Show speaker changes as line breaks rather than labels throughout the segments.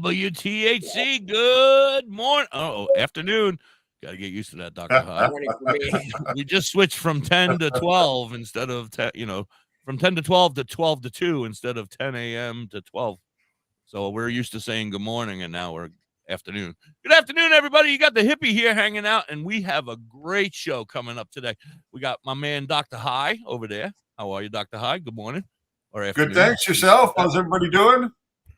WTHC. Good morning. Oh, afternoon. Got to get used to that, Dr. High.
Morning for me.
We just switched from 10 to 12 instead of, from 10 to 12 to 12 to 2 instead of 10 a.m. to 12. So we're used to saying good morning, and now we're afternoon. Good afternoon, everybody. You got the hippie here hanging out, and we have a great show coming up today. We got my man, Dr. High, over there. How are you, Dr. High? Good morning or afternoon.
Good, thanks. Yourself? How's everybody doing?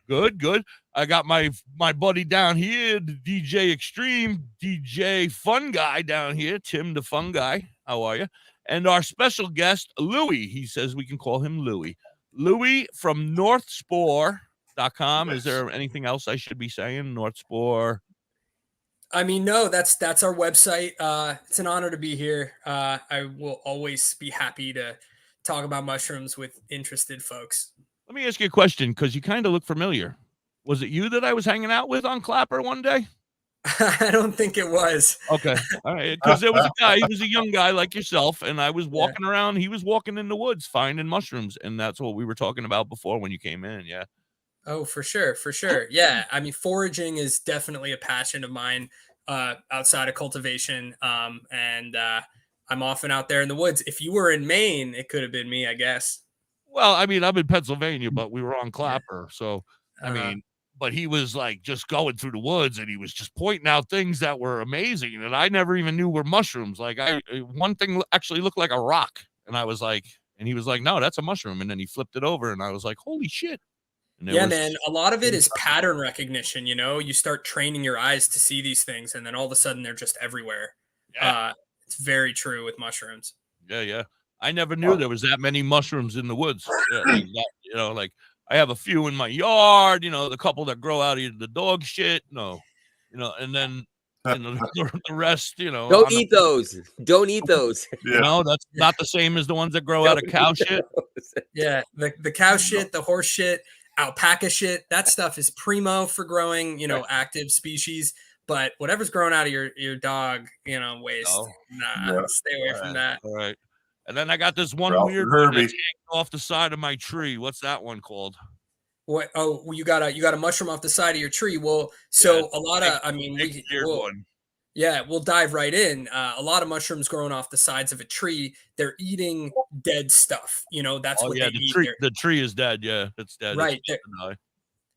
Good. I got my buddy down here, the DJ Extreme, DJ Fungi down here, Tim the Fungi. How are you? And our special guest, Louie. He says we can call him Louie. Louie from Spore.com. Is there anything else I should be saying? North Spore.
I mean, no, that's our website. It's an honor to be here. I will always be happy to talk about mushrooms with interested folks.
Let me ask you a question, because you kind of look familiar. Was it you that I was hanging out with on Clapper one day?
I don't think it was.
Okay. All right. Because there was a guy, he was a young guy like yourself, and I was walking around. He was walking in the woods finding mushrooms, and that's what we were talking about before when you came in. Yeah.
Oh, for sure. Yeah. I mean, foraging is definitely a passion of mine outside of cultivation. And I'm often out there in the woods. If you were in Maine, it could have been me, I guess.
Well, I mean, I'm in Pennsylvania, but we were on Clapper. So, I mean, but he was like just going through the woods, and he was just pointing out things that were amazing and I never even knew were mushrooms. Like one thing actually looked like a rock, and I was like, and he was like, no, that's a mushroom. And then he flipped it over, and I was like, holy shit.
Yeah, man. A lot of it is pattern recognition. You start training your eyes to see these things, and then all of a sudden they're just everywhere. Yeah. It's very true with mushrooms.
Yeah. I never knew there was that many mushrooms in the woods. Like I have a few in my yard, the couple that grow out of the dog shit. No, and then the rest,
Don't eat those. Don't eat those.
Yeah. No, that's not the same as the ones that grow out of cow shit.
Yeah, the cow shit, the horse shit, alpaca shit, that stuff is primo for growing, active species. But whatever's growing out of your dog, waste. Stay away from that.
All right. And then I got this one weird thing that's hanging off the side of my tree. What's that one called?
What? Oh, you got a mushroom off the side of your tree. Well, so a lot of, we'll dive right in. A lot of mushrooms growing off the sides of a tree, they're eating dead stuff. That's what they eat.
The tree is dead. Yeah, it's dead.
Right.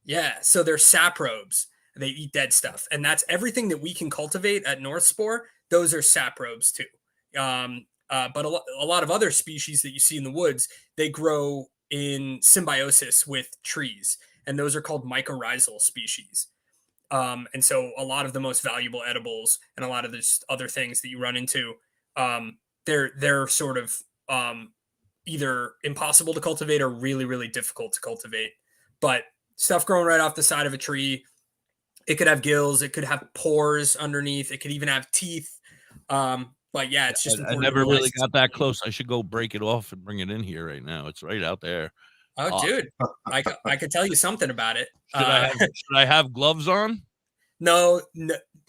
Yeah. So they're saprobes. They eat dead stuff. And that's everything that we can cultivate at North Spore. Those are saprobes too. But a lot of other species that you see in the woods, they grow in symbiosis with trees, and those are called mycorrhizal species. And so a lot of the most valuable edibles and a lot of these other things that you run into, they're sort of either impossible to cultivate or really, really difficult to cultivate. But stuff growing right off the side of a tree, it could have gills, it could have pores underneath, it could even have teeth. But yeah, it's just.
I never really got that close. I should go break it off and bring it in here right now. It's right out there.
Oh, dude, I could tell you something about it.
Should I have gloves on?
No,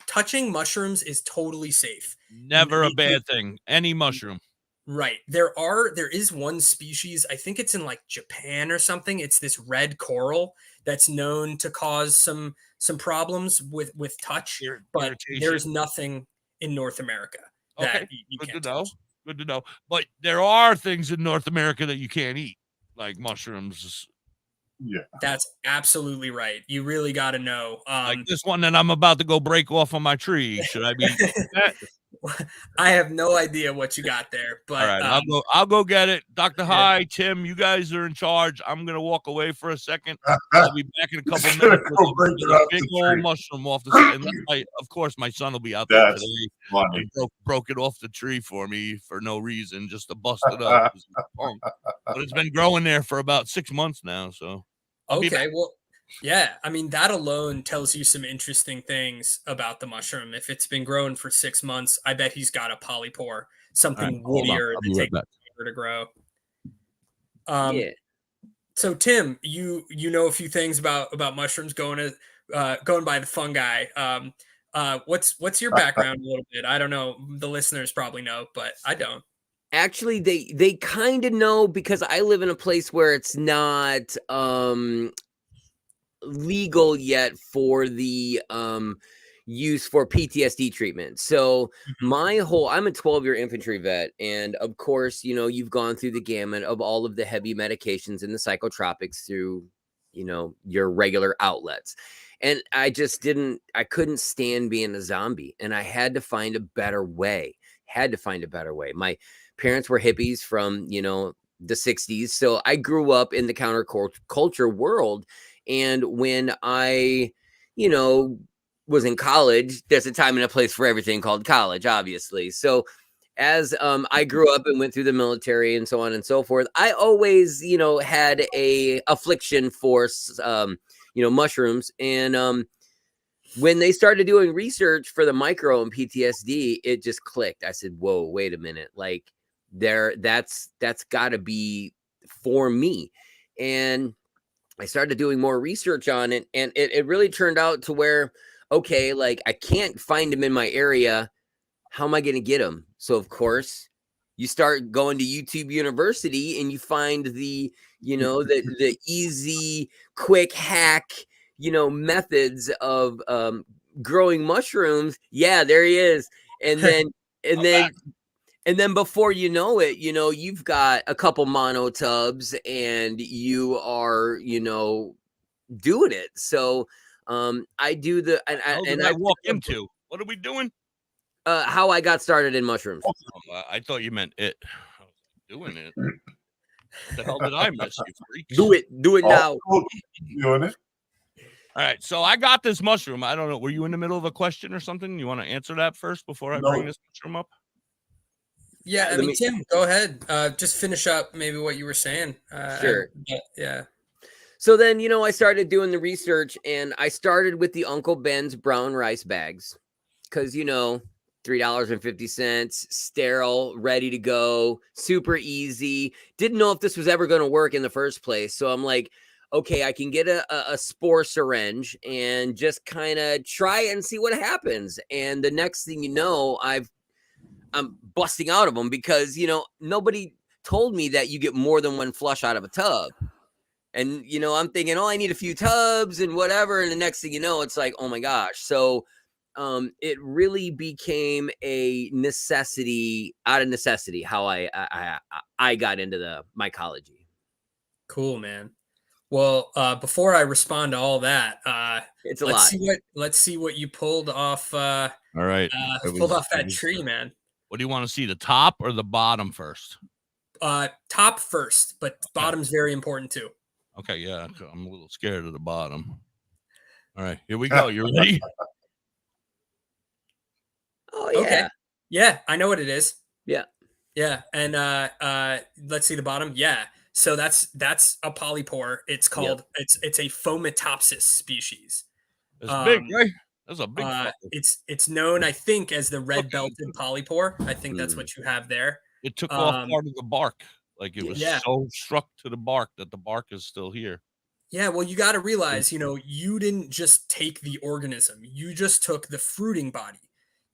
touching mushrooms is totally safe.
Never a bad thing. Any mushroom.
Right. There is one species, I think it's in like Japan or something. It's this red coral that's known to cause some problems with touch, but there's nothing in North America.
Okay, good to know. But there are things in North America that you can't eat, like mushrooms.
Yeah,
that's absolutely right. You really got to know.
Like this one that I'm about to go break off on my tree. Should I be?
I have no idea what you got there, but
all right, I'll go get it. Dr. High, Tim, you guys are in charge. I'm gonna walk away for a second. I'll be back in a couple minutes with a big old mushroom off the side. And of course, my son will be out there today. And broke it off the tree for me for no reason, just to bust it up. But it's been growing there for about 6 months now. So
okay, well. Yeah, I mean, that alone tells you some interesting things about the mushroom. If it's been growing for 6 months, I bet he's got a polypore, something woodier that takes longer to grow. Yeah. So, Tim, you know a few things about mushrooms going by the fungi. What's your background a little bit? I don't know. The listeners probably know, but I don't.
Actually, they kind of know because I live in a place where it's not legal yet for the use for PTSD treatment. So I'm a 12-year infantry vet, and of course, you've gone through the gamut of all of the heavy medications and the psychotropics through, your regular outlets. And I couldn't stand being a zombie, and I had to find a better way. My parents were hippies from, the 60s. So I grew up in the counterculture world. And when I, was in college, there's a time and a place for everything called college, obviously. So as I grew up and went through the military and so on and so forth, I always, had a affliction for, mushrooms. And when they started doing research for the micro and PTSD, it just clicked. I said, whoa, wait a minute. Like that's gotta be for me. And I started doing more research on it, and it really turned out to where, okay, like I can't find them in my area. How am I going to get them? So of course you start going to YouTube University and you find the, the easy, quick hack, methods of growing mushrooms. Yeah, there he is. And then before you know it, you've got a couple mono tubs and you are, doing it. So I do the and
I walk into. What are we doing?
How I got started in mushrooms.
I thought you meant it. I was doing it. What the hell did I miss, you freaks?
Do it now.
Doing it.
All right, so I got this mushroom. I don't know. Were you in the middle of a question or something? You want to answer that first before I bring this mushroom up?
Yeah, I mean, Tim, go ahead. Just finish up maybe what you were saying.
Sure.
Yeah.
So then, I started doing the research, and I started with the Uncle Ben's brown rice bags because, $3.50, sterile, ready to go, super easy. Didn't know if this was ever going to work in the first place. So I'm like, okay, I can get a spore syringe and just kind of try and see what happens. And the next thing you know, I'm busting out of them because, nobody told me that you get more than one flush out of a tub. And, I'm thinking, I need a few tubs and whatever. And the next thing you know, it's like, oh my gosh. So it really became a necessity out of necessity, how I got into the mycology.
Cool, man. Well, before I respond to all that,
it's a lot.
Let's see what you pulled off.
All right.
Pulled off that tree, man.
What do you want to see, the top or the bottom first?
Top first, but bottom's very important too.
Okay, yeah, I'm a little scared of the bottom. All right, here we go. You ready?
Oh yeah.
Okay. Yeah, I know what it is.
Yeah.
Yeah, and let's see the bottom. Yeah. So that's a polypore. It's called it's a Fomitopsis species.
It's big, right? That's a big
it's known, I think, as the red-belted polypore. I think that's what you have there.
It took off part of the bark. Like it was so struck to the bark that the bark is still here.
Yeah, well, you got to realize, you didn't just take the organism. You just took the fruiting body.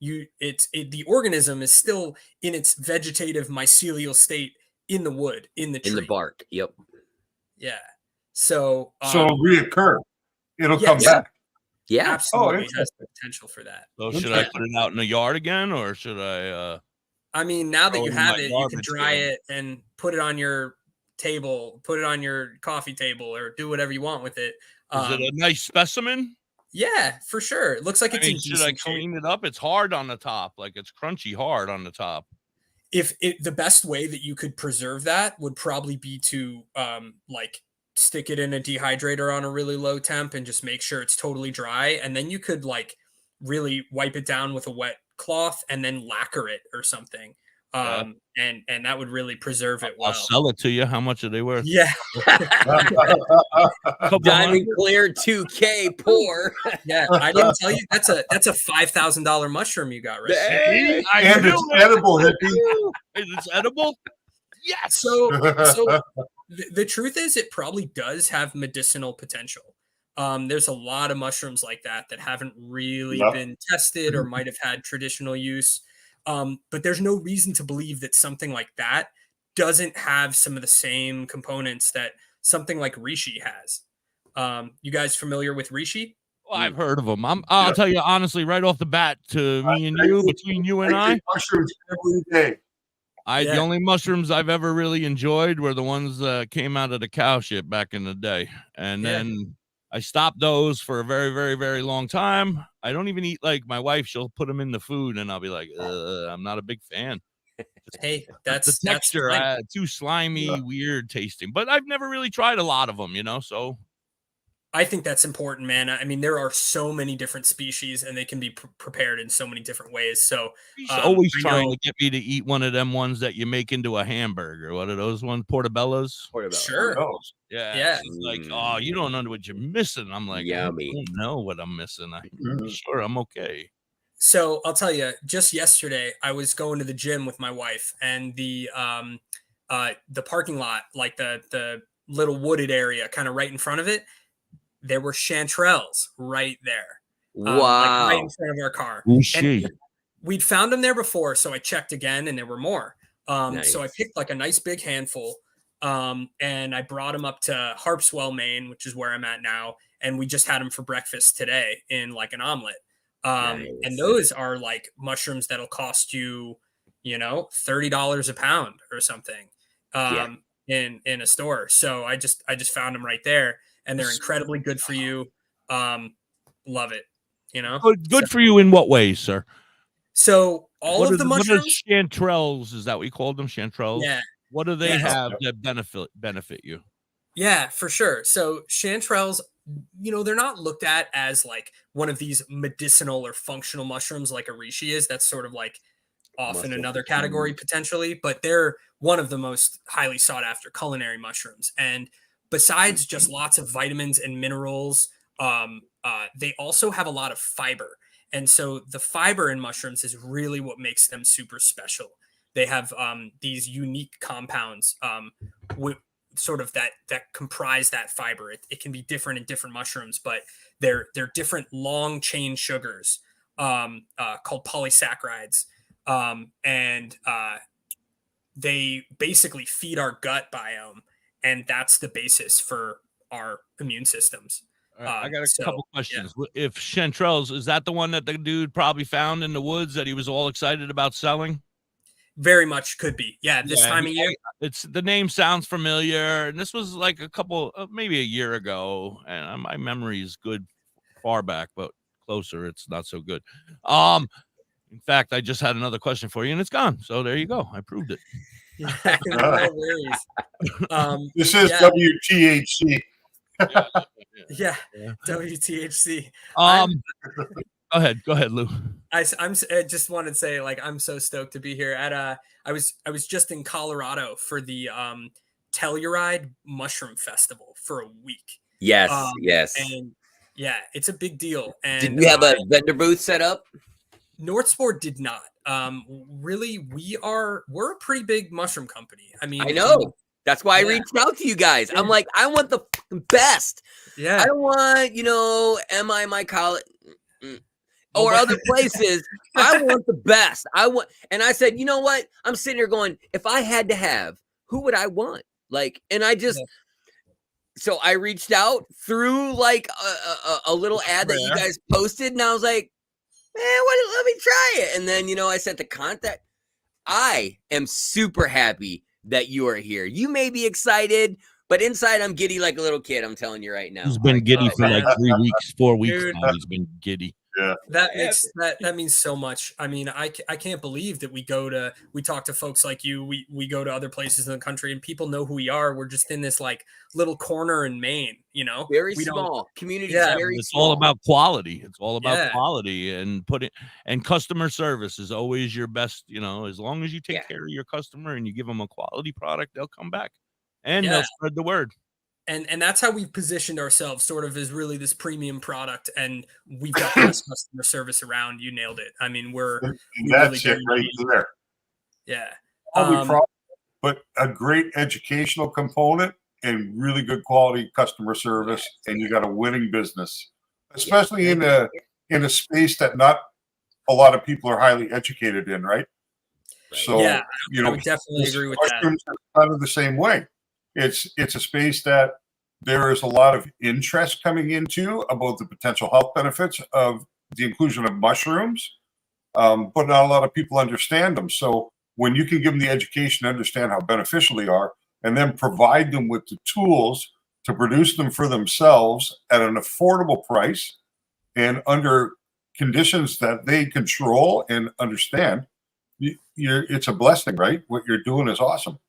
The organism is still in its vegetative mycelial state in the wood, in the tree.
In the bark. Yep.
Yeah. So
it'll reoccur. It'll come back.
Yeah.
Absolutely has the potential for that.
So should I put it out in the yard again, or should I
I mean, now that you have it, you can dry it and put it on your table, put it on your coffee table, or do whatever you want with it.
Is it a nice specimen?
Yeah, for sure. It looks like it's in
should I clean it up? It's hard on the top, like it's crunchy hard on the top.
The best way that you could preserve that would probably be to like stick it in a dehydrator on a really low temp and just make sure it's totally dry, and then you could like really wipe it down with a wet cloth and then lacquer it or something. And that would really preserve it well.
I'll sell it to you. How much are they worth?
Yeah.
Diamond clear 2K pour.
Yeah, I didn't tell you that's a $5,000 mushroom you got, right?
And it's edible, hippie.
It's edible? Yes.
So the truth is it probably does have medicinal potential. There's a lot of mushrooms like that haven't really been tested or might have had traditional use. But there's no reason to believe that something like that doesn't have some of the same components that something like reishi has. You guys familiar with reishi?
Well, I've heard of them. I'll tell you honestly, right off the bat, to me and you, between you and I,
mushrooms every day.
the only mushrooms I've ever really enjoyed were the ones that came out of the cow shit back in the day. And then I stopped those for a very, very, very long time. I don't even eat, like my wife, she'll put them in the food and I'll be like, I'm not a big fan.
Hey,
The
that's
texture,
fine.
too slimy, weird tasting. But I've never really tried a lot of them, so.
I think that's important, man. I mean, there are so many different species and they can be prepared in so many different ways. So
He's always trying to get me to eat one of them ones that you make into a hamburger. What are those ones? Portobellos?
Sure.
Yeah. She's like, oh, you don't know what you're missing. I'm like,
Yummy.
I don't know what I'm missing. I'm sure I'm okay.
So I'll tell you, just yesterday, I was going to the gym with my wife, and the parking lot, like the little wooded area kind of right in front of it, there were chanterelles right there.
Wow.
Like right in front of our car.
Who's she?
And we'd found them there before, so I checked again and there were more.
Nice.
So I picked like a nice big handful, and I brought them up to Harpswell, Maine, which is where I'm at now, and we just had them for breakfast today in like an omelet. And those are like mushrooms that'll cost you, $30 a pound or something, in a store. So I just found them right there, and they're incredibly good for you. Love it.
Good for you in what ways, sir?
So all of the mushrooms,
what are chanterelles? Is that what you called them? Chanterelles?
Yeah.
What do they have that benefit you?
Yeah, for sure. So chanterelles, they're not looked at as like one of these medicinal or functional mushrooms like a reishi is. That's sort of like off in another category potentially, but they're one of the most highly sought after culinary mushrooms. And besides just lots of vitamins and minerals, they also have a lot of fiber. And so the fiber in mushrooms is really what makes them super special. They have these unique compounds sort of that comprise that fiber. It can be different in different mushrooms, but they're different long chain sugars called polysaccharides. And they basically feed our gut biome, and that's the basis for our immune systems.
I got a couple questions. Yeah. If chanterelles, is that the one that the dude probably found in the woods that he was all excited about selling?
Very much could be. Yeah, this time of year.
It's the name sounds familiar, and this was like maybe a year ago, and my memory is good far back, but closer it's not so good. In fact, I just had another question for you, and it's gone. So there you go. I proved it.
No worries.
This is WTHC.
Yeah, WTHC.
Go ahead, Lou.
I just wanted to say, like, I'm so stoked to be here. I was just in Colorado for the Telluride Mushroom Festival for a week.
Yes.
And yeah, it's a big deal. And
did we have a vendor booth set up?
Spore did not. Really, we're a pretty big mushroom company. I mean,
I know. That's why I reached out to you guys. I'm like, I want the best.
Yeah.
I don't want, Mycology or other places. I want the best. And I said, you know what? I'm sitting here going, if I had to have, who would I want? Like, and I just, so I reached out through like a little ad that you guys posted, and I was like, man, let me try it. And then, I sent the contact. I am super happy that you are here. You may be excited, but inside I'm giddy like a little kid. I'm telling you right now.
He's been giddy for like 3 weeks, 4 weeks now. He's been giddy.
Yeah.
That means so much. I mean, I can't believe that we talk to folks like you. We go to other places in the country and people know who we are. We're just in this like little corner in Maine,
very small community. Very
it's
small.
all about quality. It's all about quality and customer service is always your best, as long as you take care of your customer and you give them a quality product, they'll come back and they'll spread the word.
And that's how we've positioned ourselves sort of as really this premium product. And we've got the best customer service around. You nailed it. I mean,
that's it right there.
Yeah.
But a great educational component and really good quality customer service. And you got a winning business, especially in a space that not a lot of people are highly educated in. Right. So,
I would definitely agree with that.
Mushrooms are kind of the same way. It's a space that there is a lot of interest coming into about the potential health benefits of the inclusion of mushrooms, but not a lot of people understand them. So when you can give them the education to understand how beneficial they are, and then provide them with the tools to produce them for themselves at an affordable price and under conditions that they control and understand, it's a blessing, right? What you're doing is awesome.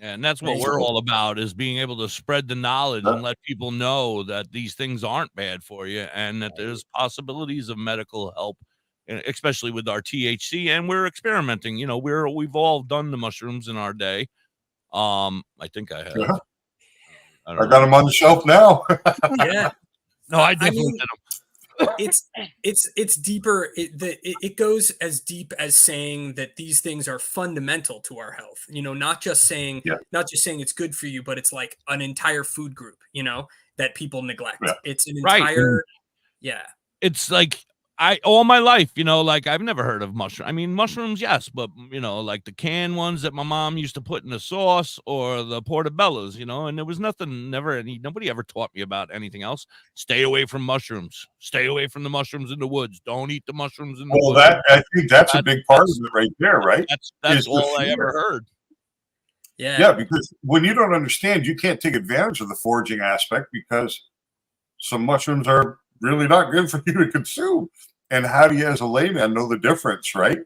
And that's what we're all about, is being able to spread the knowledge and let people know that these things aren't bad for you and that there's possibilities of medical help, especially with our THC. And we're experimenting. You know, we've all done the mushrooms in our day. I think I have.
Yeah.
I
got them on the shelf now.
Yeah.
No, I definitely did them.
It's deeper. It goes as deep as saying that these things are fundamental to our health. You know, not just saying it's good for you, but it's like an entire food group, you know, that people neglect.
Yeah.
It's an entire,
It's like all my life, you know, like I've never heard of mushroom. I mean, mushrooms, yes, but you know, like the canned ones that my mom used to put in the sauce or the portobellos, you know, and there was nobody ever taught me about anything else. Stay away from mushrooms. Stay away from the mushrooms in the woods. Don't eat the mushrooms in the woods.
Well, I think that's a big part of it right there, right?
That's all I ever heard.
Yeah, because when you don't understand, you can't take advantage of the foraging aspect because some mushrooms are really not good for you to consume. And how do you, as a layman, know the difference, right?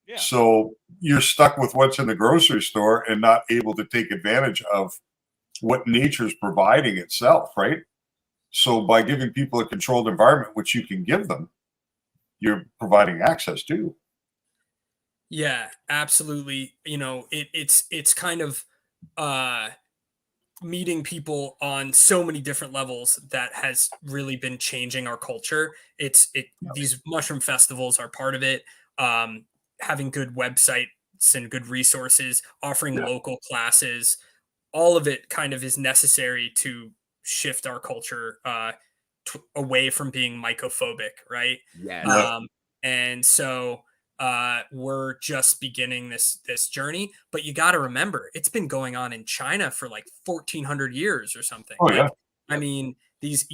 Yeah.
So you're stuck with what's in the grocery store and not able to take advantage of what nature's providing itself, right? So by giving people a controlled environment, which you can give them, you're providing access to.
Yeah, absolutely. You know, it's kind of meeting people on so many different levels that has really been changing our culture. These mushroom festivals are part of it. Having good websites and good resources, offering local classes, all of it kind of is necessary to shift our culture away from being mycophobic, right?
Yes.
And so we're just beginning this journey, but you got to remember it's been going on in China for like 1400 years or something.
Oh, yeah.
I mean, these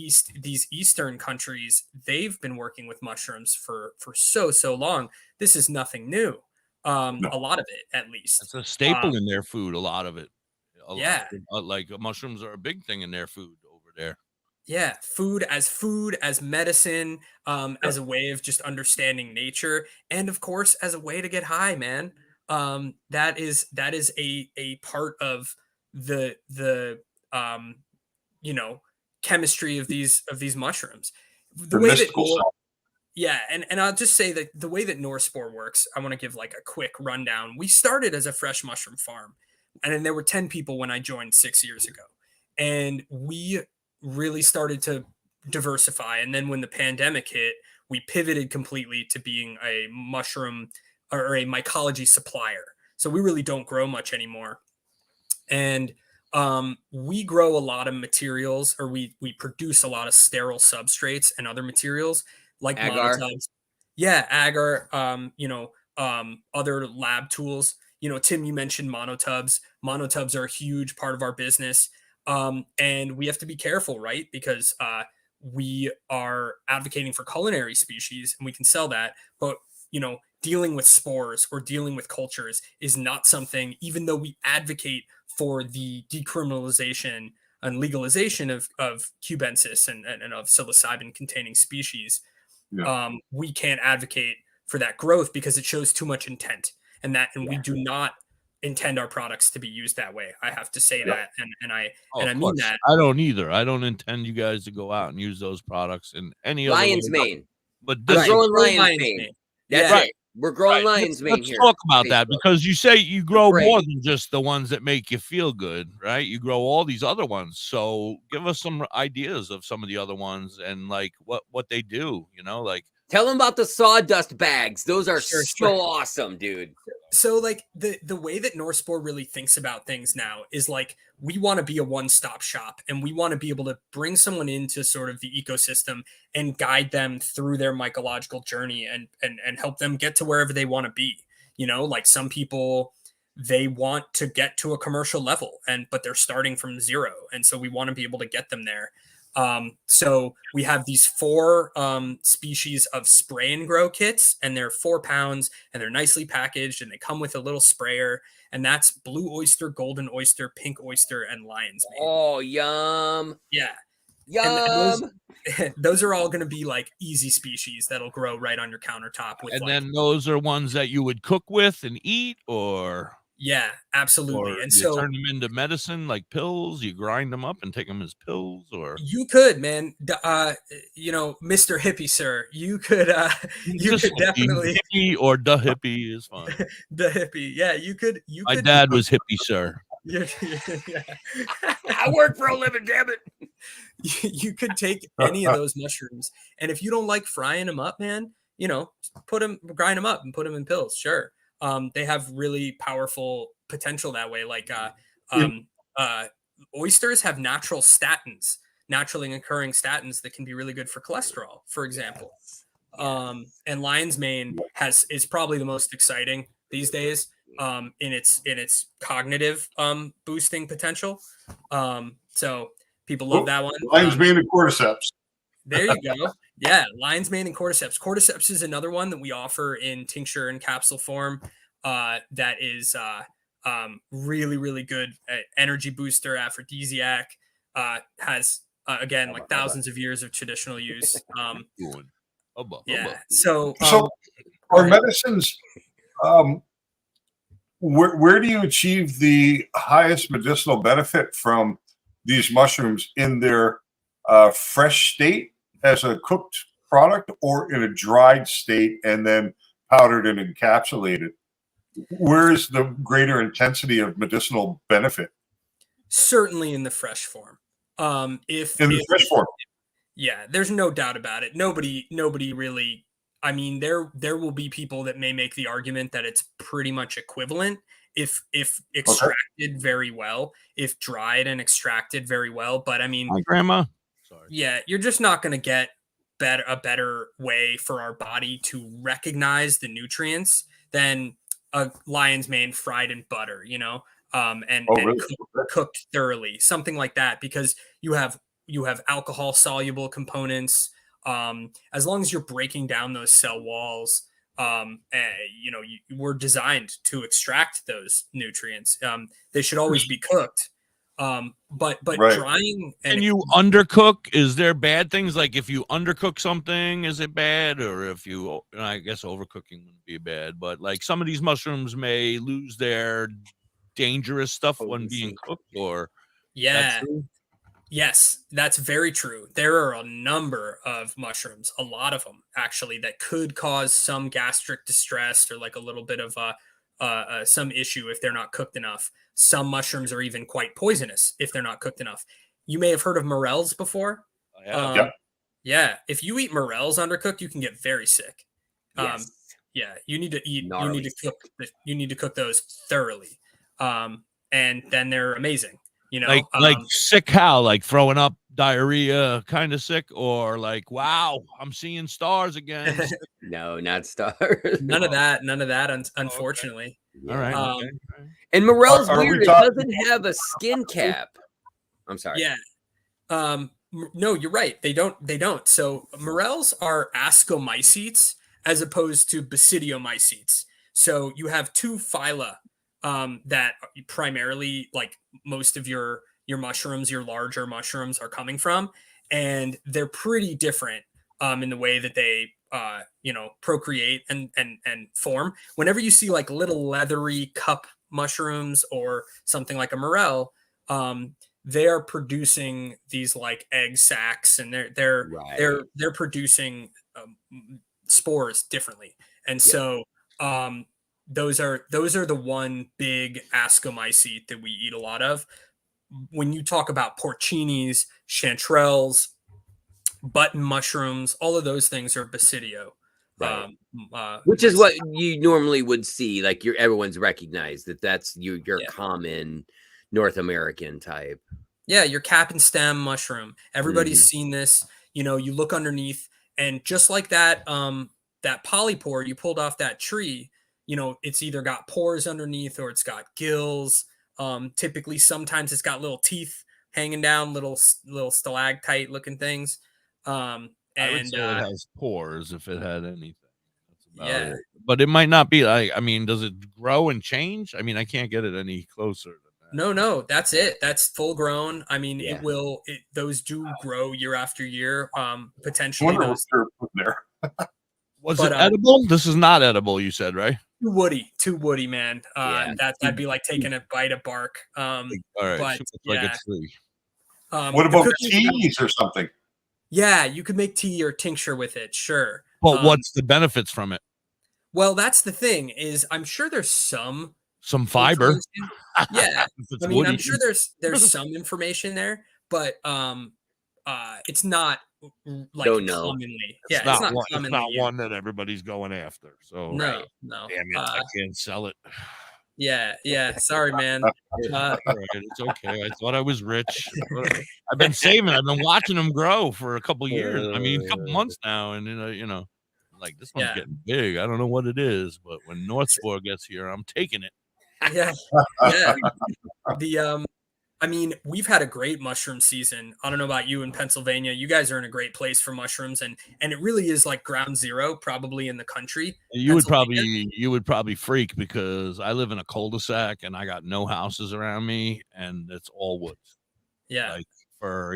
Eastern countries, they've been working with mushrooms for so long. This is nothing new. A lot of it, at least.
It's a staple in their food. A lot of it.
Yeah.
Like mushrooms are a big thing in their food over there.
Yeah, food, as medicine, as a way of just understanding nature, and of course as a way to get high, man. That is a part of the you know, chemistry of these mushrooms. The way that and I'll just say that the way that Spore works, I want to give like a quick rundown. We started as a fresh mushroom farm, and then there were 10 people when I joined 6 years ago, and we really started to diversify. And then when the pandemic hit, we pivoted completely to being a mushroom or a mycology supplier. So we really don't grow much anymore. And we grow a lot of materials, or we produce a lot of sterile substrates and other materials like
agar.
monotubs. Yeah, agar, other lab tools. You know, Tim, you mentioned monotubs. Monotubs are a huge part of our business. And we have to be careful, right? Because we are advocating for culinary species and we can sell that. But, you know, dealing with spores or dealing with cultures is not something, even though we advocate for the decriminalization and legalization of cubensis and of psilocybin containing species, we can't advocate for that growth because it shows too much intent. And we do not intend our products to be used that way. I have to say that, and I mean that.
I don't either. I don't intend you guys to go out and use those products in any
lion's
other way.
mane.
But
I'm growing lion's mane. That's it. We're growing lion's mane here.
Let's talk about that, because you say you grow more than just the ones that make you feel good, right? You grow all these other ones. So give us some ideas of some of the other ones and like what they do, you know, like.
Tell them about the sawdust bags. Those are so awesome, dude.
So like the way that Spore really thinks about things now is like, we want to be a one-stop shop, and we want to be able to bring someone into sort of the ecosystem and guide them through their mycological journey and help them get to wherever they want to be. You know, like some people they want to get to a commercial level, but they're starting from zero, and so we want to be able to get them there. So we have these 4 species of spray and grow kits, and they're 4 pounds, and they're nicely packaged, and they come with a little sprayer, and that's blue oyster, golden oyster, pink oyster, and lion's mane.
Oh, yum.
Yeah.
Yum.
Those are all going to be like easy species that'll grow right on your countertop.
And then those are ones that you would cook with and eat, or
yeah, absolutely.
or
And
you
so
turn them into medicine like pills. You grind them up and take them as pills, or
you could, man. Mr. Hippie, sir, you could definitely
hippie or the hippie is fine.
the hippie. Yeah, you could.
My dad was hippie, sir.
Yeah.
I work for a living, damn it.
You could take any of those mushrooms, and if you don't like frying them up, man, grind them up and put them in pills. Sure. They have really powerful potential that way. Like oysters have naturally occurring statins that can be really good for cholesterol, for example. And lion's mane is probably the most exciting these days in its cognitive boosting potential. So people love that one.
Lion's mane and cordyceps.
There you go. Yeah, lion's mane and cordyceps. Cordyceps is another one that we offer in tincture and capsule form. That is really, really good energy booster, aphrodisiac. Has again like thousands of years of traditional use. So
our medicines. Where do you achieve the highest medicinal benefit from these mushrooms, in their fresh state as a cooked product, or in a dried state and then powdered and encapsulated? Where is the greater intensity of medicinal benefit?
Certainly in the fresh form.
Fresh form.
Yeah, there's no doubt about it. Nobody really. I mean, there will be people that may make the argument that it's pretty much equivalent if extracted very well, if dried and extracted very well. But I mean,
my grandma. Sorry.
Yeah, you're just not going to get a better way for our body to recognize the nutrients than a lion's mane fried in butter, and cooked thoroughly, something like that, because you have alcohol soluble components. As long as you're breaking down those cell walls, we're designed to extract those nutrients. They should always be cooked. But right. Drying
and you undercook, is there bad things? Like if you undercook something, is it bad? Or if you, I guess overcooking wouldn't be bad, but like some of these mushrooms may lose their dangerous stuff when being cooked, or
yes, that's very true. There are a number of mushrooms, a lot of them actually, that could cause some gastric distress or like a little bit of some issue if they're not cooked enough. Some mushrooms are even quite poisonous if they're not cooked enough. You may have heard of morels before. Yeah. If you eat morels undercooked, you can get very sick.
Yes.
You need to eat. You need to cook those thoroughly, and then they're amazing.
Like sick how? Like throwing up, diarrhea, kind of sick, or like, wow, I'm seeing stars again.
No, not stars.
None of that. Unfortunately.
Okay. All right.
Okay.
And morel's weird. It doesn't have a skin cap. I'm sorry.
Yeah. No, you're right. They don't. So morels are ascomycetes as opposed to basidiomycetes. So you have 2 phyla that primarily, like most of your mushrooms, your larger mushrooms, are coming from, and they're pretty different in the way that they procreate and form. Whenever you see like little leathery cup mushrooms or something like a morel, they are producing these like egg sacs, and they're producing spores differently, and so those are the one big ascomycete that we eat a lot of. When you talk about porcinis, chanterelles, button mushrooms, all of those things are basidio.
Right. Which is what you normally would see. Like everyone's recognized that's your common North American type.
Yeah, your cap and stem mushroom. Everybody's seen this. You look underneath, and just like that, that polypore you pulled off that tree, it's either got pores underneath or it's got gills. Typically, sometimes it's got little teeth hanging down, little stalactite looking things.
I would
And
say it has pores if it had anything. That's about
yeah,
it. But it might not be like, I mean, does it grow and change? I mean, I can't get it any closer than that.
no, that's it. That's full grown. I mean,
Yeah.
those do grow year after year.
I
Potentially
wonder what
those,
they're putting there.
Was
but,
it edible? This is not edible, you said, right?
too woody, man.
Yeah.
That'd be like taking a bite of bark.
All right.
But
Too much like
yeah,
a tree.
What
the
about
cookies-
teas or something?
Yeah, you could make tea or tincture with it. Sure.
But what's the benefits from it?
Well, that's the thing is I'm sure there's some
Some fiber.
information. Yeah.
If it's
I mean, I'm
woody.
sure there's some information there, but it's not like
Don't know.
commonly.
It's
Yeah,
not, one, it's
commonly
not
used.
one that everybody's going after. So
No, no.
damn it, I can't sell it.
Yeah. Sorry, man.
All right, it's okay. I thought I was rich. I've been saving. I've been watching them grow for a couple years. I mean, a couple months now, and like this one's
Yeah.
getting big. I don't know what it is, but when North Spore gets here, I'm taking it.
Yeah. I mean, we've had a great mushroom season. I don't know about you in Pennsylvania. You guys are in a great place for mushrooms, and it really is like ground zero, probably in the country.
You would probably freak because I live in a cul-de-sac and I got no houses around me, and it's all woods.
Yeah.
Like for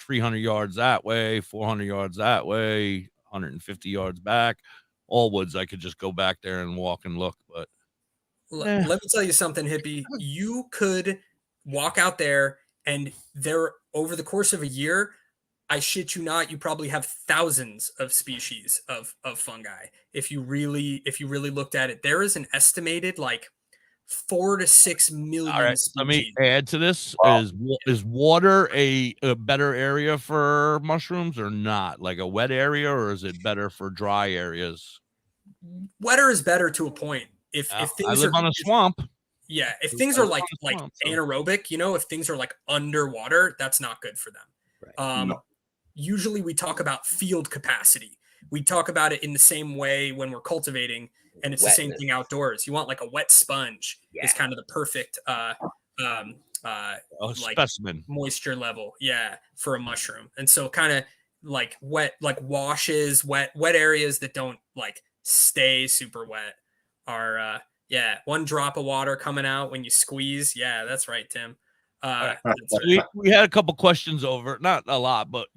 300 yards that way, 400 yards that way, 150 yards back, all woods. I could just go back there and walk and look. But
Let me tell you something, hippie. You could walk out there, and there over the course of a year, I shit you not, you probably have thousands of species of fungi. If you really looked at it, there is an estimated like 4 to 6 million
all right,
species.
let me add to this.
Wow.
Is water a better area for mushrooms or not? Like a wet area, or is it better for dry areas?
Wetter is better to a point. If
I
things
live on a swamp.
Yeah, if
I
things are
live
like
on a swamp, so-
anaerobic, if things are like underwater, that's not good for them.
Right.
No.
Usually we talk about field capacity. We talk about it in the same way when we're cultivating, and it's the same
Wetness.
thing outdoors. You want like a wet sponge is
Yeah.
kind of the perfect like
Specimen.
moisture level, for a mushroom. And so kind of like wet, like washes, wet areas that don't like stay super wet are 1 drop of water coming out when you squeeze. Yeah, that's right, Tim. That's right.
We had a couple questions over, not a lot, but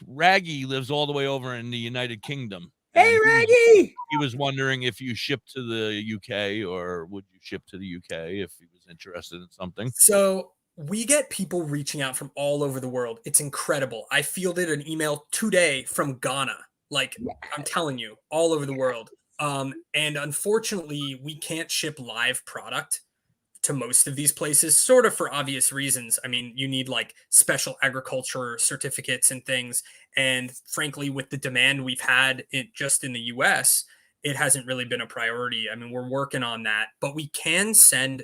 Raggy lives all the way over in the United Kingdom.
Hey,
and
Raggy!
He was wondering if you ship to the UK, or would you ship to the UK if he was interested in something.
So we get people reaching out from all over the world. It's incredible. I fielded an email today from Ghana. Like, I'm telling you, all over the world. And unfortunately, we can't ship live product to most of these places, sort of for obvious reasons. I mean, you need like special agriculture certificates and things. And frankly, with the demand we've had just in the US, it hasn't really been a priority. I mean, we're working on that, but we can send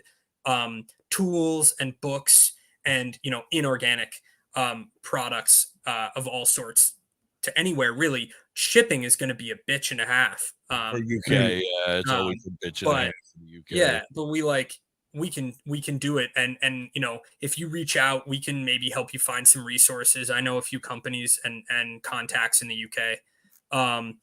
tools and books and, inorganic products of all sorts to anywhere, really. Shipping is going to be a bitch and a half.
For UK, it's always a bitch in the ass in the UK.
Yeah, but we can do it, and if you reach out, we can maybe help you find some resources. I know a few companies and contacts in the UK, and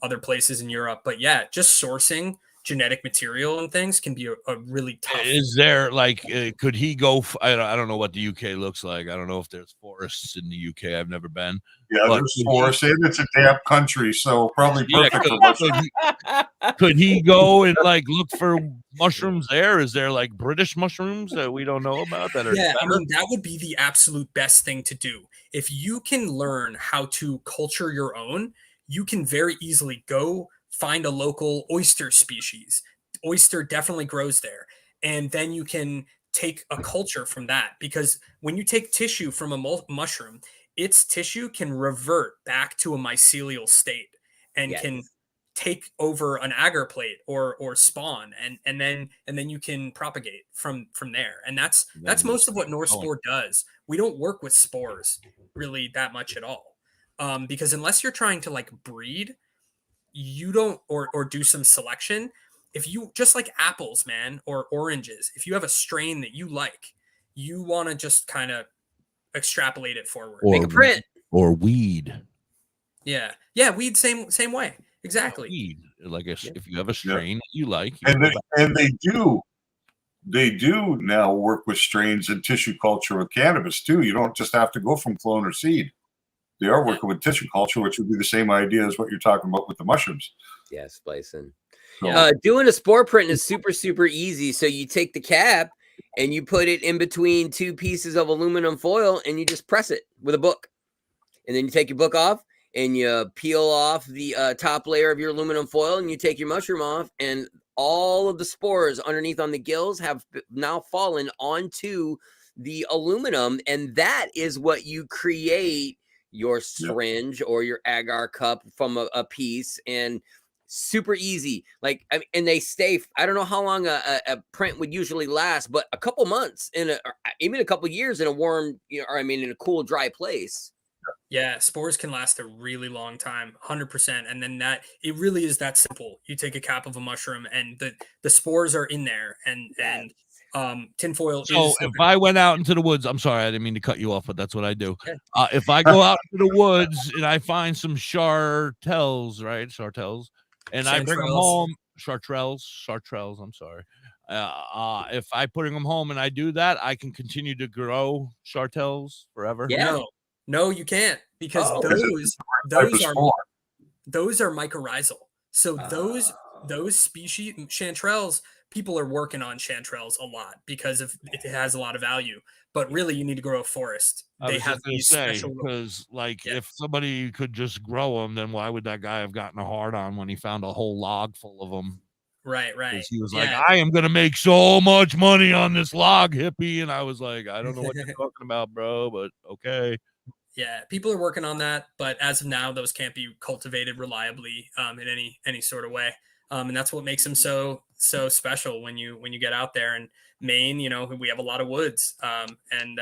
other places in Europe. But yeah, just sourcing genetic material and things can be a really tough.
Is there like, could he go? I don't know what the UK looks like. I don't know if there's forests in the UK. I've never been.
Yeah,
But
there's forests, and it's a damp country, so probably perfect for mushrooms.
Could he go and like look for mushrooms there? Is there like British mushrooms that we don't know about that are
Yeah,
better?
I mean, that would be the absolute best thing to do. If you can learn how to culture your own, you can very easily go find a local oyster species. Oyster definitely grows there. And then you can take a culture from that, because when you take tissue from a mushroom, its tissue can revert back to a mycelial state and
Yes.
can take over an agar plate or spawn, and then you can propagate from there. And that's most of what North Spore does. We don't work with spores really that much at all, because unless you're trying to like breed, you don't, or do some selection. If you just like apples, man, or oranges, if you have a strain that you like, you want to just kind of extrapolate it forward.
Make a print.
Or weed.
Yeah, weed, same way, exactly.
Weed. Like if you have a strain that you like, you
and they do now work with strains in tissue culture with cannabis too. You don't just have to go from clone or seed. They are working with tissue culture, which would be the same idea as what you're talking about with the mushrooms.
Yeah, splicing.
So,
Doing a spore print is super, super easy. So you take the cap and you put it in between two pieces of aluminum foil and you just press it with a book. And then you take your book off and you peel off the top layer of your aluminum foil and you take your mushroom off, and all of the spores underneath on the gills have now fallen onto the aluminum. And that is what you create your syringe or your agar cup from a piece. And super easy. Like, I mean, and they stay, I don't know how long a print would usually last, but a couple months or even a couple years in a warm, in a cool, dry place.
Yeah, spores can last a really long time, 100%. And then it really is that simple. You take a cap of a mushroom and the spores are in there, and tinfoil
so
is.
If I went out into the woods, I'm sorry, I didn't mean to cut you off, but that's what I do. If I go out into the woods and I find some chartels, and I bring them home, chartrels, I'm sorry. If I bring them home and I do that, I can continue to grow chartels forever.
Yeah.
No, you can't, because those are mycorrhizal. So those species, chanterelles, people are working on chanterelles a lot because it has a lot of value. But really, you need to grow a forest. They have these special,
because if somebody could just grow them, then why would that guy have gotten a hard on when he found a whole log full of them?
Right.
He was like, I am gonna make so much money on this log, hippie, and I was like, I don't know what you're talking about, bro, but okay.
Yeah, people are working on that, but as of now, those can't be cultivated reliably in any sort of way, and that's what makes them so special when you get out there. In Maine, we have a lot of woods, and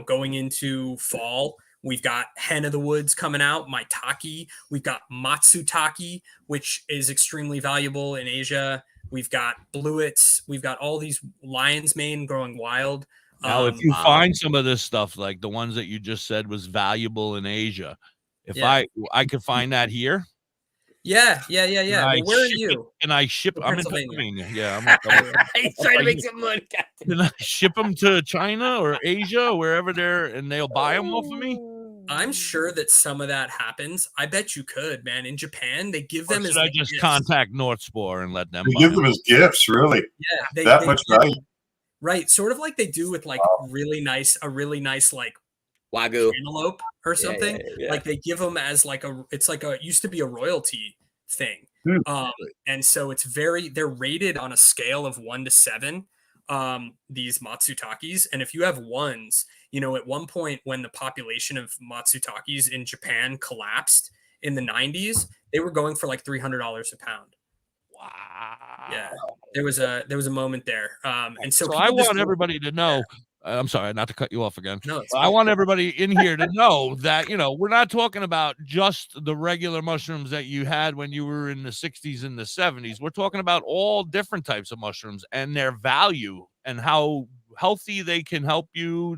going into fall, we've got hen of the woods coming out, maitake. We've got matsutake, which is extremely valuable in Asia. We've got bluets. We've got all these lion's mane growing wild.
Now, if you find some of this stuff, like the ones that you just said was valuable in Asia, if I could find that here.
Yeah. Well, where are you?
And I ship. I'm in Pennsylvania. Yeah,
He's trying to make some money.
Can I ship them to China or Asia, or wherever and they'll buy them off of me?
I'm sure that some of that happens. I bet you could, man. In Japan, they give them as.
I just
gifts.
Contact North Spore and let them.
They give them as gifts, really.
Yeah,
that much value.
Right, sort of like they do with like a really nice like
wagyu
antelope or something.
Yeah.
Like they give them as like it used to be a royalty thing. And so they're rated on a scale of 1 to 7. These matsutakis, and if you have ones, at one point when the population of matsutakis in Japan collapsed in the 90s, they were going for like $300 a pound.
Wow.
Yeah, there was a moment there. And so
I want everybody to know. I'm sorry, not to cut you off again.
No,
I want everybody in here to know that, we're not talking about just the regular mushrooms that you had when you were in the 60s and the 70s. We're talking about all different types of mushrooms and their value and how healthy they can help you.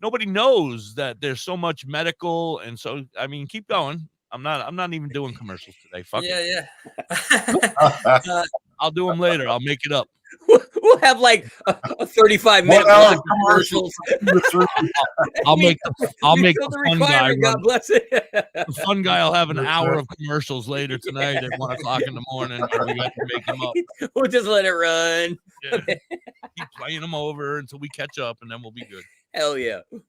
Nobody knows that there's so much medical. And so, I mean, keep going. I'm not even doing commercials today. Fuck it.
Yeah.
I'll do them later. I'll make it up.
We'll have like a 35-minute block of commercials.
I'll make the fun guy.
God bless it.
The fun guy will have an hour of commercials later tonight at 1:00 in the morning. And we got to make them up.
We'll just let it run.
Yeah. Keep playing them over until we catch up, and then we'll be good.
Hell yeah.
All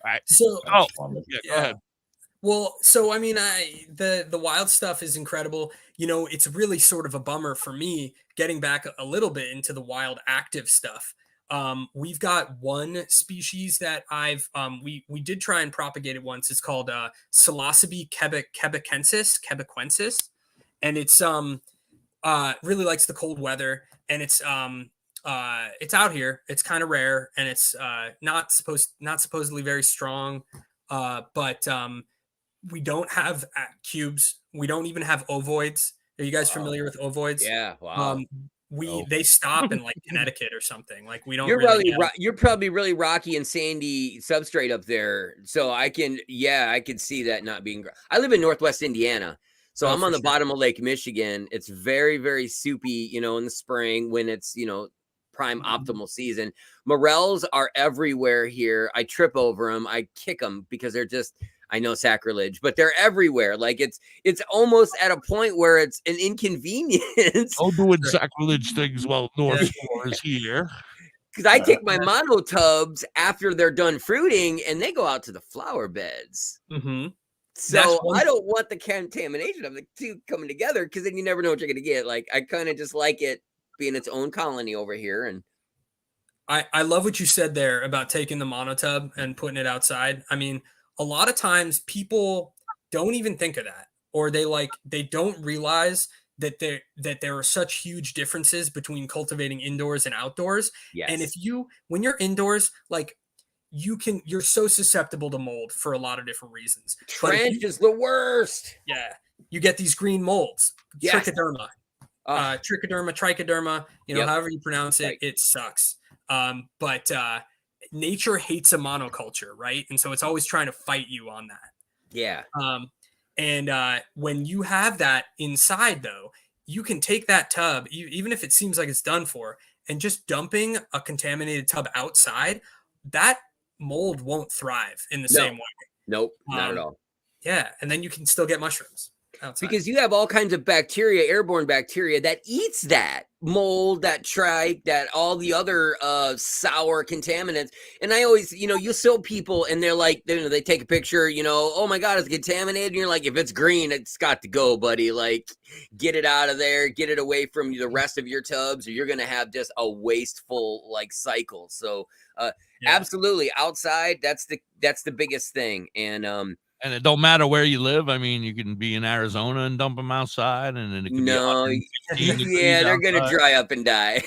right.
So,
go ahead.
Well, so I mean, the wild stuff is incredible. It's really sort of a bummer for me getting back a little bit into the wild active stuff. We've got one species that we did try and propagate it once. It's called Psilocybe quebecensis, and it's really likes the cold weather, and it's out here. It's kind of rare, and it's not supposedly very strong, but We don't have cubes. We don't even have ovoids. Are you guys familiar with ovoids?
Yeah. Wow.
They stop in like Connecticut or something. Like we don't
You're
really
really you're probably really rocky and sandy substrate up there. So I can see that not being. I live in Northwest Indiana. So I'm on the bottom of Lake Michigan. It's very, very soupy, in the spring when it's, prime optimal season. Morels are everywhere here. I trip over them. I kick them because they're just, I know, sacrilege, but they're everywhere. Like it's almost at a point where it's an inconvenience.
Oh, doing sacrilege things while North Spore is here.
Because I take my monotubs after they're done fruiting and they go out to the flower beds.
Mm-hmm.
So I don't want the contamination of the two coming together, because then you never know what you're going to get. Like, I kind of just like it being its own colony over here. And
I love what you said there about taking the monotub and putting it outside. I mean, a lot of times people don't even think of that, or they don't realize that there are such huge differences between cultivating indoors and outdoors.
yes.
And when you're indoors, like you're so susceptible to mold for a lot of different reasons.
Trench is the worst.
Yeah. You get these green molds,
Yes.
trichoderma, trichoderma, however you pronounce it,
Right.
It sucks. But nature hates a monoculture, right? And so it's always trying to fight you on that.
Yeah.
And when you have that inside, though, you can take that tub, even if it seems like it's done for, and just dumping a contaminated tub outside, that mold won't thrive in the same way.
Nope, not at all.
Yeah, and then you can still get mushrooms outside.
Because you have all kinds of bacteria, airborne bacteria, that eats that mold, that trike, that all the other sour contaminants. And I always, you show people and they're like, they take a picture, oh my God, it's contaminated. And you're like, if it's green, it's got to go, buddy. Like, get it out of there, get it away from the rest of your tubs, or you're going to have just a wasteful cycle. So absolutely, outside, that's the biggest thing.
And it don't matter where you live. I mean, you can be in Arizona and dump them outside, and then it can
be they're gonna dry up and die.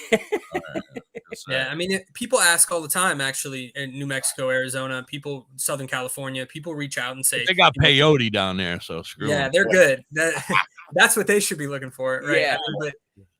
Yeah, I mean, people ask all the time. Actually, in New Mexico, Arizona, Southern California, people reach out and say
they got peyote down there, so screw them.
Yeah, they're good. That's what they should be looking for, right?
Yeah.
I mean, but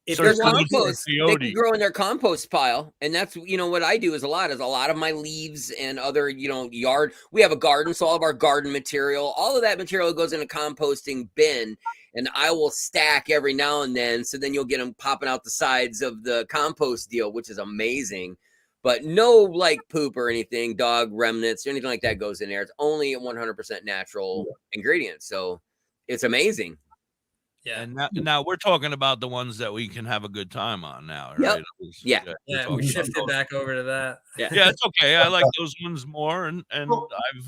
if
Their compost, they can grow in their compost pile, and that's what I do is a lot of my leaves and other yard. We have a garden, so all of our garden material, all of that material goes in a composting bin, and I will stack every now and then. So then you'll get them popping out the sides of the compost deal, which is amazing. But no poop or anything, dog remnants or anything like that goes in there. It's only 100% natural ingredients, so it's amazing.
Yeah.
And now we're talking about the ones that we can have a good time on now, right?
Yep.
Yeah, we shifted back over to that.
Yeah, it's okay. I like those ones more, and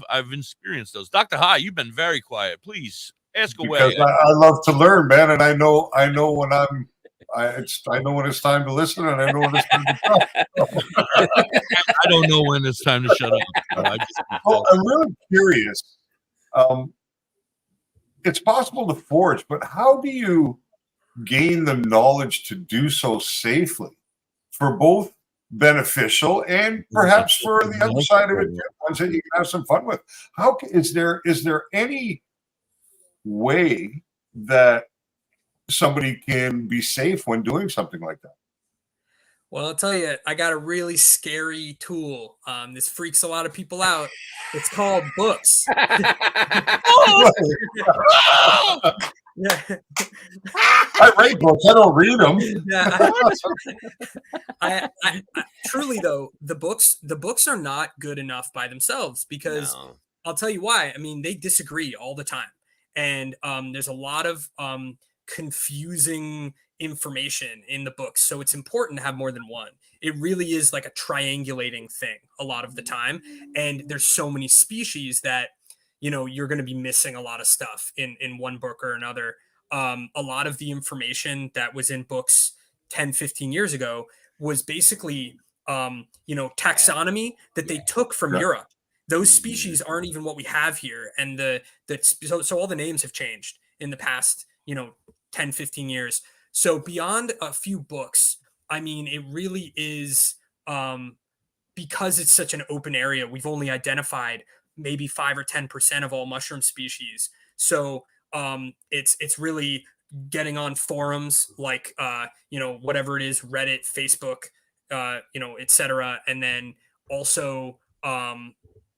I've experienced those. Dr. High, you've been very quiet. Please ask away.
Because I love to learn, man, and I know when I know when it's time to listen, and I know when it's time to talk.
I don't know when it's time to shut up.
I'm really curious. It's possible to forage, but how do you gain the knowledge to do so safely for both beneficial and perhaps for the other side of it, ones that you can have some fun with? Is there any way that somebody can be safe when doing something like that?
Well, I'll tell you, I got a really scary tool. This freaks a lot of people out. It's called books.
Yeah. I write books. I don't read them.
Yeah, I truly though, the books are not good enough by themselves, because I'll tell you why. I mean, they disagree all the time, and there's a lot of confusing information in the books, so it's important to have more than one. It really is like a triangulating thing a lot of the time, and there's so many species that you're going to be missing a lot of stuff in one book or another. A lot of the information that was in books 10-15 years ago was basically taxonomy that they took from Europe. Those species aren't even what we have here, and so all the names have changed in the past 10-15 years. So beyond a few books, I mean, it really is because it's such an open area. We've only identified maybe 5 or 10% of all mushroom species. So it's really getting on forums like whatever it is, Reddit, Facebook, etc., and then also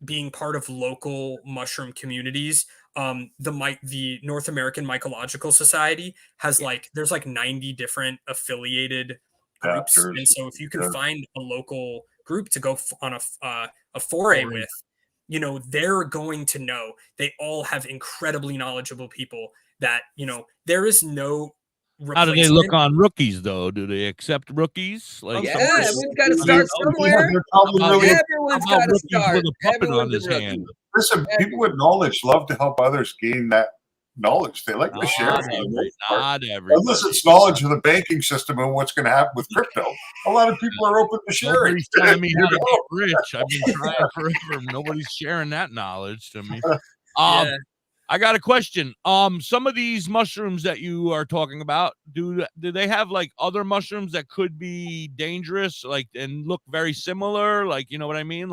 being part of local mushroom communities. The North American Mycological Society has there's 90 different affiliated groups, and so if you can find a local group to go on a foray with, they're going to know. They all have incredibly knowledgeable people that there is no
How do they look on rookies, though? Do they accept rookies?
Everyone's got to start somewhere. Everyone's got to start
with a puppet on his hand.
Listen, people with knowledge love to help others gain that knowledge. They like to share.
Not everybody.
Unless it's knowledge of the banking system and what's going to happen with crypto. A lot of people are open to sharing.
Nobody's telling me how to get rich. I've been trying forever. Nobody's sharing that knowledge to me. I got a question. Some of these mushrooms that you are talking about, do they have other mushrooms that could be dangerous, and look very similar? You know what I mean?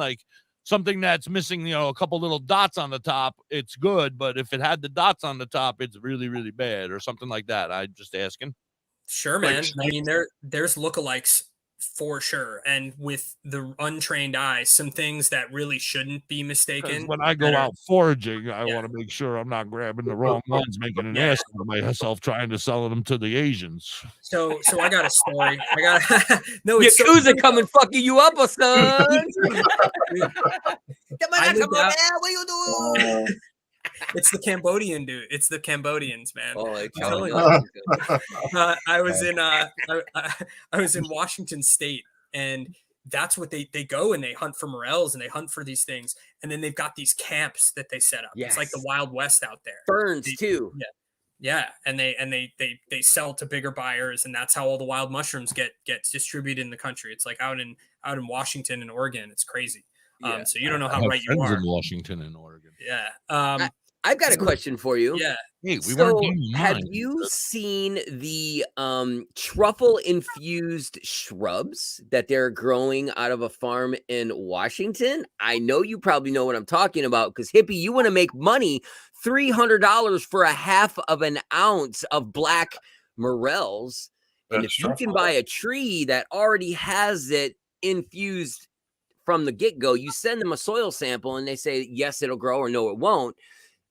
Something that's missing, a couple little dots on the top, it's good, but if it had the dots on the top, it's really, really bad, or something like that. I'm just asking.
Sure, man. I mean, there's lookalikes for sure, and with the untrained eye, some things that really shouldn't be mistaken.
When I go out foraging, I want to make sure I'm not grabbing the wrong ones, making an ass of myself trying to sell them to the Asians.
So I got a story.
Yakuza coming fucking you up, or son.
What you doing? It's the Cambodian dude. It's the Cambodians, man. I was in Washington State, and that's what they go and they hunt for morels and they hunt for these things, and then they've got these camps that they set up. Yes. It's like the Wild West out there.
Ferns too.
Yeah, and they sell to bigger buyers, and that's how all the wild mushrooms get distributed in the country. It's like out in Washington and Oregon. It's crazy. So you don't know how right you are.
In Washington and Oregon.
Yeah.
I've got a question for you.
Yeah.
Hey,
have you seen the truffle infused shrubs that they're growing out of a farm in Washington? I know you probably know what I'm talking about, because Hippie, you want to make money. $300 for a half of an ounce of black morels. And if you can buy a tree that already has it infused from the get-go, you send them a soil sample and they say, yes, it'll grow, or no, it won't.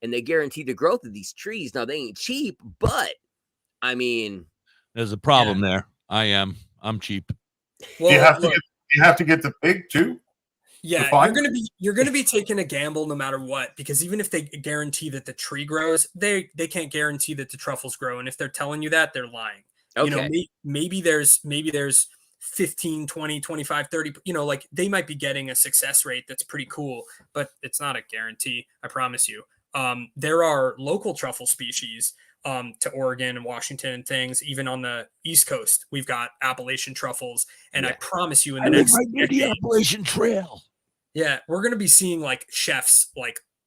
And they guarantee the growth of these trees. Now, they ain't cheap, but I mean,
there's a problem there. I'm cheap.
Well, you have to get the pig too.
Yeah, you're gonna be taking a gamble no matter what, because even if they guarantee that the tree grows, they can't guarantee that the truffles grow. And if they're telling you that, they're lying. Okay. Maybe there's 15, 20, 25, 30, they might be getting a success rate that's pretty cool, but it's not a guarantee. I promise you. There are local truffle species to Oregon and Washington and things. Even on the East Coast, we've got Appalachian truffles, and I promise you, in the next
the Appalachian Trail.
Yeah, we're gonna be seeing chefs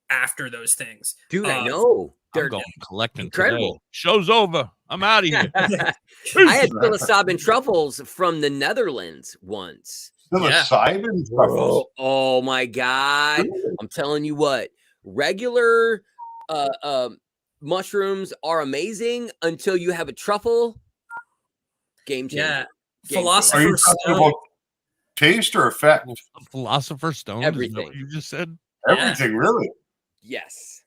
after those things.
Dude, I know.
They're going collecting incredible. Today. Show's over. I'm out of here.
I had psilocybin truffles from the Netherlands once.
Psilocybin truffles.
Oh my God! I'm telling you what. Regular mushrooms are amazing until you have a truffle. Game changer.
Yeah. Philosopher's
Are you talking about taste or effect?
Philosopher's Stone.
Everything.
Is that what you just said.
Everything, really.
Yes.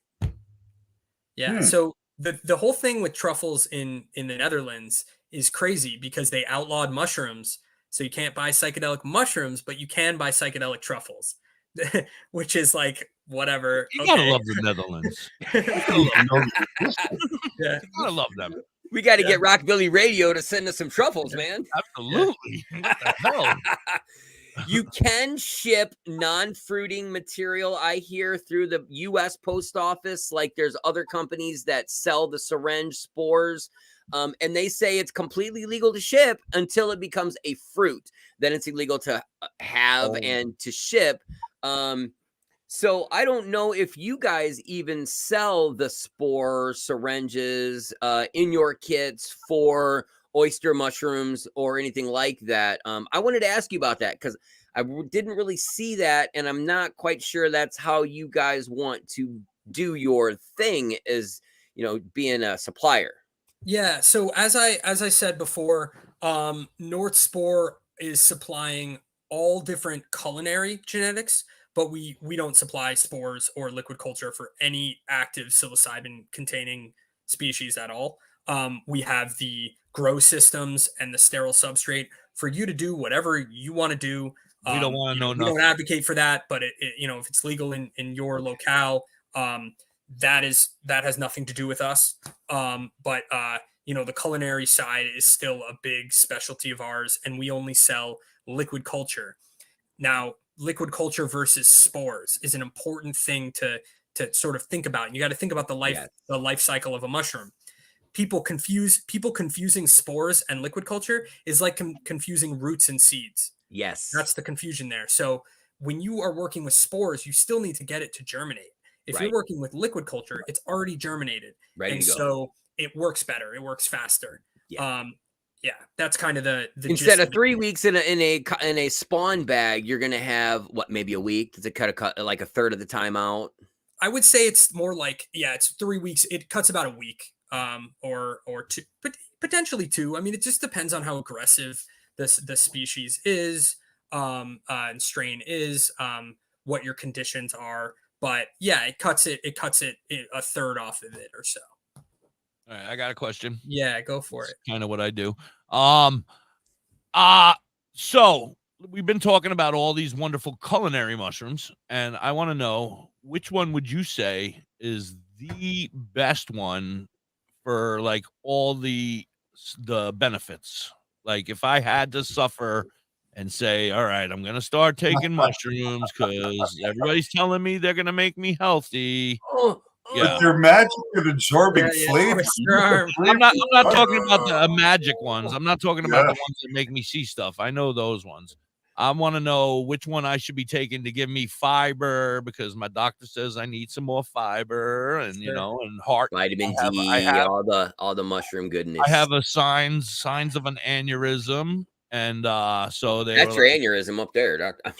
Yeah. So the whole thing with truffles in the Netherlands is crazy, because they outlawed mushrooms, so you can't buy psychedelic mushrooms, but you can buy psychedelic truffles. Which is whatever.
You gotta love the Netherlands.
Yeah.
You gotta love them.
We got to get Rockbilly Radio to send us some truffles, man.
Absolutely. What the hell?
You can ship non-fruiting material, I hear, through the U.S. Post Office. There's other companies that sell the syringe spores. And they say it's completely legal to ship until it becomes a fruit. Then it's illegal to have and to ship. So I don't know if you guys even sell the spore syringes in your kits for oyster mushrooms or anything like that. I wanted to ask you about that because I didn't really see that, and I'm not quite sure that's how you guys want to do your thing, as being a supplier.
Yeah. So as I said before, North Spore is supplying all different culinary genetics, but we don't supply spores or liquid culture for any active psilocybin containing species at all. We have the grow systems and the sterile substrate for you to do whatever you want to do.
We don't want to know
We
nothing.
don't advocate for that, but if it's legal in your locale, that has nothing to do with us. But the culinary side is still a big specialty of ours, and we only sell liquid culture. Now, liquid culture versus spores is an important thing to sort of think about. You got to think about the life cycle of a mushroom. People confusing spores and liquid culture is like confusing roots and seeds.
Yes,
that's the confusion there. So when you are working with spores, you still need to get it to germinate. If you're working with liquid culture, it's already germinated,
ready to go.
So it works better. It works faster. Yeah, that's kind of the
instead of 3 weeks in a spawn bag, you're gonna have maybe a week. Does it cut like a third of the time out?
I would say it's more like it's 3 weeks. It cuts about a week, or two, but potentially 2. I mean, it just depends on how aggressive the species is, and strain is, what your conditions are. But yeah, it cuts it a third off of it or so.
All right, I got a question.
Yeah, go for it.
Kind of what I do. So we've been talking about all these wonderful culinary mushrooms, and I want to know, which one would you say is the best one for like all the benefits? Like if I had to suffer and say, all right, I'm going to start taking mushrooms because everybody's telling me they're going to make me healthy.
With their magic and absorbing flavor.
I'm not talking about the magic ones. I'm not talking about the ones that make me see stuff. I know those ones. I want to know which one I should be taking to give me fiber, because my doctor says I need some more fiber, and and heart,
vitamin D, all the mushroom goodness.
I have a signs of an aneurysm, and so
that's your aneurysm up there, doctor.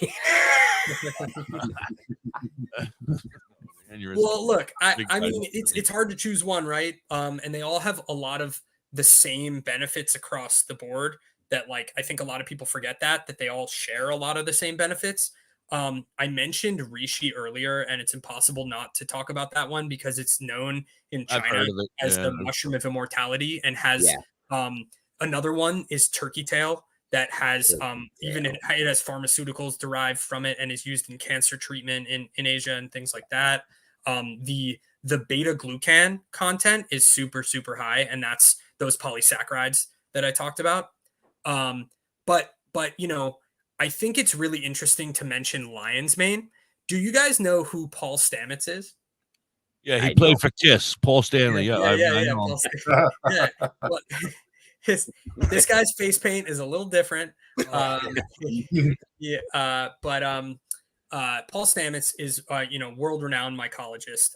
Well, look, I mean, it's hard to choose one, right? And they all have a lot of the same benefits across the board that, like, I think a lot of people forget that they all share a lot of the same benefits. I mentioned reishi earlier, and it's impossible not to talk about that one because it's known in China as the mushroom of immortality, and has another one is turkey tail that has it has pharmaceuticals derived from it and is used in cancer treatment in Asia and things like that. The beta glucan content is super, super high, and that's those polysaccharides that I talked about. But I think it's really interesting to mention lion's mane. Do you guys know who Paul Stamets is?
Yeah, he played for Kiss. Paul Stanley. I know.
Well, this guy's face paint is a little different. Paul Stamets is world-renowned mycologist,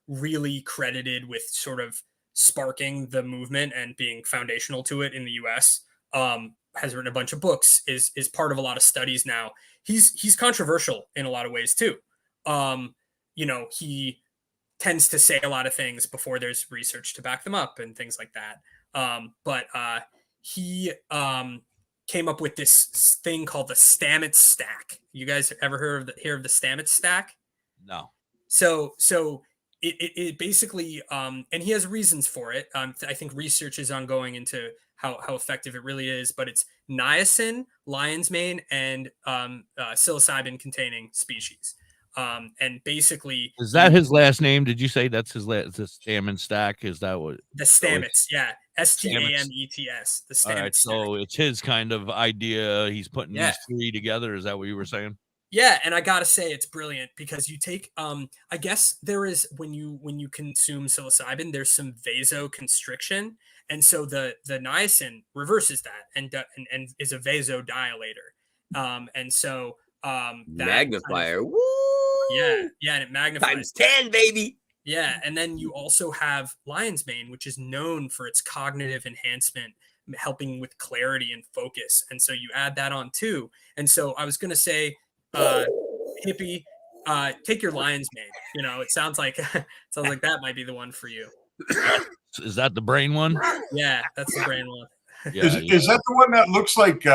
really credited with sort of sparking the movement and being foundational to it in the US. Has written a bunch of books, is part of a lot of studies now. He's controversial in a lot of ways too. He tends to say a lot of things before there's research to back them up and things like that. But he came up with this thing called the Stamets stack. You guys ever hear of the Stamets stack?
No.
So it basically, and he has reasons for it. I think research is ongoing into how effective it really is, but it's niacin, lion's mane, and psilocybin containing species. And basically,
is that his last name? Did you say that's his last? The Stamets stack? Is that what
the Stamets? Yeah, Stamets. The Stamets.
All right, so it's his kind of idea. He's putting these three together. Is that what you were saying?
Yeah, and I gotta say it's brilliant because you take I guess there is when you consume psilocybin, there's some vasoconstriction, and so the niacin reverses that and is a vasodilator, and so
magnifier.
Kind of, and it magnifies
×10, baby.
Yeah, and then you also have lion's mane, which is known for its cognitive enhancement helping with clarity and focus. And so you add that on too. And so I was going to say, Hippie, take your lion's mane. You know, it sounds like that might be the one for you.
Is that the brain one?
Yeah, that's the brain one.
Yeah,
Is that the one that looks like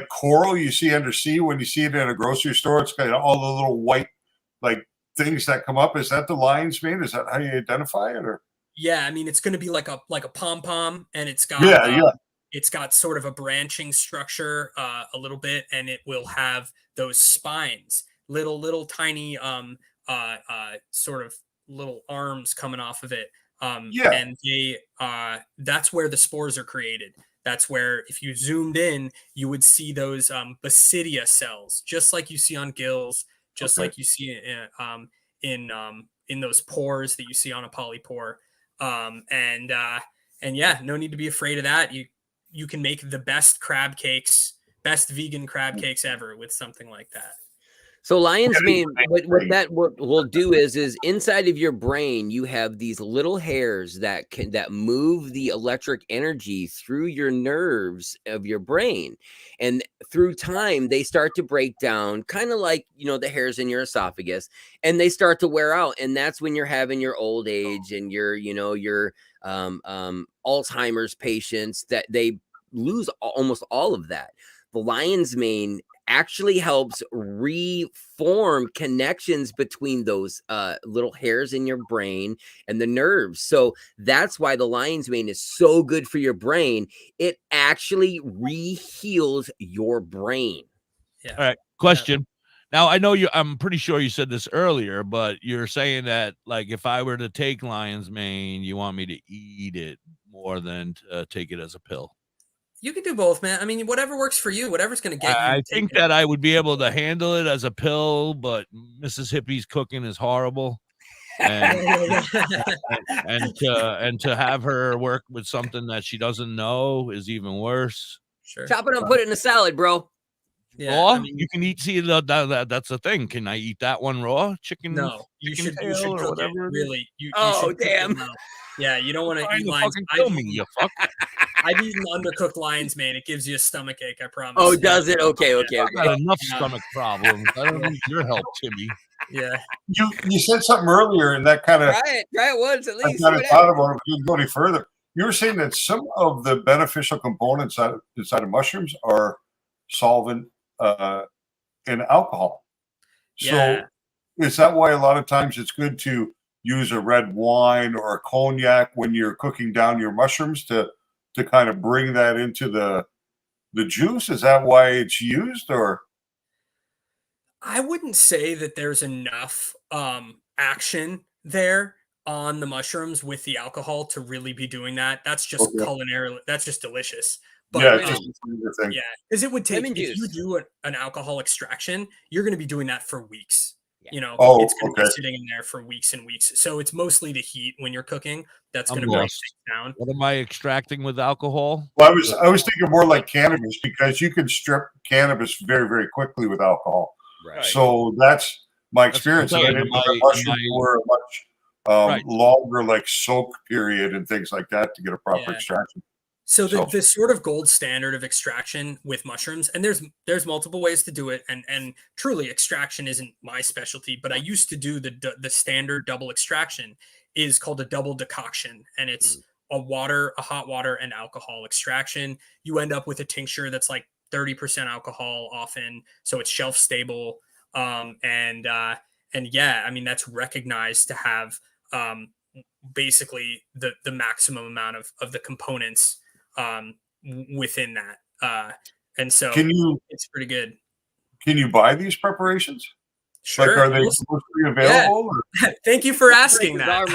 coral you see under sea when you see it in a grocery store? It's got all the little white like things that come up. Is that the lion's mane? Is that how you identify it? Or
yeah, I mean, it's going to be like a pom pom, and it's got it's got sort of a branching structure a little bit, and it will have those spines, little tiny sort of little arms coming off of it. And they that's where the spores are created. That's where, if you zoomed in, you would see those basidia cells, just like you see on gills, just like you see in those pores that you see on a polypore. And yeah, no need to be afraid of that. You can make the best crab cakes, best vegan crab cakes ever with something like that.
So lion's mane, what we'll do is inside of your brain, you have these little hairs that move the electric energy through your nerves of your brain. And through time, they start to break down, kind of like, the hairs in your esophagus, and they start to wear out. And that's when you're having your old age and your Alzheimer's patients, that they lose almost all of that. The lion's mane actually helps reform connections between those little hairs in your brain and the nerves. So that's why the lion's mane is so good for your brain. It actually re-heals your brain.
Yeah.
All right. Question. Now, I know I'm pretty sure you said this earlier, but you're saying that, like, if I were to take lion's mane, you want me to eat it more than to take it as a pill.
You can do both, man. I mean, whatever works for you, whatever's going to get you.
I think that I would be able to handle it as a pill, but Mrs. Hippie's cooking is horrible. And, and to have her work with something that she doesn't know is even worse.
Sure.
Chop it up, put it in a salad, bro.
Yeah, raw? I mean, you can eat. See, that's the thing. Can I eat that one raw? Chicken?
No, you should
or
cook it. Really? You
damn.
Yeah, you don't want to eat lion's.
Kill me, you fuck.
I've eaten undercooked lion's mane. It gives you a stomach ache, I promise.
Oh, does it? Okay.
I got enough stomach problems. I don't need your help, Timmy.
Yeah.
You said something earlier, and that kind of
try it once at least.
I kind of thought about it. We didn't go any further. You were saying that some of the beneficial components inside of mushrooms are solvent and alcohol. So is that why a lot of times it's good to use a red wine or a cognac when you're cooking down your mushrooms to kind of bring that into the juice? Is that why it's used? Or
I wouldn't say that there's enough action there on the mushrooms with the alcohol to really be doing that. That's just culinary. That's just delicious. But because it would take, if you do an alcohol extraction, you're going to be doing that for weeks. It's going to be sitting in there for weeks and weeks. So it's mostly the heat when you're cooking that's going to break things down.
What am I extracting with alcohol?
Well, I was thinking more like cannabis, because you can strip cannabis very, very quickly with alcohol. Right. So that's my experience. I didn't know mushrooms were a much longer like soak period and things like that to get a proper extraction.
So the sort of gold standard of extraction with mushrooms, and there's multiple ways to do it, and truly extraction isn't my specialty, but I used to do the standard double extraction, is called a double decoction, and it's a hot water and alcohol extraction. You end up with a tincture that's like 30% alcohol often, so it's shelf stable, and yeah, I mean, that's recognized to have basically the maximum amount of the components within that, and so it's pretty good.
Can you buy these preparations?
Sure.
Like, are they mostly available?
Yeah. Thank you for asking that.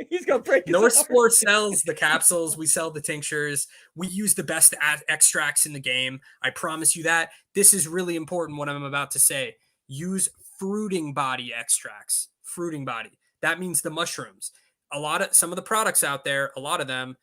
He's gonna break his
North Spore sells the capsules. We sell the tinctures. We use the best extracts in the game. I promise you that. This is really important, what I'm about to say. Use fruiting body extracts. Fruiting body. That means the mushrooms. Some of the products out there, a lot of them,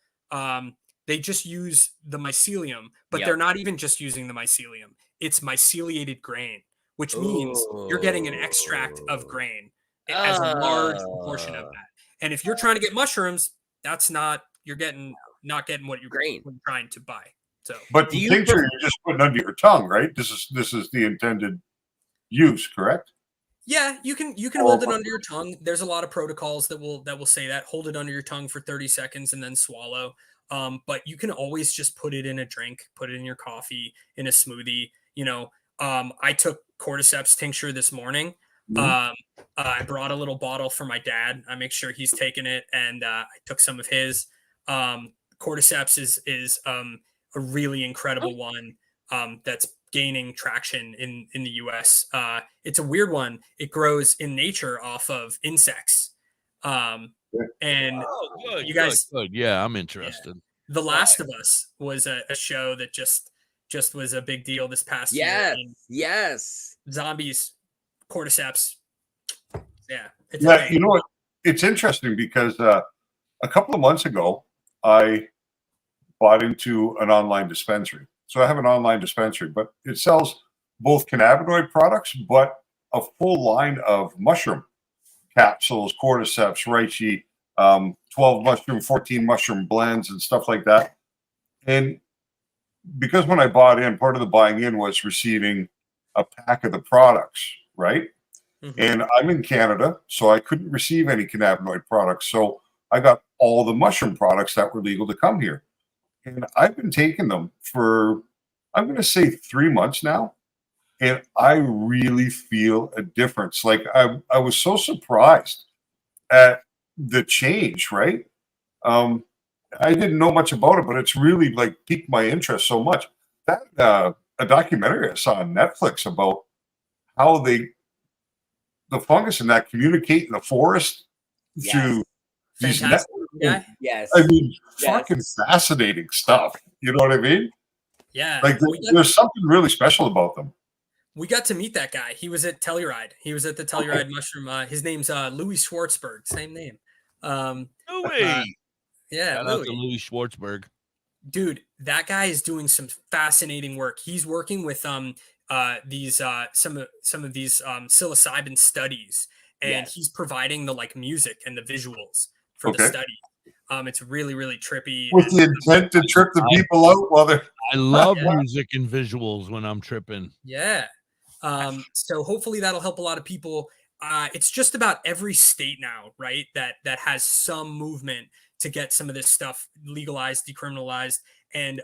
they just use the mycelium, but they're not even just using the mycelium. It's myceliated grain, which means you're getting an extract of grain as a large proportion of that. And if you're trying to get mushrooms, you're getting not getting what you're
Grain.
trying to buy. So,
But
Do
the
you
tincture
pref-
you're just putting under your tongue, right? This is the intended use, correct?
yeah, you can hold it under your tongue. There's a lot of protocols that will say that hold it under your tongue for 30 seconds and then swallow. But you can always just put it in a drink, put it in your coffee, in a smoothie. You know, I took cordyceps tincture this morning. I brought a little bottle for my dad. I make sure he's taking it, and I took some of his. Cordyceps is a really incredible one that's gaining traction in the US. It's a weird one. It grows in nature off of insects. And
Good.
you guys,
good. Yeah, I'm interested.
The Last of Us was a show that just was a big deal this past year.
Yes.
Zombies, cordyceps. Yeah.
Yeah, you know what? It's interesting because a couple of months ago, I bought into an online dispensary. So I have an online dispensary, but it sells both cannabinoid products, but a full line of mushroom capsules, cordyceps, reishi, 12 mushroom, 14 mushroom blends and stuff like that. And because when I bought in, part of the buying in was receiving a pack of the products, right?
Mm-hmm.
And I'm in Canada, so I couldn't receive any cannabinoid products. So I got all the mushroom products that were legal to come here. And I've been taking them for, I'm going to say 3 months now. And I really feel a difference. Like I was so surprised at the change, right? I didn't know much about it, but it's really like piqued my interest so much. That a documentary I saw on Netflix about how the fungus and that communicate in the forest through these
Fantastic.
networks.
Yes.
I mean, fucking fascinating stuff. You know what I mean?
Yeah.
Like there's something really special about them.
We got to meet that guy. He was at Telluride. He was at the Telluride mushroom. His name's Louis Schwartzberg. Same name.
Louis.
Yeah,
Shout out to Louis Schwartzberg.
Dude, that guy is doing some fascinating work. He's working with these some of these psilocybin studies, and he's providing the like music and the visuals for the study. It's really, really trippy.
With the intent to trip the people out while they're
I love music and visuals when I'm tripping.
Yeah. So hopefully that'll help a lot of people. It's just about every state now, right? That has some movement to get some of this stuff legalized, decriminalized. And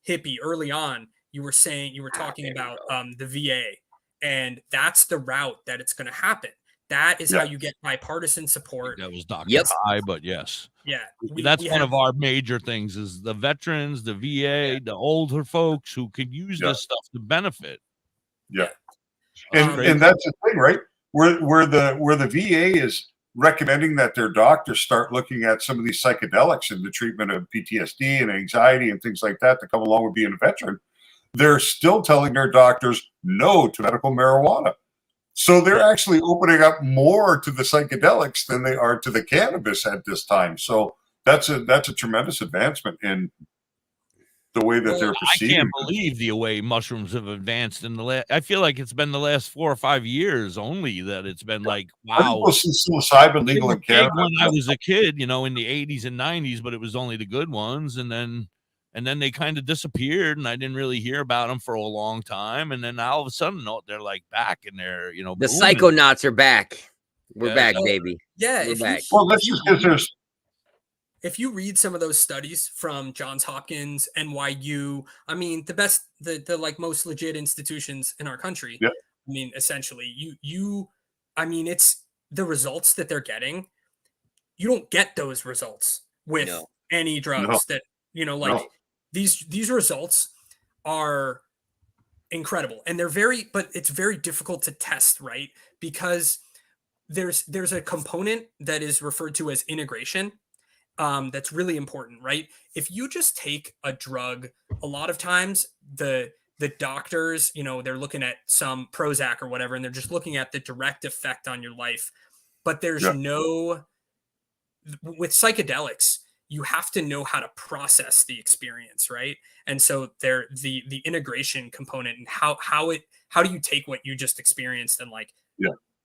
Hippie, early on, you were talking about the VA, and that's the route that it's going to happen. That is how you get bipartisan support.
That was Dr. High, but yes.
Yeah.
That's one of our major things is the veterans, the VA, the older folks who could use this stuff to benefit.
Yeah. And that's the thing, right? Where the VA is recommending that their doctors start looking at some of these psychedelics in the treatment of PTSD and anxiety and things like that to come along with being a veteran, they're still telling their doctors no to medical marijuana. So they're actually opening up more to the psychedelics than they are to the cannabis at this time. So that's a tremendous advancement in the way that they're proceeding.
I can't believe the way mushrooms have advanced in the last. I feel like it's been the last 4 or 5 years only that it's been like, wow.
Psilocybin legal in Canada
when I was a kid, in the 80s and 90s, but it was only the good ones, and then they kind of disappeared, and I didn't really hear about them for a long time, and then all of a sudden, they're like back, and they're the
booming. Psychonauts are back. We're back, baby.
Yeah,
we're back.
Well, that's just because there's.
If you read some of those studies from Johns Hopkins, NYU, I mean, the like most legit institutions in our country.
Yep.
I mean, essentially, I mean, it's the results that they're getting. You don't get those results with any drugs that, these results are incredible, and but it's very difficult to test, right? Because there's a component that is referred to as integration. That's really important, right? If you just take a drug, a lot of times the doctors, they're looking at some Prozac or whatever, and they're just looking at the direct effect on your life. But there's with psychedelics, you have to know how to process the experience, right? And so the integration component and how do you take what you just experienced and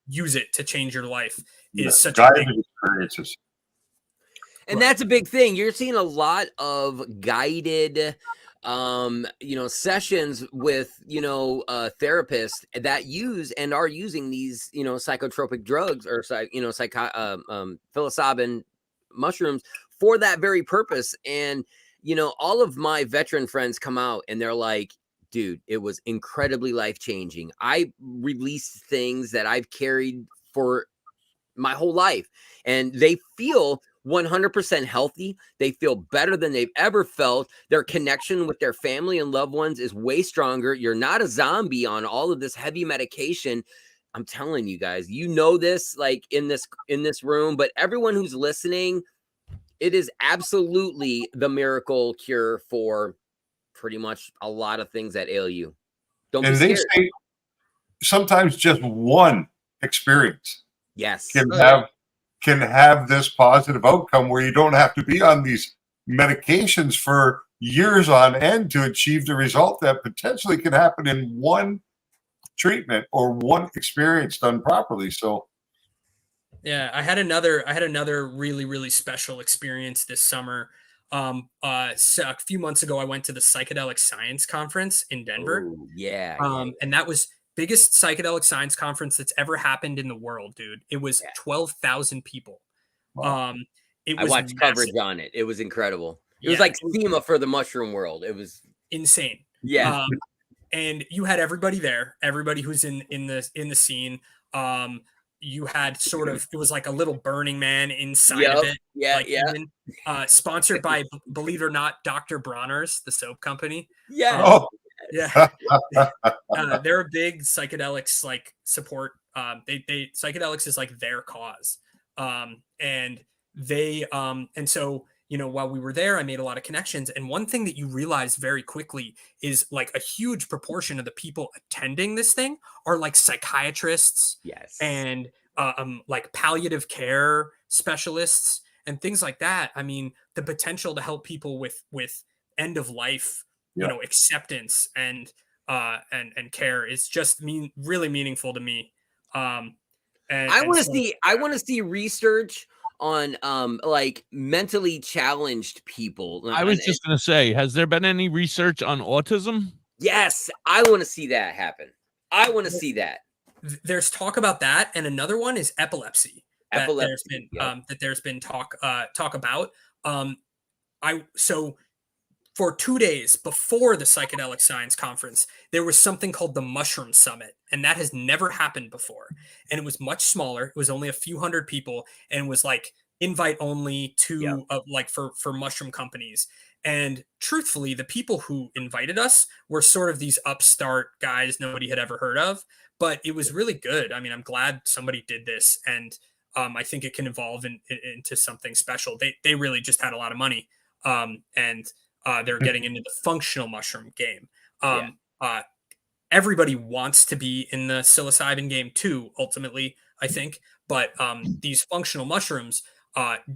use it to change your life is such a big
experiences.
And
Right.
that's a big thing. You're seeing a lot of guided sessions with therapists that use and are using these psychotropic drugs or psilocybin mushrooms for that very purpose. And all of my veteran friends come out and they're like, dude, it was incredibly life-changing. I released things that I've carried for my whole life, and they feel 100% healthy. They feel better than they've ever felt. Their connection with their family and loved ones is way stronger. You're not a zombie on all of this heavy medication. I'm telling you guys, this like in this room, but everyone who's listening, it is absolutely the miracle cure for pretty much a lot of things that ail you. Don't be
And they
scared.
say sometimes just one experience
Yes.
can have this positive outcome where you don't have to be on these medications for years on end to achieve the result that potentially can happen in one treatment or one experience done properly. So
Yeah, I had another really, really special experience this summer. So a few months ago, I went to the Psychedelic Science Conference in Denver.
Oh, yeah.
And that was biggest psychedelic science conference that's ever happened in the world, dude. It was 12,000 people.
wow.
It
I
was
watched
massive.
coverage on it. It was incredible. It
Yeah,
was like SEMA for the mushroom world. It was
insane.
Yeah.
And you had everybody there, everybody who's in the scene. You had sort of, it was like a little Burning Man inside of it.
Yeah,
like even, sponsored by, believe it or not, Dr. Bronner's, the soap company.
Yeah.
Yeah. They're a big psychedelics like support. They psychedelics is like their cause. And so, while we were there, I made a lot of connections. And one thing that you realize very quickly is like a huge proportion of the people attending this thing are like psychiatrists
Yes.
and like palliative care specialists and things like that. I mean, the potential to help people with end of life, acceptance and care is just really meaningful to me. And
I want to see research on like mentally challenged people.
I was just going to say, has there been any research on autism?
Yes, I want to see that happen. I want to see that.
There's talk about that, and another one is epilepsy. There's been talk about. So for 2 days before the Psychedelic Science Conference, there was something called the Mushroom Summit, and that has never happened before. And it was much smaller. It was only a few hundred people, and it was like invite only to like for mushroom companies. And truthfully, the people who invited us were sort of these upstart guys nobody had ever heard of, but it was really good. I mean, I'm glad somebody did this, and I think it can evolve into something special. They really just had a lot of money, and they're getting into the functional mushroom game. Everybody wants to be in the psilocybin game too, ultimately, I think. But these functional mushrooms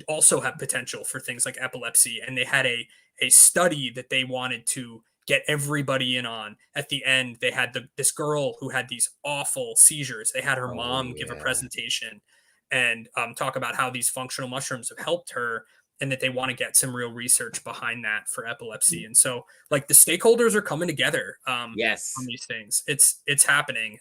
also have potential for things like epilepsy. And they had a study that they wanted to get everybody in on. At the end, they had this girl who had these awful seizures. They had her mom give a presentation and talk about how these functional mushrooms have helped her, and that they want to get some real research behind that for epilepsy. And so like the stakeholders are coming together on these things. It's happening.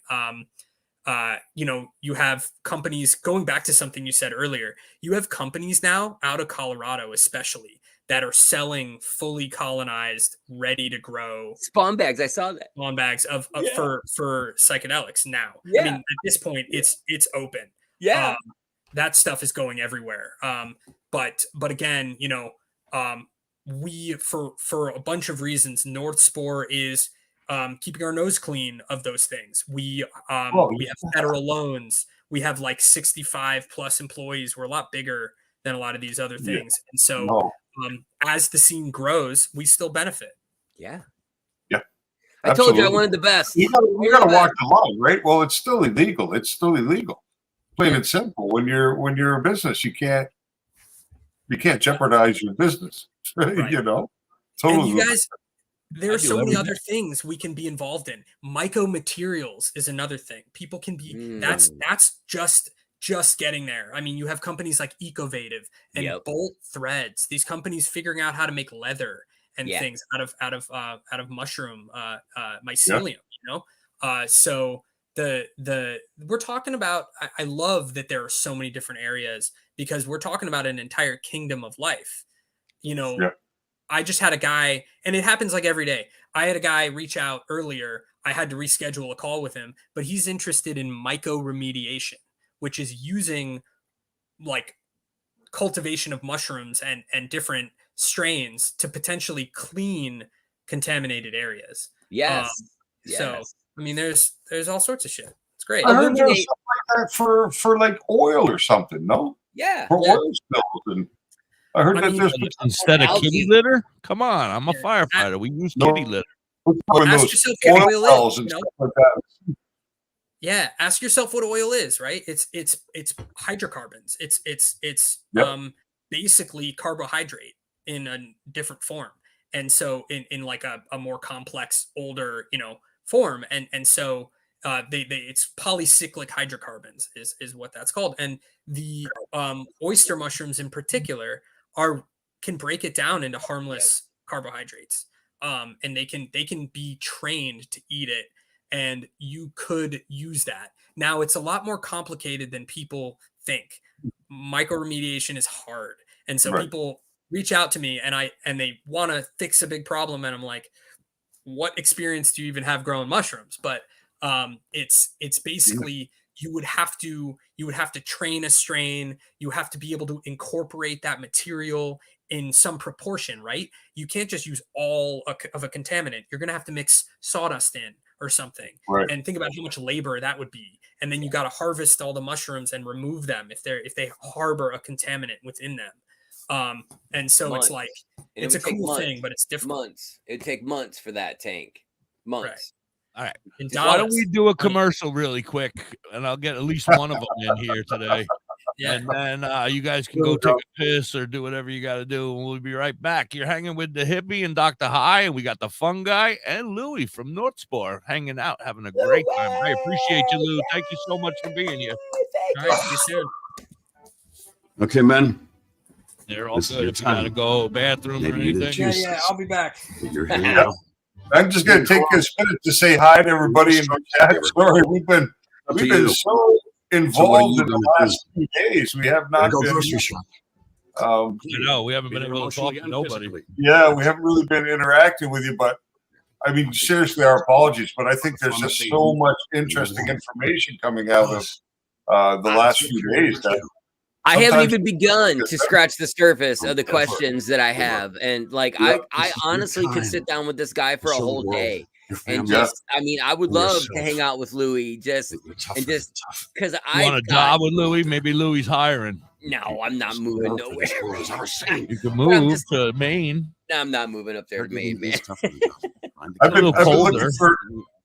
You have companies, going back to something you said earlier, you have companies now out of Colorado, especially, that are selling fully colonized, ready to grow
spawn bags. I saw that
spawn bags for psychedelics now.
Yeah.
I mean, at this point it's open.
Yeah.
That stuff is going everywhere. But again, we for a bunch of reasons, North Spore is keeping our nose clean of those things. We have federal loans. We have like 65 plus employees. We're a lot bigger than a lot of these other things. And so as the scene grows, we still benefit.
Yeah.
I told you I wanted the best.
You got to walk the line, right? Well, it's still illegal. Plain and simple. When you're a business, you can't jeopardize your business. Right. Totally.
And you guys, there are so many other things we can be involved in. Myco materials is another thing. People can be. That's just just getting there. I mean, you have companies like Ecovative and Bolt Threads. These companies figuring out how to make leather and things out of mushroom mycelium. You know, so we're talking about. I love that there are so many different areas because we're talking about an entire kingdom of life. You know, I just had a guy, and it happens like every day. I had a guy reach out earlier. I had to reschedule a call with him, but he's interested in mycoremediation, which is using like cultivation of mushrooms and different strains to potentially clean contaminated areas. So I mean, there's all sorts of shit. It's great.
I heard there was something like that for like oil or something. No, for oil spills, and I heard that there's
instead of kitty litter. Come on, I'm a firefighter. We use kitty litter.
Ask yourself what oil is.
And stuff like that.
Yeah, ask yourself what oil is, right? It's hydrocarbons. It's basically carbohydrate in a different form. And so in like a more complex, older, form. And so it's polycyclic hydrocarbons is what that's called. And the oyster mushrooms in particular can break it down into harmless carbohydrates. And they can be trained to eat it. And you could use that. Now, it's a lot more complicated than people think. Mycoremediation is hard. And so people reach out to me and they want to fix a big problem. And I'm like, what experience do you even have growing mushrooms? But it's basically you would have to train a strain. You have to be able to incorporate that material in some proportion, right? You can't just use all of a contaminant. You're going to have to mix sawdust in or something. Right. And think about how much labor that would be. And then you got to harvest all the mushrooms and remove them if they harbor a contaminant within them. And so it's like, it's a cool thing, but it's difficult.
It'd take months for that tank. Months.
All right. Why don't we do a commercial really quick, and I'll get at least one of them in here today. And then you guys can go take a piss or do whatever you got to do, and we'll be right back. You're hanging with the hippie and Dr. High, and we got the Fungi and Louie from North Spore hanging out, having a great time. I appreciate you, Lou. Thank you so much for being here.
All right, see you soon.
Okay, man.
They're all good. If you got to go bathroom or anything.
Yeah, I'll be back.
I'm just going to take this minute to say hi to everybody in the chat. Sorry, we've been so involved in the last few days. We have not been.
We haven't been able to talk to nobody.
Yeah, we haven't really been interacting with you, but I mean, seriously, our apologies. But I think there's just so much interesting information coming out of the last few days.
I haven't even begun to scratch the surface of the questions that I have. And like, I honestly could sit down with this guy for a whole day. And just, I mean, I would love to hang out with Louie because I
want a job with Louie. Maybe Louie's hiring.
No, I'm not moving nowhere.
You can move to Maine.
No, I'm not moving up there to Maine, man.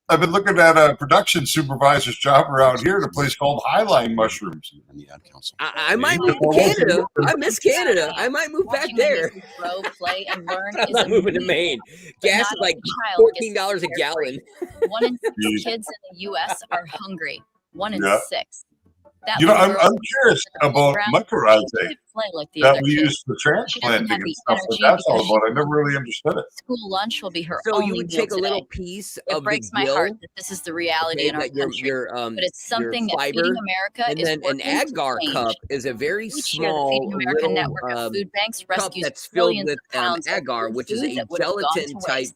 I've been looking at a production supervisor's job around here at a place called Highline Mushrooms.
I might move to Canada. I miss Canada. I might move back there.
Grow, play, and learn.
I'm not moving to Maine. Gas is like $14 a gallon.
1 in 6 kids in the U.S. are hungry. 1 in 6.
I'm curious about mycorrhizae that we use for transplanting and stuff like that's all about. I never really understood it.
School lunch will be her
so
only
you would take a little piece of
it breaks my heart that this is the reality in our country. But it's something that Feeding America
and
is
then an agar cup is a very small
Feeding America network of food banks rescues
that's filled with agar, which is a gelatin type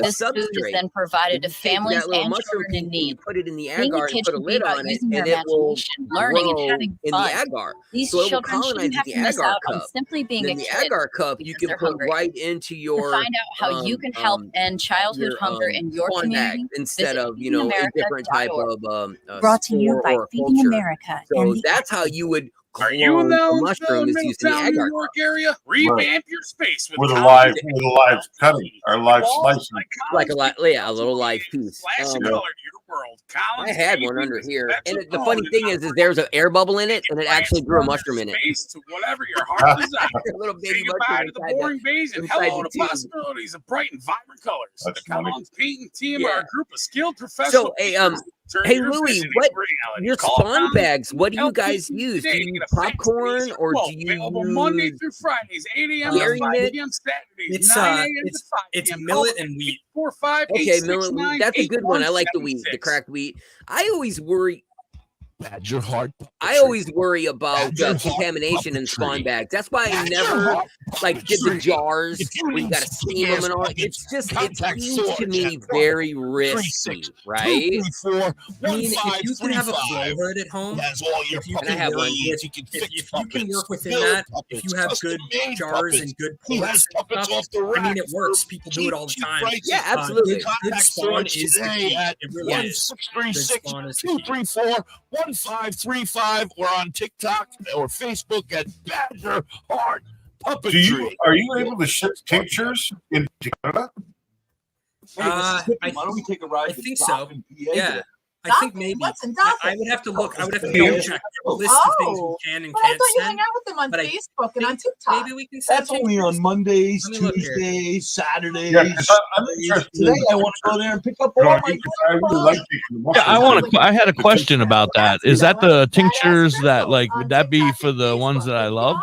this food is then provided to families and children in need.
Put it in the agar and put a lid on it, and it will
learning and having
in
fun.
the agar.
These
so
children shouldn't have to miss out on simply being a
the
kid.
Agar cup you can put right into your.
To find out how you can help end childhood hunger in your community
instead of a different type of
brought to you by Feeding America.
So that's how you would.
Are you in the
mushroom is used in the
New York area? Revamp your space
with a live cutting, our live slicing,
like a little live piece.
Flash colored your world.
I had one under here, and the funny thing is there's an air bubble in it, and it actually grew a mushroom in it.
Space to whatever your heart desires.
A little baby
mushroom inside the boring beige and hello to possibilities of bright and vibrant colors. The Collins, Pete, and team are a group of skilled professionals.
So, Hey Louie, what your spawn bags? What do you guys use? Do you use popcorn or do you
available Monday through Fridays, 8 a.m. to 5 p.m. Saturdays, 9 a.m. to 5
it's
p.m.
millet and wheat.
4-5.
Okay, millet wheat. That's a good one. I like the wheat, the cracked wheat. I always worry.
Badger heart.
I always worry about contamination in spawn bags. That's why I never did the jars where you got to steam them and all. It's just, it seems to me very risky, right?
I mean, if you can have a flow hood at home,
and I have one.
If you can work within that, if you have good jars and good ports and stuff, I mean, it works. People do it all the time.
Yeah, absolutely.
Good spawn is the key. It really is. Good spawn is the key.
1535. We're on TikTok or Facebook at Badger Heart Puppetry.
Are you able to ship tinctures into Canada?
Why don't we take a ride?
I think so. Yeah. I
Doc,
think maybe.
What's in Doc?
I would have to look. I would have to double check a list of things we can and
Well, I
can't
thought you
send.
hang out with them on
but I
Facebook and on
think
TikTok.
Maybe we can send
That's only
tinctures.
on Mondays,
Let me look here.
Tuesdays, Saturdays.
Yeah, 'cause I'm interested
Today
in-
I want to go there and pick up all my.
I really like taking the
Yeah,
mushrooms.
I had a question about that. Is that the tinctures that would that be for the ones that I love?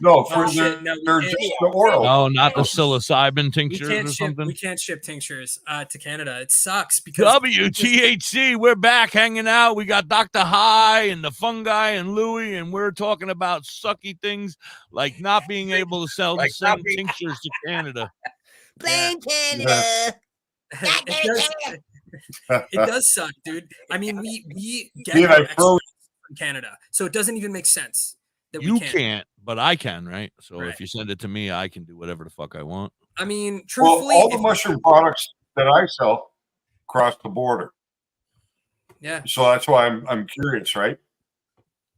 No, for
Oh, shit, no,
they're
we
just
can't.
the oral.
No, not the psilocybin
We
tinctures
can't
or
ship.
something.
We can't ship tinctures to Canada. It sucks because
WTHC, we're back hanging out. We got Dr. High and the Fungi and Louie, and we're talking about sucky things like not being able to sell the same tinctures to Canada.
Blame Canada.
it does suck, dude. I mean, we get
Dude,
our
I froze.
exports from Canada, so it doesn't even make sense that
You
we can't.
can't, but I can, right? So
Right.
if you send it to me, I can do whatever the fuck I want.
I mean,
Well,
truthfully,
all the mushroom products that I sell cross the border,
yeah.
so that's why I'm curious, right?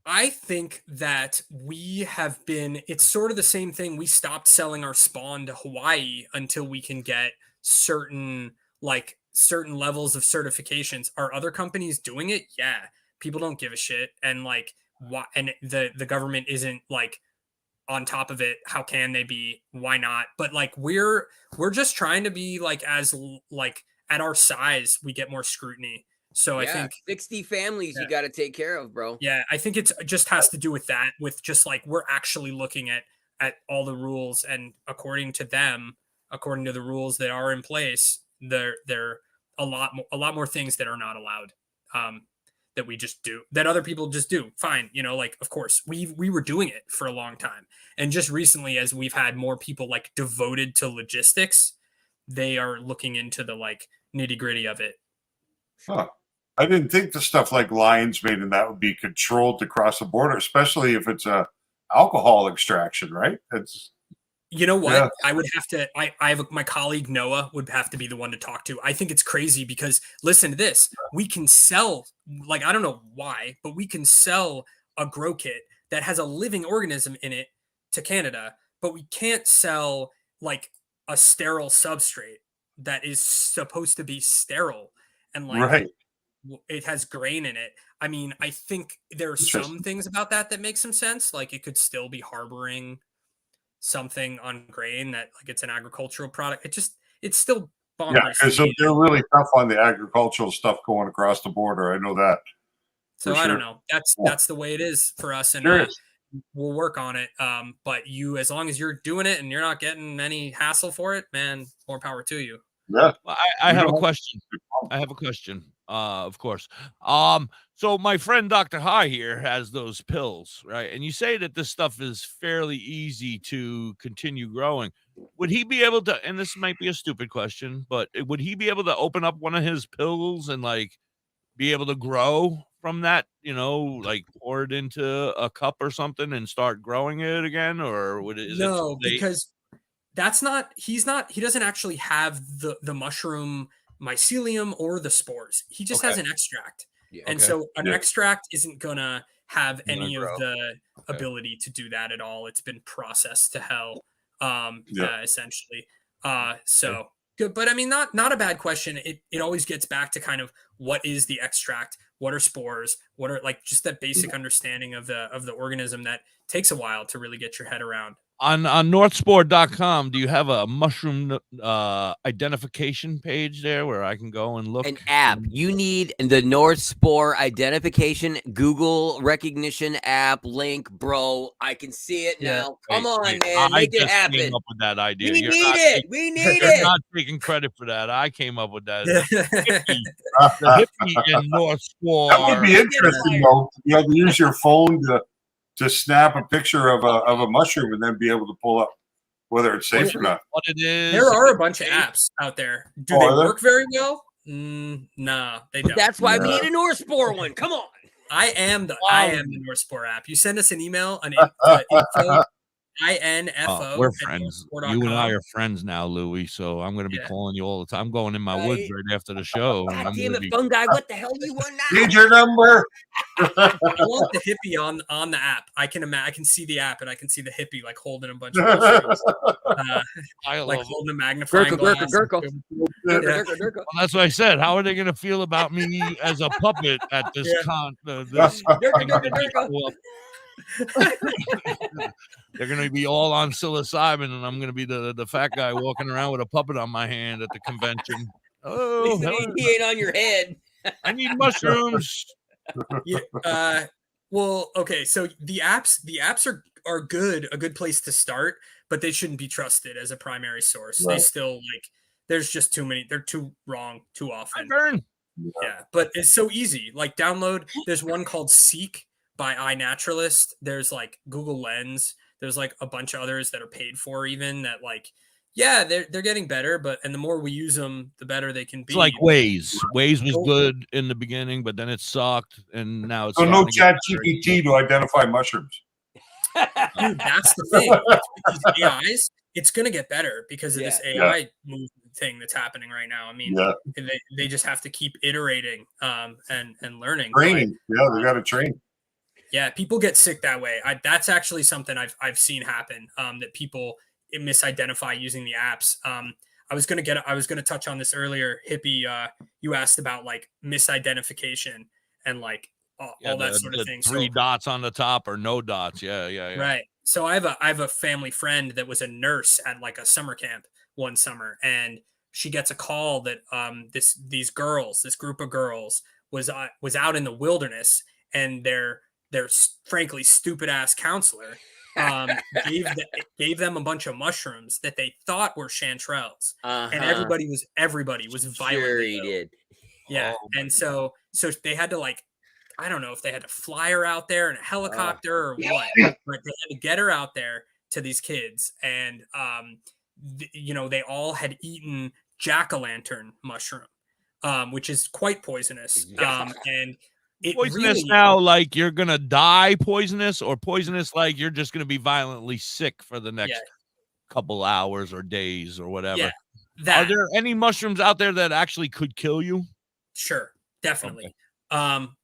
I think that we have been, it's sort of the same thing. We stopped selling our spawn to Hawaii until we can get certain levels of certifications. Are other companies doing it? Yeah. People don't give a shit. And the government isn't on top of it. How can they be? Why not? But we're just trying to be at our size, we get more scrutiny. So I think
60 families you got to take care of, bro.
Yeah, I think it just has to do with that, with just we're actually looking at all the rules, and according to the rules that are in place, there a lot more things that are not allowed, that we just do, that other people just do. Fine, of course we were doing it for a long time, and just recently, as we've had more people devoted to logistics, they are looking into the nitty gritty of it.
Huh. I didn't think the stuff like lion's mane and that would be controlled to cross the border, especially if it's a alcohol extraction, right? It's
You know what?
Yeah.
I would have to. I have my colleague Noah would have to be the one to talk to. I think it's crazy because listen to this. We can sell I don't know why, but we can sell a grow kit that has a living organism in it to Canada, but we can't sell a sterile substrate that is supposed to be sterile and
right.
it has grain in it. I mean, I think there are some things about that make some sense. It could still be harboring something on grain that it's an agricultural product. It's still bonkers.
Yeah, because they're really tough on the agricultural stuff going across the border. I know that.
So I don't know. That's the way it is for us, and we'll work on it. But as long as you're doing it and you're not getting any hassle for it, man, more power to you.
Yeah.
Well, I have a question. Of course. So my friend Dr. High here has those pills, right? And you say that this stuff is fairly easy to continue growing. Would he be able to, and this might be a stupid question, but would he be able to open up one of his pills and be able to grow from that, pour it into a cup or something and start growing it again? Or
because he doesn't actually have the mushroom mycelium or the spores. He just has an extract.
Yeah,
and so an extract isn't gonna have any of the ability to do that at all. It's been processed to hell, essentially. So good, but I mean, not a bad question. It always gets back to kind of what is the extract, what are spores, what are just that basic understanding of the organism that takes a while to really get your head around.
On northspore.com, do you have a mushroom identification page there where I can go and look?
An app. You need the North Spore identification Google recognition app link, bro. I can see it now. Come on, man. Make it happen.
Came up with that idea.
We need it. We need
You're
it.
not taking credit for that. I came up with that. The hippie in North Spore.
That would be interesting, though. To be able to use your phone to snap a picture of a mushroom and then be able to pull up whether it's safe or not.
What it is.
There are a bunch of apps out there. Do they work very well? Nah, they don't.
That's why we need a North Spore one. Come on.
I am the North Spore app. You send us an email on info, INFO.
We're friends. You and I are friends now, Louis. So I'm going to be calling you all the time. I'm going in my woods right after the show.
God damn it, Fungi! What the hell do you want now?
Need your number.
I want the hippie on the app. I can see the app and I can see the hippie like holding a bunch of mushrooms, like holding a magnifying glass.
Well,
that's what I said. How are they going to feel about me as a puppet at this They're going to be all on psilocybin, and I'm going to be the fat guy walking around with a puppet on my hand at the convention. Oh,
he ain't on your head.
I need mushrooms.
Well, okay. So the apps are good, a good place to start, but they shouldn't be trusted as a primary source. Right. They still there's just too many. They're too wrong too often. Yeah, but it's so easy. Like download. There's one called Seek by iNaturalist. There's like Google Lens. There's like a bunch of others that are paid for even that they're getting better, and the more we use them, the better they can be.
It's like Waze. Waze was good in the beginning, but then it sucked, and now it's
so no ChatGPT to identify mushrooms.
Dude, that's the thing. With these AIs, it's gonna get better because of this AI movement thing that's happening right now. I mean, they just have to keep iterating and learning.
Training, they got to train.
Yeah, people get sick that way. That's actually something I've seen happen. That people misidentify using the apps. I was gonna touch on this earlier. Hippie, you asked about like misidentification and like all that sort of thing.
3 dots on the top or no dots. Yeah.
Right. So I have a family friend that was a nurse at like a summer camp one summer, and she gets a call that this group of girls was out in the wilderness, and their frankly stupid ass counselor gave them a bunch of mushrooms that they thought were chanterelles, and everybody was violently
sure he did.
Yeah, and so they had to I don't know if they had to fly her out there in a helicopter or what, but they had to get her out there to these kids, and they all had eaten jack-o'-lantern mushroom, which is quite poisonous, and
poisonous now, like you're gonna die poisonous, or poisonous like you're just gonna be violently sick for the next couple hours or days or whatever. Are there any mushrooms out there that actually could kill you?
Sure, definitely. Okay.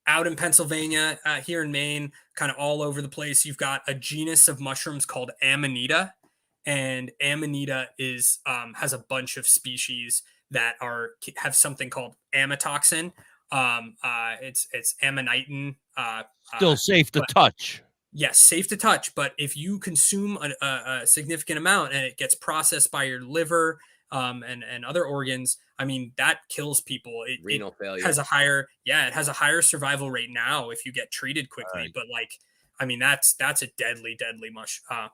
Out in Pennsylvania, here in Maine, kind of all over the place, you've got a genus of mushrooms called Amanita, and Amanita is has a bunch of species that have something called amatoxin. It's amanitin.
Still safe to touch.
Yes, safe to touch. But if you consume a significant amount and it gets processed by your liver and other organs, I mean, that kills people.
Renal failure
has a higher survival rate now if you get treated quickly. Right. But I mean, that's a deadly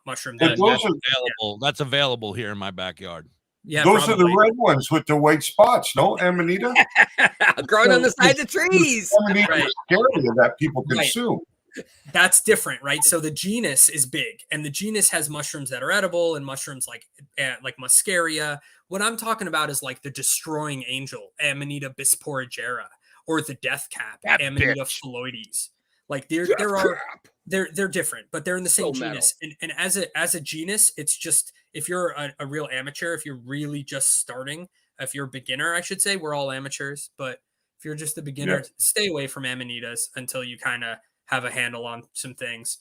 mushroom.
That's available here in my backyard.
Yeah,
those are the red ones with the white spots. No, Amanita
growing on the sides of trees.
Amanita is scary that people consume.
That's different, right? So the genus is big, and the genus has mushrooms that are edible and mushrooms like muscaria. What I'm talking about is like the destroying angel, Amanita bisporigera, or the death cap, Amanita phalloides. Like they're different, but they're in the same genus. And as a genus, it's just, if you're a real amateur, if you're really just starting, if you're a beginner, I should say, we're all amateurs, but if you're just a beginner, stay away from Amanitas until you kind of have a handle on some things,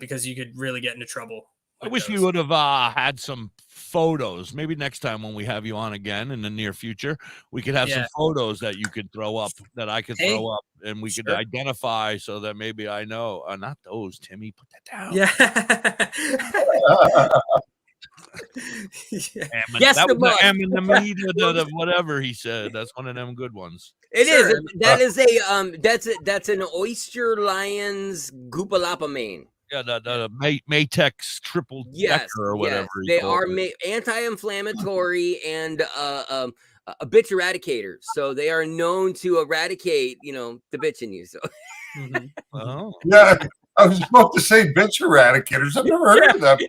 because you could really get into trouble.
I wish we would have had some photos. Maybe next time when we have you on again in the near future, we could have some photos that you could throw up, that I could throw up, and we could identify so that maybe I know. Not those, Timmy. Put that down.
Yeah.
Yes,
that
the
was
mug.
the M in the meat, the whatever he said. That's one of them good ones.
It is. That is a that's an Oyster Lions Goopalapa main.
Yeah, the Matex triple decker or whatever.
They are anti-inflammatory and a bitch eradicator. So they are known to eradicate, the bitch in you. So
oh
yeah, I was about to say bitch eradicators. I've never heard of that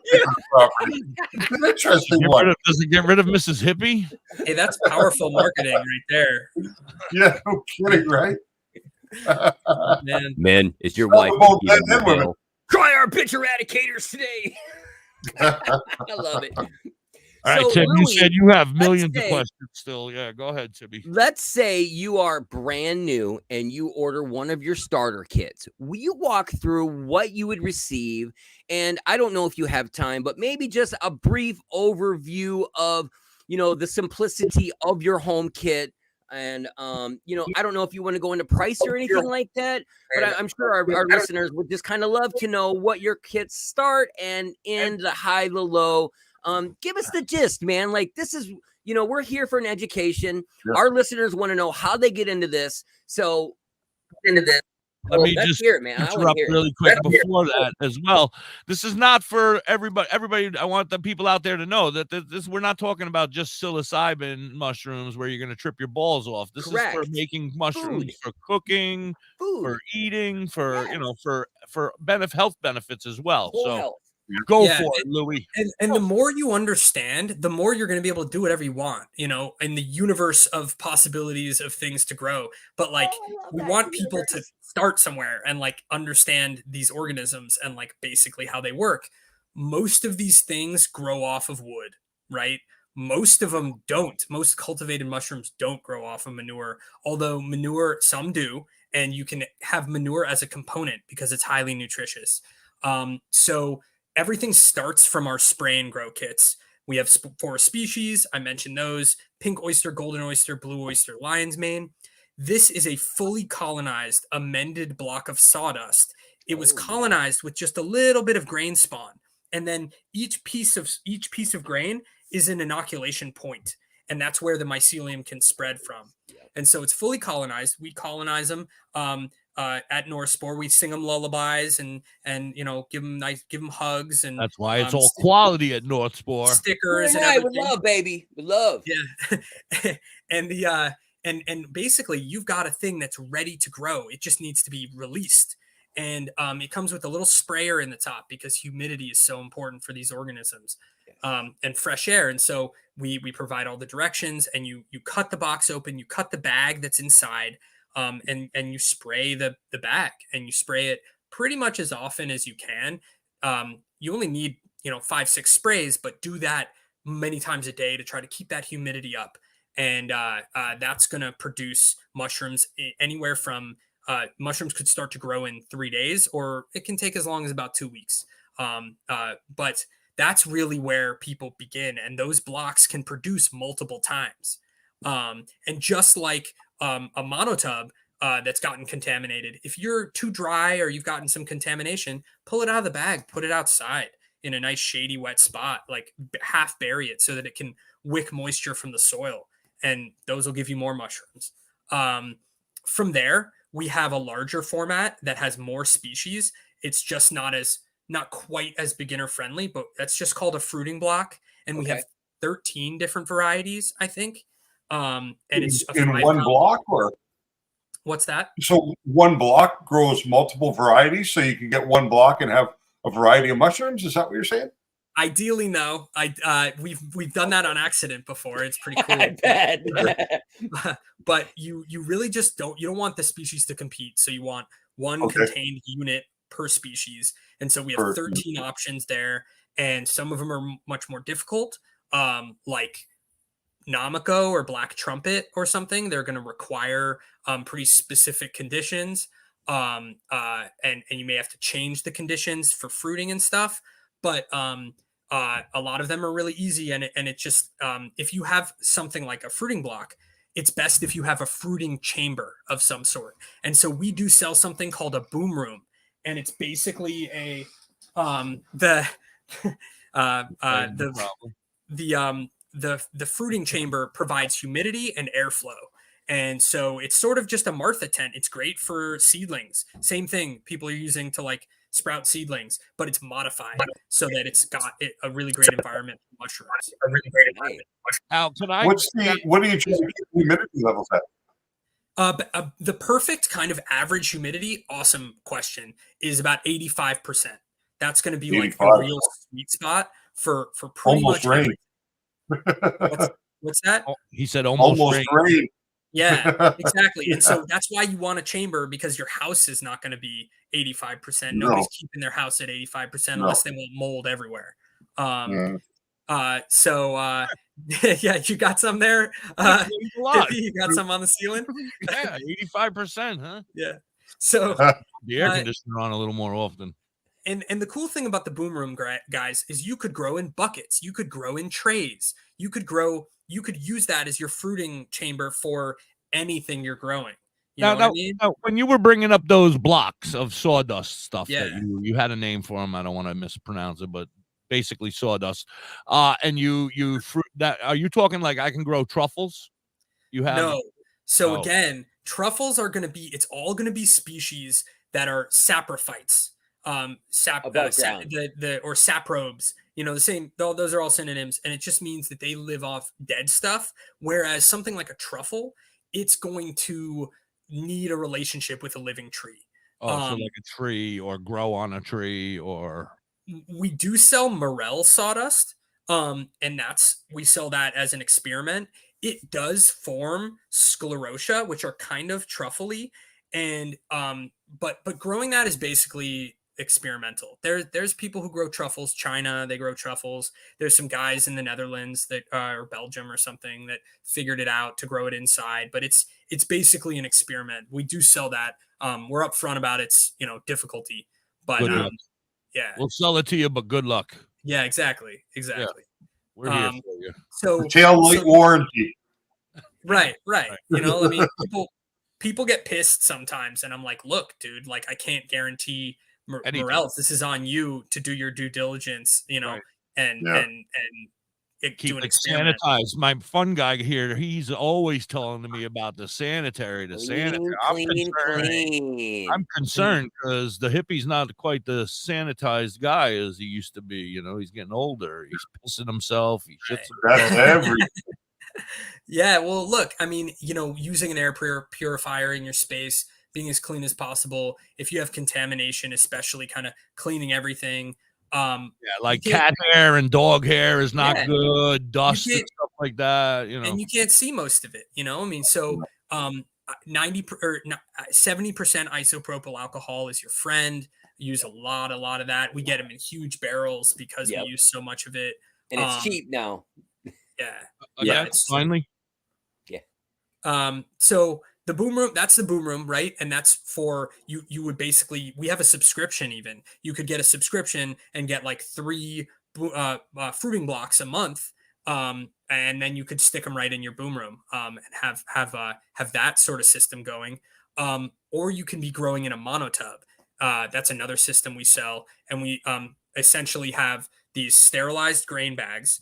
property. It's an interesting one.
Does it get rid of Mrs. Hippie?
Hey, that's powerful marketing right there.
Yeah, no kidding, right?
Man, it's your wife. Try our bitch eradicators today. I love it.
All right, Tim, Louis, you said you have millions of questions still. Yeah, go ahead, Timmy.
Let's say you are brand new and you order one of your starter kits. Will you walk through what you would receive? And I don't know if you have time, but maybe just a brief overview of, the simplicity of your home kit. And, I don't know if you want to go into price or anything like that, but I'm sure our listeners would just kind of love to know what your kits start and end, the high, the low. Give us the gist, man. Like, this is, we're here for an education. Yep. Our listeners want to know how they get into this. So
let me just interrupt really quick before that as well. This is not for everybody. I want the people out there to know that this we're not talking about just psilocybin mushrooms where you're going to trip your balls off. This is for making mushrooms for cooking, for eating, for for health benefits as well. So go for it, Louis.
And the more you understand, the more you're going to be able to do whatever you want, in the universe of possibilities of things to grow. But we want people to start somewhere and understand these organisms and basically how they work. Most of these things grow off of wood, right? Most of them don't. Most cultivated mushrooms don't grow off of manure, although manure, some do. And you can have manure as a component because it's highly nutritious. So everything starts from our spray and grow kits. We have 4 species. I mentioned those: pink oyster, golden oyster, blue oyster, lion's mane. This is a fully colonized, amended block of sawdust. It was colonized with just a little bit of grain spawn. And then each piece of grain is an inoculation point. And that's where the mycelium can spread from. And so it's fully colonized. We colonize them. At North Spore, we sing them lullabies and give them hugs, and
that's why it's all quality at North Spore.
Stickers
and with love, baby, with love.
Yeah, and basically, you've got a thing that's ready to grow. It just needs to be released, and it comes with a little sprayer in the top because humidity is so important for these organisms, and fresh air. And so we provide all the directions, and you cut the box open, you cut the bag that's inside. And you spray the bag, and you spray it pretty much as often as you can. You only need 5-6 sprays, but do that many times a day to try to keep that humidity up. And that's going to produce mushrooms anywhere from mushrooms could start to grow in 3 days, or it can take as long as about 2 weeks. But that's really where people begin, and those blocks can produce multiple times. And just like a monotub that's gotten contaminated, if you're too dry or you've gotten some contamination, pull it out of the bag, put it outside in a nice shady wet spot, half bury it so that it can wick moisture from the soil, and those will give you more mushrooms. From there, we have a larger format that has more species. It's just not quite as beginner friendly, but that's just called a fruiting block, and we have 13 different varieties, I think. And it's
in one block, or
what's that?
So one block grows multiple varieties, so you can get one block and have a variety of mushrooms. Is that what you're saying?
Ideally, no. We've done that on accident before. It's pretty cool.
I bet.
But you really just don't want the species to compete. So you want one contained unit per species, and so we have 13 options there, and some of them are much more difficult, like Namako or Black Trumpet or something. They're going to require pretty specific conditions, and you may have to change the conditions for fruiting and stuff. but a lot of them are really easy, and it just if you have something like a fruiting block, it's best if you have a fruiting chamber of some sort. And so we do sell something called a boom room, and it's basically a the fruiting chamber provides humidity and airflow. And so it's sort of just a Martha tent. It's great for seedlings. Same thing people are using to like sprout seedlings, but it's modified so that it's got a really great environment for mushrooms. A really great environment.
Al, can I?
What do you choose humidity levels at?
The perfect kind of average humidity, awesome question, is about 85%. That's going to be like a real sweet spot for pretty
almost
much
rain.
What's that?
Oh, he said almost rain.
Yeah, exactly. And so that's why you want a chamber, because your house is not going to be 85%. Nobody's keeping their house at 85% unless they want mold everywhere. So yeah, you got some there. You got some on the ceiling.
Yeah, 85%, huh?
Yeah. So
the air conditioner on a little more often.
And the cool thing about the boom room, guys, is you could grow in buckets. You could grow in trays. You could use that as your fruiting chamber for anything you're growing. You know what I mean?
Now, when you were bringing up those blocks of sawdust stuff
Yeah.
that you had a name for them, I don't want to mispronounce it, but basically sawdust. And you fruit that. Are you talking like I can grow truffles? You have
no. So again, truffles are going to be. It's all going to be species that are saprophytes. Or saprobes, the same, those are all synonyms, and it just means that they live off dead stuff. Whereas something like a truffle, it's going to need a relationship with a living tree.
So like a tree, or grow on a tree, or
we do sell morel sawdust, and we sell that as an experiment. It does form sclerotia, which are kind of truffly, and but growing that is basically experimental. There's people who grow truffles. China, they grow truffles. There's some guys in the Netherlands that or Belgium or something that figured it out to grow it inside, but it's basically an experiment. We do sell that. We're upfront about its difficulty, but yeah,
we'll sell it to you, but good luck.
Yeah, exactly.
Yeah. We're here for you.
So
tail light warranty.
Right. I mean, people get pissed sometimes, and I'm like, look, dude, like I can't guarantee morels. This is on you to do your due diligence, and
keep it sanitized. My fun guy here, he's always telling me about the sanitary. I'm concerned because the hippie's not quite the sanitized guy as he used to be. He's getting older. He's pissing himself. He shits himself.
That's everything.
Yeah, well, look, I mean, using an air purifier in your space, being as clean as possible. If you have contamination, especially kind of cleaning everything.
Like cat hair and dog hair is not good. Dust and stuff like that,
And you can't see most of it, I mean, so 70% isopropyl alcohol is your friend. We use a lot of that. We get them in huge barrels because we use so much of it.
And it's cheap now.
Yeah.
Finally.
Yeah. So the boom room, that's the boom room, right? And that's for you would basically, we have a subscription even. You could get a subscription and get like 3 fruiting blocks a month. And then you could stick them right in your boom room and have that sort of system going. Or you can be growing in a monotub. That's another system we sell. And we essentially have these sterilized grain bags.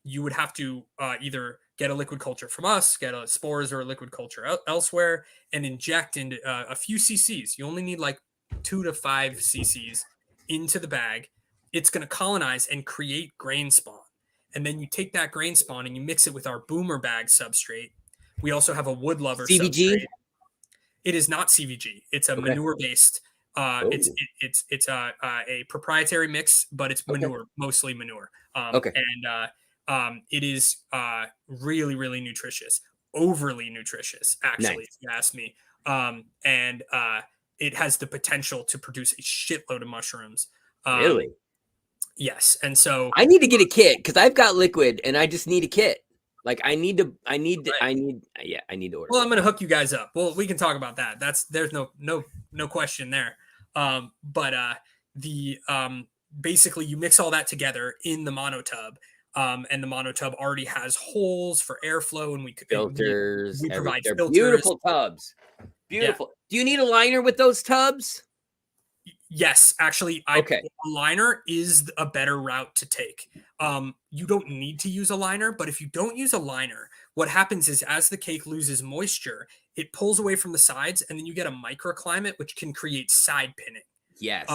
You would have to either get a liquid culture from us, get a spores or a liquid culture elsewhere, and inject into a few cc's. You only need like 2 to 5 cc's into the bag. It's going to colonize and create grain spawn. And then you take that grain spawn and you mix it with our boomer bag substrate. We also have a wood lover
CVG?
substrate. It is not CVG. It's a manure based. It's a proprietary mix, but it's manure, mostly manure. And it is really, really nutritious, overly nutritious, actually, if you ask me. And it has the potential to produce a shitload of mushrooms.
Really?
Yes. And so
I need to get a kit because I've got liquid and I just need a kit. Like I need to order.
Well, I'm going to hook you guys up. Well, we can talk about that. There's no question there. But basically you mix all that together in the monotub. And the monotub already has holes for airflow, and
filters.
We provide filters.
Beautiful tubs. Beautiful. Yeah. Do you need a liner with those tubs?
Yes, actually, a liner is a better route to take. You don't need to use a liner, but if you don't use a liner, what happens is as the cake loses moisture, it pulls away from the sides, and then you get a microclimate, which can create side pinning.
Yes.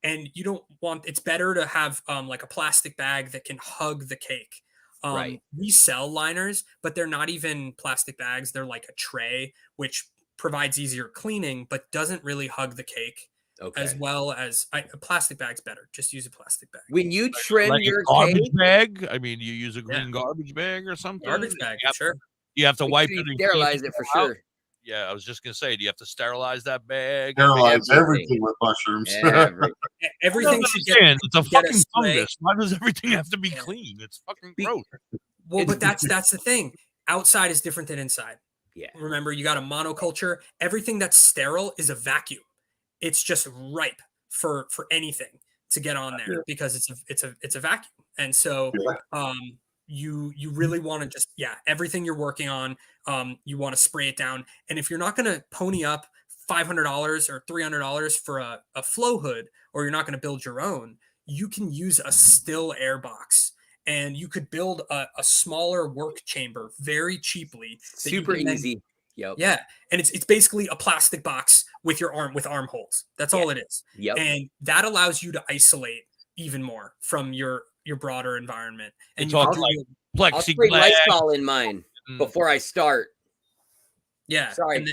And you don't want, it's better to have like a plastic bag that can hug the cake.
Right.
We sell liners, but they're not even plastic bags. They're like a tray, which provides easier cleaning, but doesn't really hug the cake. Okay. As well as a plastic bag's better. Just use a plastic bag.
When you trim
like
your
garbage bag, I mean, you use a green garbage bag or something.
Garbage bag, sure.
You have to wipe it and
sterilize it for sure.
Yeah, I was just gonna say, do you have to sterilize that bag?
Sterilize everything with mushrooms.
Everything should get.
It's a fucking fungus. Why does everything have to be clean? It's fucking gross.
Well, but that's the thing. Outside is different than inside.
Yeah.
Remember, you got a monoculture. Everything that's sterile is a vacuum. It's just ripe for anything to get on there because it's a vacuum. And so you really want to just everything you're working on, you want to spray it down. And if you're not going to pony up $500 or $300 for a flow hood, or you're not going to build your own, you can use a still air box. And you could build a smaller work chamber very cheaply.
Super easy. Yep.
Yeah. And it's basically a plastic box with armholes. That's all it is.
Yep.
And that allows you to isolate even more from your broader environment. And
you
I'll
plexiglass.
Lysol in mine before I start.
Yeah.
Sorry.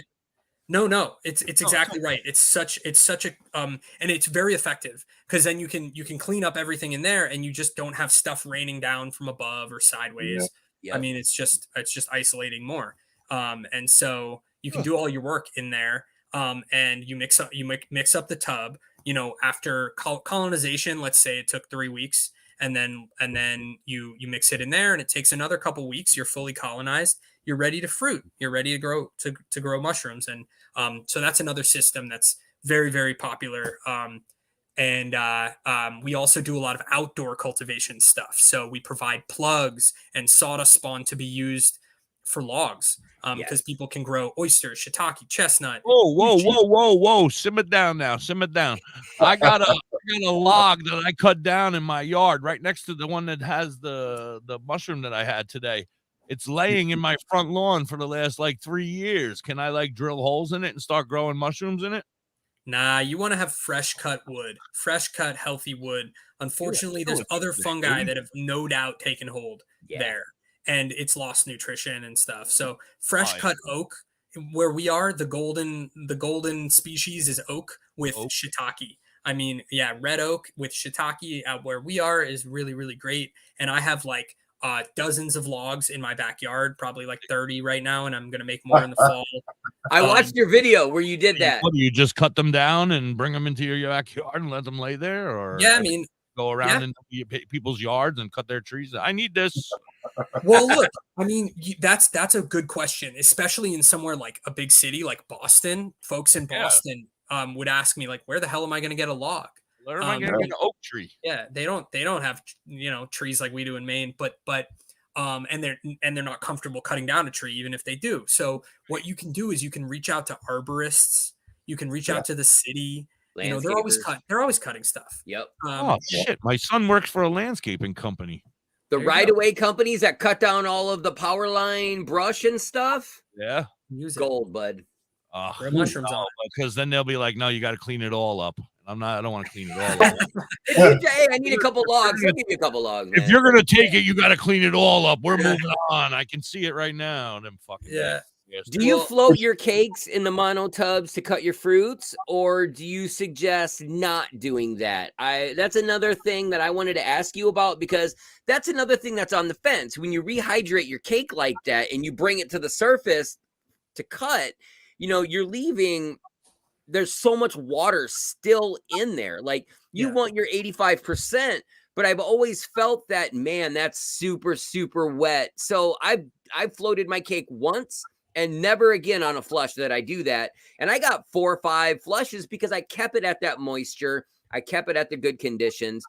No, it's exactly right. It's such a and it's very effective because then you can clean up everything in there and you just don't have stuff raining down from above or sideways.
Yep.
I mean, it's just isolating more. And so you can do all your work in there. And you mix up the tub, after colonization, let's say it took 3 weeks, and then you mix it in there and it takes another couple weeks. You're fully colonized. You're ready to fruit. You're ready to grow mushrooms. And, so that's another system that's very, very popular. We also do a lot of outdoor cultivation stuff. So we provide plugs and sawdust spawn to be used for logs. Because people can grow oysters, shiitake, chestnut.
Whoa! Simmer down now. Simmer down. I got a log that I cut down in my yard, right next to the one that has the mushroom that I had today. It's laying in my front lawn for the last 3 years. Can I drill holes in it and start growing mushrooms in it?
Nah, you want to have fresh cut wood, fresh cut healthy wood. Unfortunately, there's other fungi that have no doubt taken hold there. And it's lost nutrition and stuff. So fresh cut oak, where we are, the golden species is oak with shiitake. I mean, red oak with shiitake out where we are is really, really great. And I have dozens of logs in my backyard, probably 30 right now, and I'm gonna make more in the fall.
I watched your video where you did that.
You just cut them down and bring them into your backyard and let them lay there, or
I mean,
go around into people's yards and cut their trees. I need this.
Well, look, I mean, that's a good question, especially in somewhere like a big city like Boston. Folks in Boston would ask me where the hell am I going to get a log?
Where am I going to get an oak tree?
Yeah, they don't have trees like we do in Maine, but and they're not comfortable cutting down a tree even if they do. So what you can do is you can reach out to arborists, you can reach out to the city. They're always cutting stuff.
Yep.
Shit, my son works for a landscaping company.
The right-of-way companies that cut down all of the power line brush and stuff.
Yeah.
Use
gold, bud.
Mushrooms on it.
Because then they'll be like, no, you got to clean it all up. I don't want to clean it all up.
Hey, I need a couple logs. I'll give you a couple logs, man.
If you're going to take it, you got to clean it all up. We're moving on. I can see it right now. Them fucking
Do you float your cakes in the mono tubs to cut your fruits, or do you suggest not doing that? That's another thing that I wanted to ask you about, because that's another thing that's on the fence. When you rehydrate your cake like that and you bring it to the surface to cut, you're leaving, there's so much water still in there. You want your 85%, but I've always felt that, man, that's super, super wet. So I've floated my cake once, and never again on a flush that I do that. And I got 4 or 5 flushes because I kept it at that moisture. I kept it at the good conditions.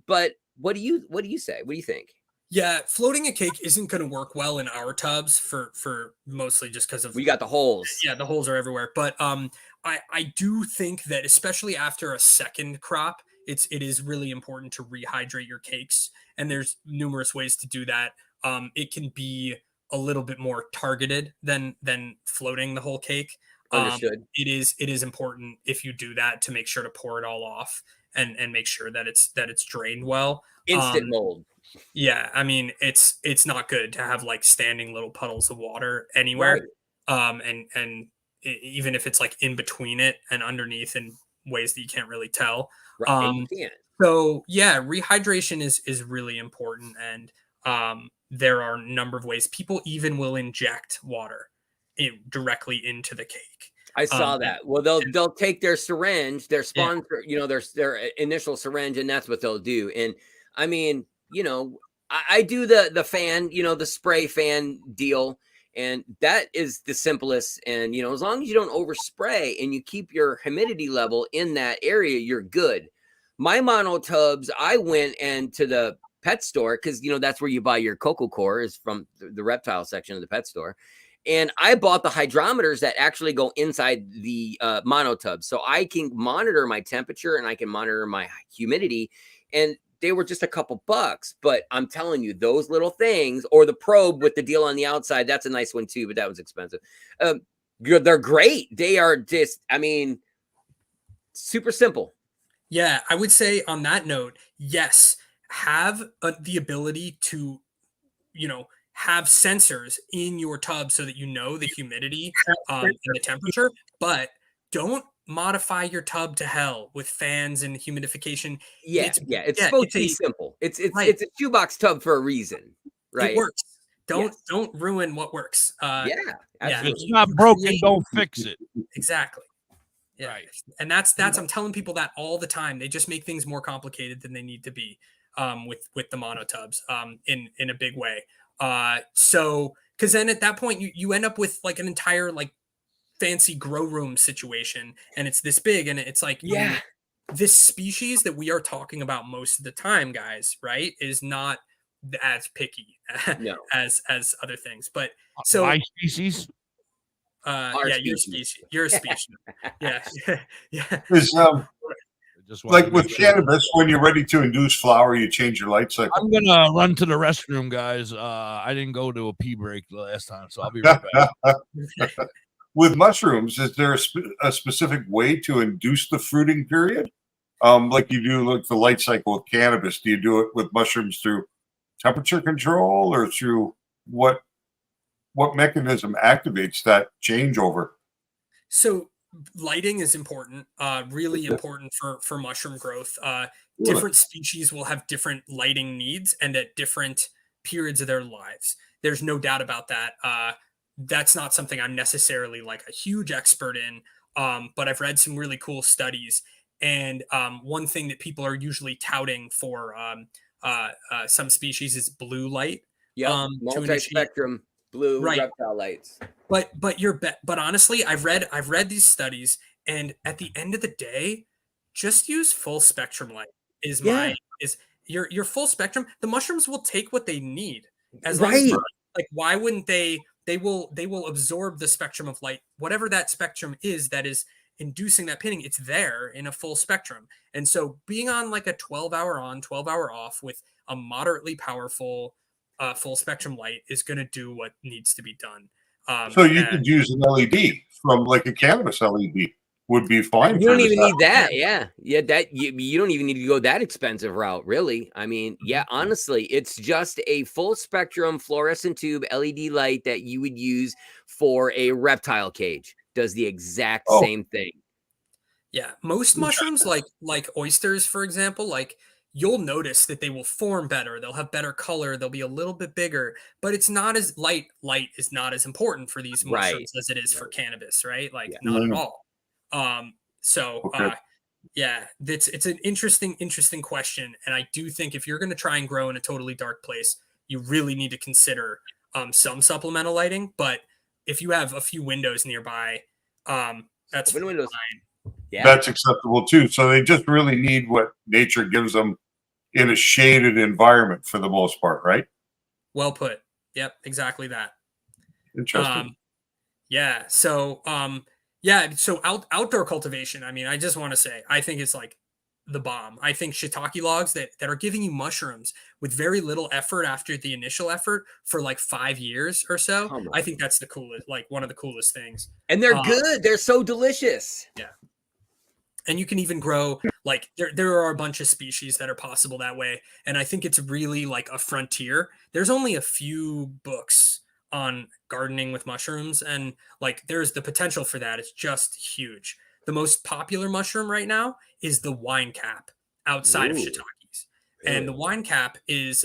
But what do you say? What do you think?
Yeah, floating a cake isn't going to work well in our tubs for mostly just because of
we got the holes.
Yeah, the holes are everywhere. But I do think that especially after a second crop, it is really important to rehydrate your cakes, and there's numerous ways to do that. It can be a little bit more targeted than floating the whole cake.
Understood.
It is important if you do that to make sure to pour it all off and make sure that it's drained well.
Instant mold.
Yeah, I mean it's not good to have like standing little puddles of water anywhere.
Right.
And even if it's like in between it and underneath in ways that you can't really tell.
Right. You can't.
So yeah, rehydration is really important, and there are a number of ways. People even will inject water directly into the cake.
I saw that. Well, they'll take their syringe, their sponsor, their initial syringe, and that's what they'll do. And I mean, I do the fan, the spray fan deal, and that is the simplest. And as long as you don't overspray and you keep your humidity level in that area, you're good. My mono tubs, I went to the pet store because that's where you buy your coco core, is from the reptile section of the pet store. And I bought the hydrometers that actually go inside the mono tub, so I can monitor my temperature and I can monitor my humidity. And they were just a couple bucks, but I'm telling you, those little things, or the probe with the deal on the outside, that's a nice one too, but that was expensive. They're great. They are just, super simple.
Yeah, I would say on that note, yes, have the ability to, have sensors in your tub so that the humidity and the temperature, but don't modify your tub to hell with fans and humidification.
It's supposed to be simple. It's a shoebox tub for a reason, right?
It works. Don't ruin what works.
Absolutely.
If it's not broken, don't fix it.
Exactly. Yeah.
Right. And
that's I'm telling people that all the time. They just make things more complicated than they need to be with the mono tubs in a big way. So because then at that point you end up with like an entire like fancy grow room situation, and it's this big, and it's like this species that we are talking about most of the time, guys, right, is not as picky as other things. But so
my species,
your species, yeah.
Is like with cannabis, when you're ready to induce flower, you change your light cycle.
I'm gonna run to the restroom, guys. I didn't go to a pee break the last time, so I'll be right back.
With mushrooms, is there a specific way to induce the fruiting period? Like you do like the light cycle with cannabis? Do you do it with mushrooms through temperature control, or through what mechanism activates that changeover?
So lighting is important, really important for mushroom growth. Different species will have different lighting needs and at different periods of their lives. There's no doubt about that. That's not something I'm necessarily like a huge expert in, but I've read some really cool studies. And one thing that people are usually touting for some species is blue light.
Yeah, multi-spectrum blue reptile lights.
But honestly, I've read these studies, and at the end of the day, just use full spectrum light. Is your full spectrum. The mushrooms will take what they need as long as, like, why wouldn't they? They will absorb the spectrum of light, whatever that spectrum is that is inducing that pinning. It's there in a full spectrum. And so being on like a 12-hour on, 12-hour off with a moderately powerful full spectrum light is going to do what needs to be done.
So you could use an LED from like a cannabis LED would be fine.
You don't even need that. Yeah. That you don't even need to go that expensive route, really. I mean, honestly, it's just a full spectrum fluorescent tube LED light that you would use for a reptile cage. Does the exact same thing.
Yeah, most mushrooms, like oysters, for example, like you'll notice that they will form better. They'll have better color. They'll be a little bit bigger, but it's not as light. Light is not as important for these mushrooms as it is for cannabis, right? Like not at all. It's an interesting question. And I do think if you're going to try and grow in a totally dark place, you really need to consider some supplemental lighting. But if you have a few windows nearby, that's fine.
that's acceptable too. So they just really need what nature gives them in a shaded environment for the most part, right?
Well put. Yep, exactly that.
Interesting.
Yeah. So outdoor cultivation. I mean, I just want to say, I think it's like the bomb. I think shiitake logs that are giving you mushrooms with very little effort after the initial effort for like 5 years or so. I think that's the coolest, like one of the coolest things.
And they're good. They're so delicious.
Yeah. And you can even grow, like there are a bunch of species that are possible that way. And I think it's really like a frontier. There's only a few books on gardening with mushrooms, and like there's the potential for that. It's just huge. The most popular mushroom right now is the wine cap outside of shiitakes. And the wine cap is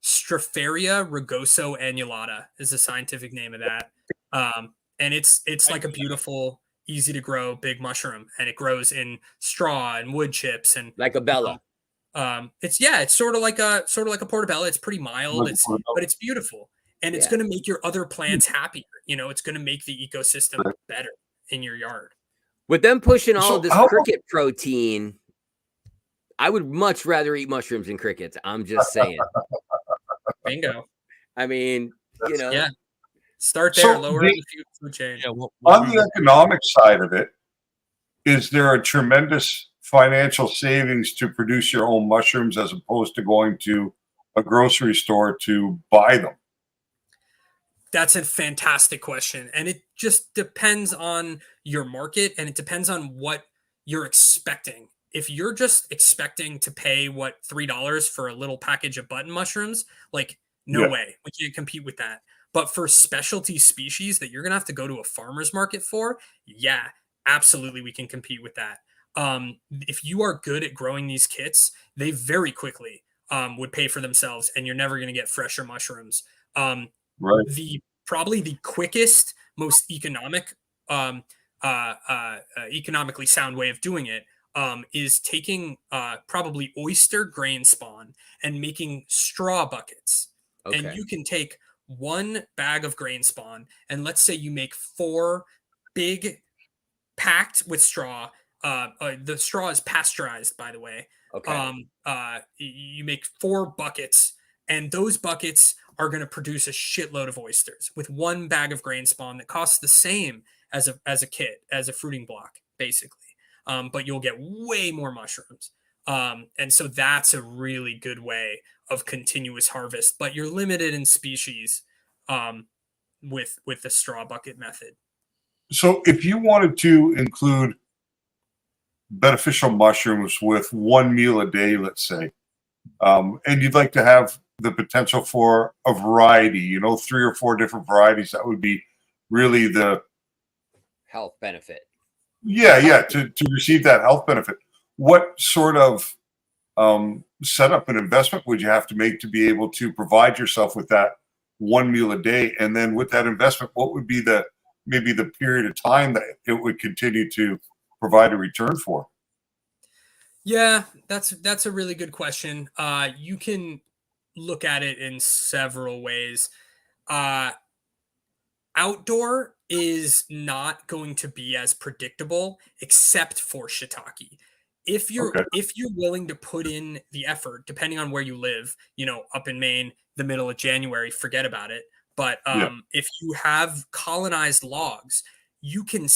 Stropharia rugoso annulata is the scientific name of that. And it's like a beautiful, easy to grow big mushroom, and it grows in straw and wood chips and
like a bella.
It's sort of like a portobello. It's pretty mild, but it's beautiful, and it's going to make your other plants happier. You know, it's going to make the ecosystem better in your yard.
With them pushing all of this cricket protein, I would much rather eat mushrooms than crickets. I'm just saying.
Bingo.
I mean, you know.
Yeah. Start there, lower the food chain.
Yeah, on the economic side of it, is there a tremendous financial savings to produce your own mushrooms as opposed to going to a grocery store to buy them?
That's a fantastic question. And it just depends on your market, and it depends on what you're expecting. If you're just expecting to pay $3 for a little package of button mushrooms, like no way. We can't compete with that. But for specialty species that you're going to have to go to a farmer's market for, yeah, absolutely we can compete with that. If you are good at growing these kits, they very quickly would pay for themselves, and you're never going to get fresher mushrooms.
Right.
Probably the quickest, most economically sound way of doing it is taking probably oyster grain spawn and making straw buckets. Okay. And you can take 1 bag of grain spawn, and let's say you make 4 big packed with straw. The straw is pasteurized, by the way. Okay. You make 4 buckets, and those buckets are going to produce a shitload of oysters with 1 bag of grain spawn that costs the same as a kit, as a fruiting block, basically. But you'll get way more mushrooms. And so that's a really good way of continuous harvest, but you're limited in species with the straw bucket method.
So if you wanted to include beneficial mushrooms with 1 meal a day, let's say, and you'd like to have the potential for a variety, 3 or 4 different varieties, that would be really the
health benefit.
Yeah, to receive that health benefit. What sort of setup and investment would you have to make to be able to provide yourself with that 1 meal a day? And then with that investment, what would be maybe the period of time that it would continue to provide a return for?
Yeah, that's a really good question. You can look at it in several ways. Outdoor is not going to be as predictable except for shiitake. If you're willing to put in the effort, depending on where you live, up in Maine, the middle of January, forget about it. But if you have colonized logs, you can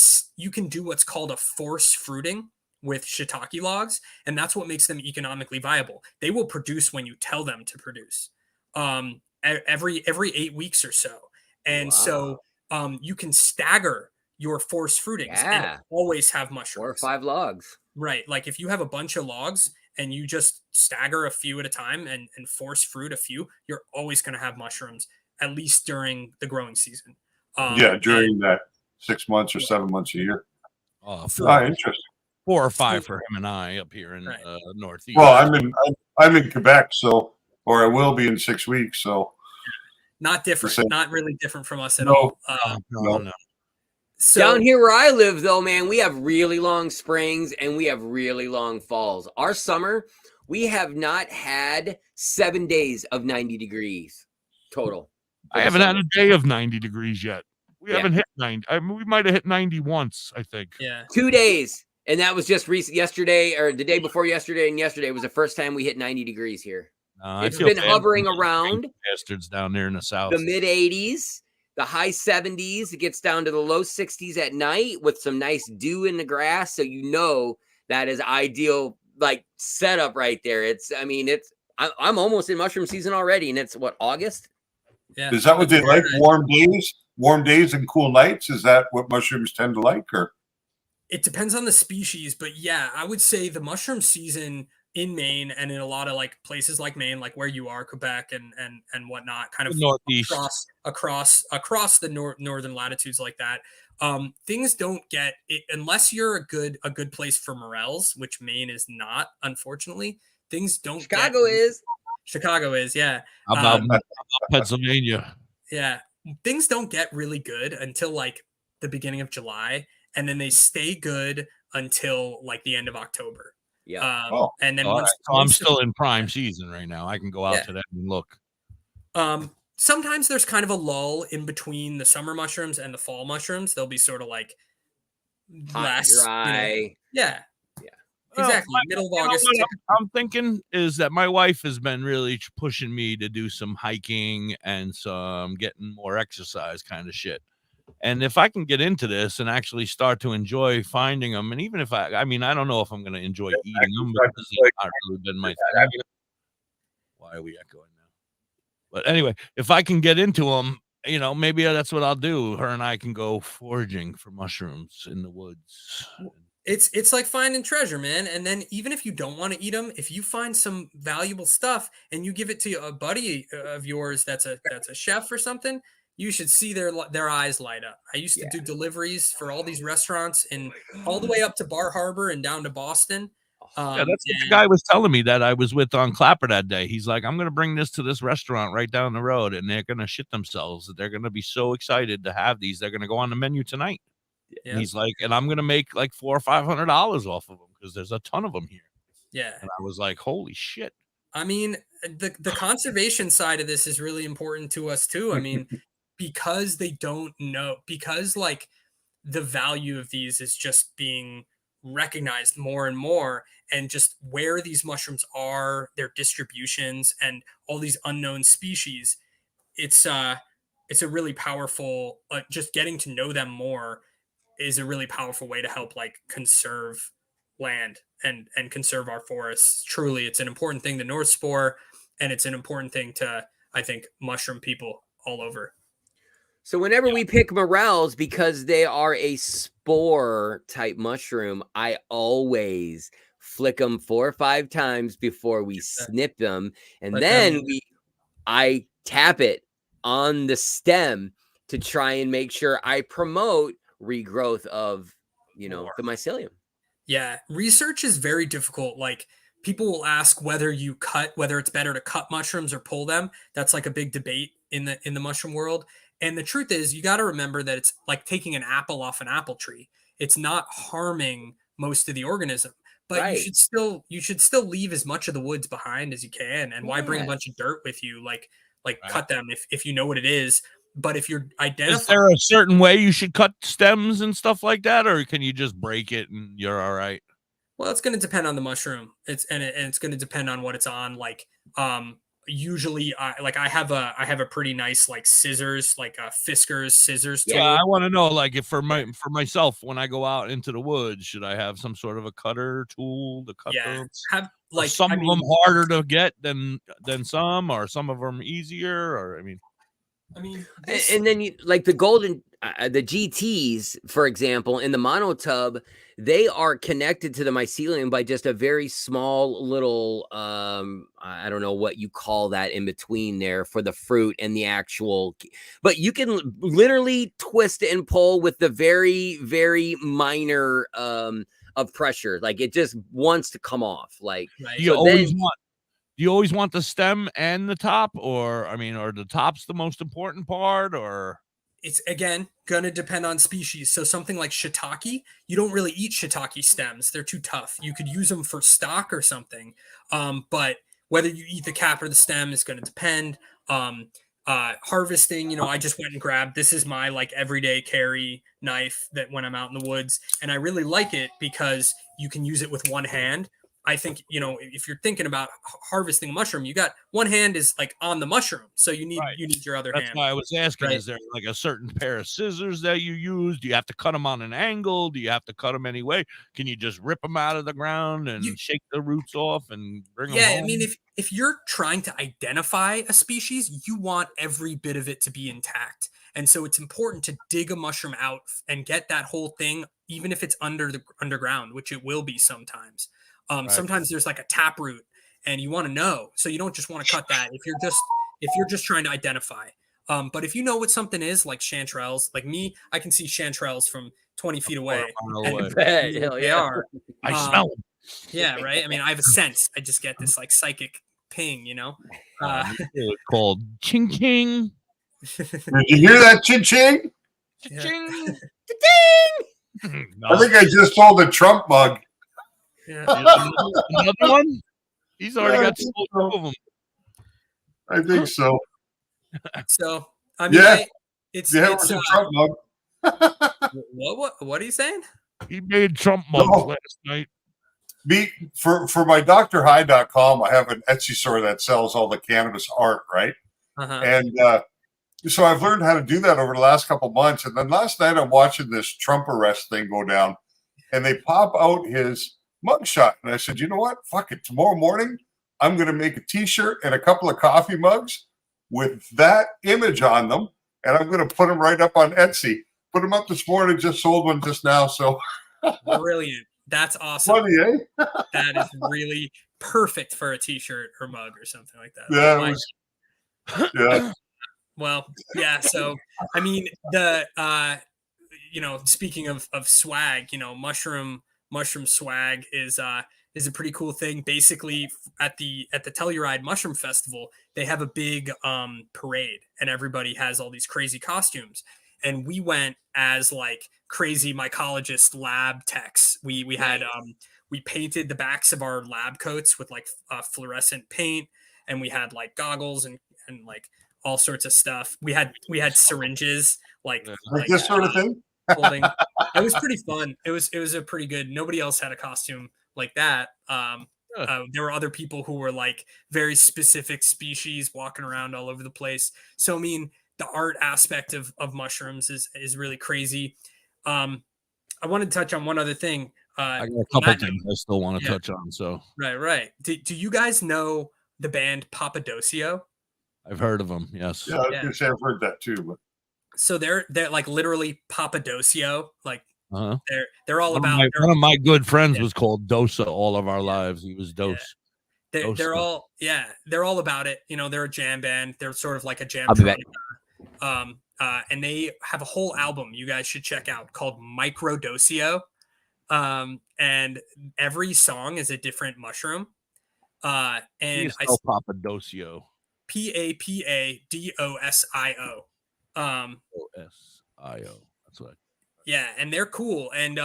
do what's called a force fruiting with shiitake logs, and that's what makes them economically viable. They will produce when you tell them to produce, every 8 weeks or so. And so you can stagger your force fruitings and always have mushrooms.
4 or 5 logs.
Right. Like if you have a bunch of logs and you just stagger a few at a time and force fruit a few, you're always going to have mushrooms, at least during the growing season.
During that 6 months or 7 months a year. Interesting.
4 or 5 for him and I up here in Northeast.
Well, I'm in Quebec, or I will be in 6 weeks, so.
Not different, not really different from us at all.
No.
So, down here where I live, though, man, we have really long springs and we have really long falls. Our summer, we have not had 7 days of 90 degrees total.
I haven't had a day of 90 degrees yet. We haven't hit 90. I mean, we might have hit 90 once, I think.
Yeah.
2 days. And that was just yesterday or the day before yesterday, and yesterday was the first time we hit 90 degrees here. It's been hovering around
bastards down there in the south.
The mid 80s, the high 70s. It gets down to the low 60s at night with some nice dew in the grass. So that is ideal, like setup right there. I'm almost in mushroom season already, and it's what, August?
Yeah. Is that what they like? Warm days and cool nights? Is that what mushrooms tend to like, or?
It depends on the species, but yeah, I would say the mushroom season in Maine and in a lot of like places like Maine, like where you are, Quebec and whatnot, kind of
northeast
across the northern latitudes like that. Things don't get it unless you're a good place for morels, which Maine is not, unfortunately. Things don't.
Chicago
is, yeah.
How about Pennsylvania?
Yeah, things don't get really good until like the beginning of July, and then they stay good until like the end of October.
Yeah.
And then
I'm still in prime season right now. I can go out to that and look.
Sometimes there's kind of a lull in between the summer mushrooms and the fall mushrooms. They'll be sort of like
less dry.
Yeah. Exactly. Middle of August.
What I'm thinking is that my wife has been really pushing me to do some hiking and some getting more exercise kind of shit. And if I can get into this and actually start to enjoy finding them, and even if I don't know if I'm going to enjoy eating them, because it's not really been my thing. Why are we echoing now? But anyway, if I can get into them, maybe that's what I'll do. Her and I can go foraging for mushrooms in the woods.
It's like finding treasure, man. And then even if you don't want to eat them, if you find some valuable stuff and you give it to a buddy of yours that's a chef or something, you should see their eyes light up. I used to do deliveries for all these restaurants and all the way up to Bar Harbor and down to Boston.
That's what the guy was telling me that I was with on Clapper that day. He's like, I'm going to bring this to this restaurant right down the road, and they're going to shit themselves. They're going to be so excited to have these. They're going to go on the menu tonight. Yeah. And he's like, and I'm going to make like $400 or $500 off of them because there's a ton of them here.
Yeah.
And I was like, holy shit.
I mean, the conservation side of this is really important to us too. I mean, because they don't know, because like the value of these is just being recognized more and more, and just where these mushrooms are, their distributions, and all these unknown species, it's a really powerful, just getting to know them more is a really powerful way to help like conserve land and conserve our forests. Truly, it's an important thing to North Spore, and it's an important thing to, I think, mushroom people all over.
So whenever we pick morels, because they are a spore type mushroom, I always flick them 4 or 5 times before we snip them. And then I tap it on the stem to try and make sure I promote regrowth of, the mycelium.
Yeah. Research is very difficult. Like, people will ask whether it's better to cut mushrooms or pull them. That's like a big debate in the mushroom world. And the truth is, you got to remember that it's like taking an apple off an apple tree. It's not harming most of the organism, but you should still leave as much of the woods behind as you can. And why bring a bunch of dirt with you? Like cut them if you know what it is. But if you're identifying,
is there a certain way you should cut stems and stuff like that, or can you just break it and you're all right?
Well, it's going to depend on the mushroom. It's going to depend on what it's on. Like, usually I have a pretty nice like scissors, like Fisker's scissors tool.
Yeah, I want to know, like, if for myself, when I go out into the woods, should I have some sort of a cutter tool to cut them?
Have like
some of them harder to get than some, or some of them easier, or
and then like the golden, the GTs, for example, in the monotub, they are connected to the mycelium by just a very small little, I don't know what you call that in between there for the fruit and the actual, but you can literally twist and pull with the very, very minor, of pressure. Like, it just wants to come off. Like,
do you always want the stem and the top, or are the tops the most important part, or?
It's, again, going to depend on species. So something like shiitake, you don't really eat shiitake stems. They're too tough. You could use them for stock or something. But whether you eat the cap or the stem is going to depend. harvesting, I just went and grabbed, this is my like everyday carry knife that when I'm out in the woods, and I really like it because you can use it with one hand. I think, if you're thinking about harvesting a mushroom, you got one hand is like on the mushroom. So you need your other hand.
That's why I was asking,
right?
Is there like a certain pair of scissors that you use? Do you have to cut them on an angle? Do you have to cut them anyway? Can you just rip them out of the ground and shake the roots off and bring them home?
I mean, if you're trying to identify a species, you want every bit of it to be intact. And so it's important to dig a mushroom out and get that whole thing, even if it's underground, which it will be sometimes. Sometimes there's like a tap root and you want to know, so you don't just want to cut that if you're just trying to identify. But if you know what something is, like chanterelles, like me, I can see chanterelles from 20 feet away. They are.
I smell them.
Yeah, right. I mean, I have a sense. I just get this like psychic ping,
It's called ching ching.
Did you hear that ching ching?
Ching.
I think I just sold a Trump mug.
Yeah.
Another one? He's already got two of them.
I think so.
So I mean, it's
a Trump mug.
What are you saying?
He made Trump mugs last night.
For my drhigh.com, I have an Etsy store that sells all the cannabis art, right? And so I've learned how to do that over the last couple months. And then last night I'm watching this Trump arrest thing go down, and they pop out his mugshot. And I said, you know what? Fuck it. Tomorrow morning, I'm going to make a T-shirt and a couple of coffee mugs with that image on them, and I'm going to put them right up on Etsy. Put them up this morning. Just sold one just now. So
brilliant. That's awesome.
Funny, eh?
That is really perfect for a T-shirt or mug or something like that.
Yeah.
Well, yeah. So, I mean, speaking of swag, mushroom swag is a pretty cool thing. Basically, at the Telluride Mushroom Festival, they have a big parade, and everybody has all these crazy costumes. And we went as like crazy mycologist lab techs. We had we painted the backs of our lab coats with like fluorescent paint, and we had like goggles and like all sorts of stuff. We had syringes like
this sort of thing.
Holding. It was pretty fun. It was a pretty good. Nobody else had a costume like that. There were other people who were like very specific species walking around all over the place. So I mean, the art aspect of mushrooms is really crazy. I wanted to touch on one other thing.
I got a couple things I still want to touch on. So
right. Do you guys know the band Papadosio?
I've heard of them. Yes.
Yeah, I was gonna say I've heard that too. But
so they're like literally Papadosio. Like they're all about.
One of my good friends was called Dosa all of our lives. He was Dose.
Yeah. They're all about it. They're a jam band. They're sort of like a jam. And they have a whole album you guys should check out called Mycology. And every song is a different mushroom. And I
Papadosio.
Papadosio.
OSIO. That's what.
Yeah, and they're cool. And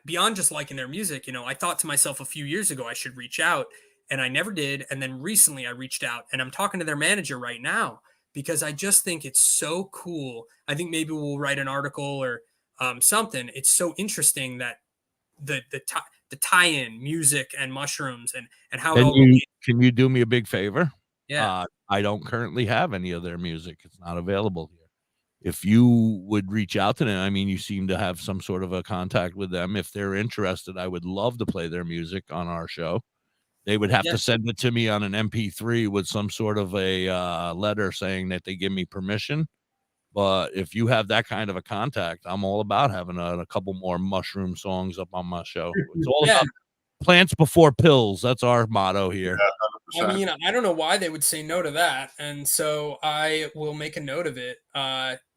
beyond just liking their music, I thought to myself a few years ago I should reach out, and I never did. And then recently I reached out, and I'm talking to their manager right now because I just think it's so cool. I think maybe we'll write an article or something. It's so interesting that the tie-in music and mushrooms and how
can you do me a big favor?
Yeah.
I don't currently have any of their music. It's not available here. If you would reach out to them, I mean, you seem to have some sort of a contact with them. If they're interested, I would love to play their music on our show. They would have to send it to me on an MP3 with some sort of a letter saying that they give me permission. But if you have that kind of a contact, I'm all about having a couple more mushroom songs up on my show. It's all about plants before pills. That's our motto here.
Yeah,
I mean, I don't know why they would say no to that. And so I will make a note of it.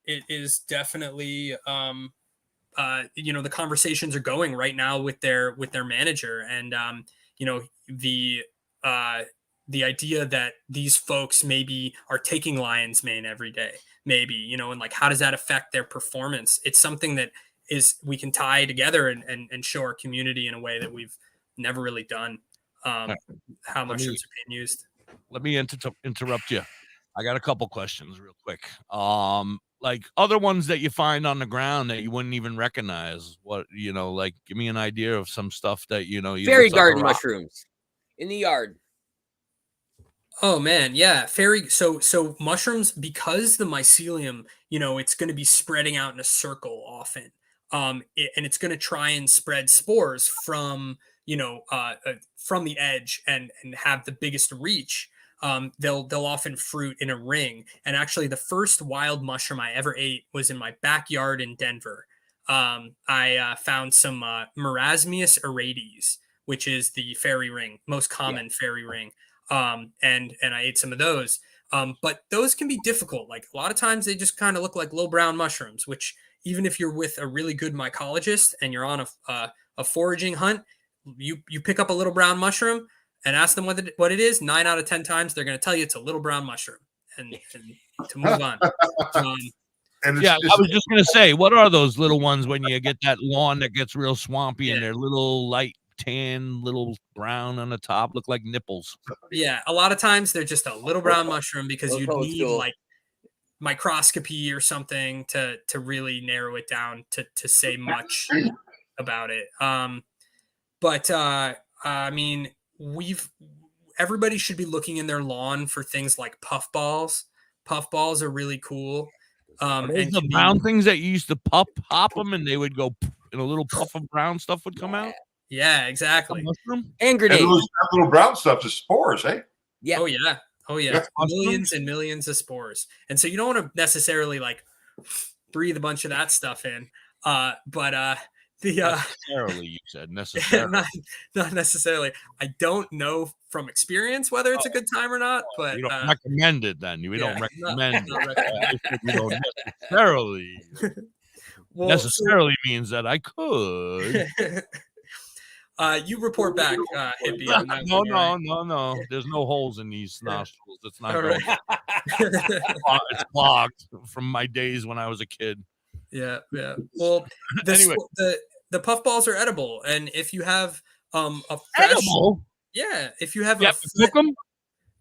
It is definitely, the conversations are going right now with their manager. And, the idea that these folks maybe are taking lion's mane every day, maybe, and like, how does that affect their performance? It's something that we can tie together and show our community in a way that we've never really done. How mushrooms are being used.
Let me interrupt you. I got a couple questions real quick. Like other ones that you find on the ground that you wouldn't even recognize. What, like give me an idea of some stuff that you
fairy garden mushrooms in the yard.
Oh man, yeah, so mushrooms, because the mycelium, it's going to be spreading out in a circle often, and it's going to try and spread spores from from the edge and have the biggest reach. They'll often fruit in a ring, and actually the first wild mushroom I ever ate was in my backyard in Denver. I found some Marasmius irides, which is the fairy ring, most common fairy ring. And I ate some of those. But those can be difficult. Like a lot of times they just kind of look like little brown mushrooms, which even if you're with a really good mycologist and you're on a foraging hunt, you pick up a little brown mushroom and ask them what it is. 9 out of 10 times they're going to tell you it's a little brown mushroom, and to move on.
I was just going to say, what are those little ones when you get that lawn that gets real swampy and they're little light tan, little brown on the top, look like nipples?
Yeah, a lot of times they're just a little brown mushroom because you need like microscopy or something to really narrow it down to say much about it. But I mean, everybody should be looking in their lawn for things like puff balls. Puff balls are really cool.
And the brown things that you used to pop them and they would go and a little puff of brown stuff would come out.
Yeah, exactly.
And grenades.
And those little brown stuff is spores, eh?
Yeah.
Oh yeah. Millions and millions of spores. And so you don't want to necessarily like breathe a bunch of that stuff in.
Necessarily, you said necessarily.
not necessarily. I don't know from experience whether it's a good time or not, but
you don't recommend it then. We don't recommend it. You don't necessarily. Necessarily means that I could.
You report back, hippie. On that
No. There's no holes in these nostrils. It's not going. It's clogged from my days when I was a kid.
Yeah. Well,
anyway,
the puff balls are edible, and if you have a fresh,
edible,
if you have
cook them.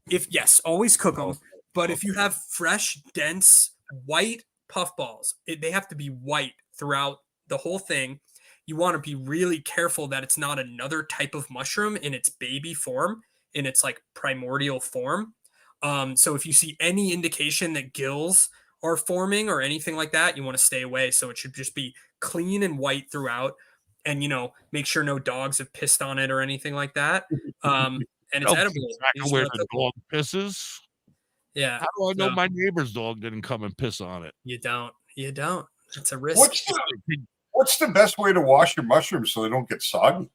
Yes, always cook them. But if you have fresh, dense, white puff balls, they have to be white throughout the whole thing. You want to be really careful that it's not another type of mushroom in its baby form, in its like primordial form. So if you see any indication that gills are forming or anything like that, you want to stay away. So it should just be clean and white throughout, and make sure no dogs have pissed on it or anything like that. And it's edible.
Where the dog pisses.
Yeah.
How do I know my neighbor's dog didn't come and piss on it?
You don't. It's a risk.
What's the best way to wash your mushrooms so they don't get soggy?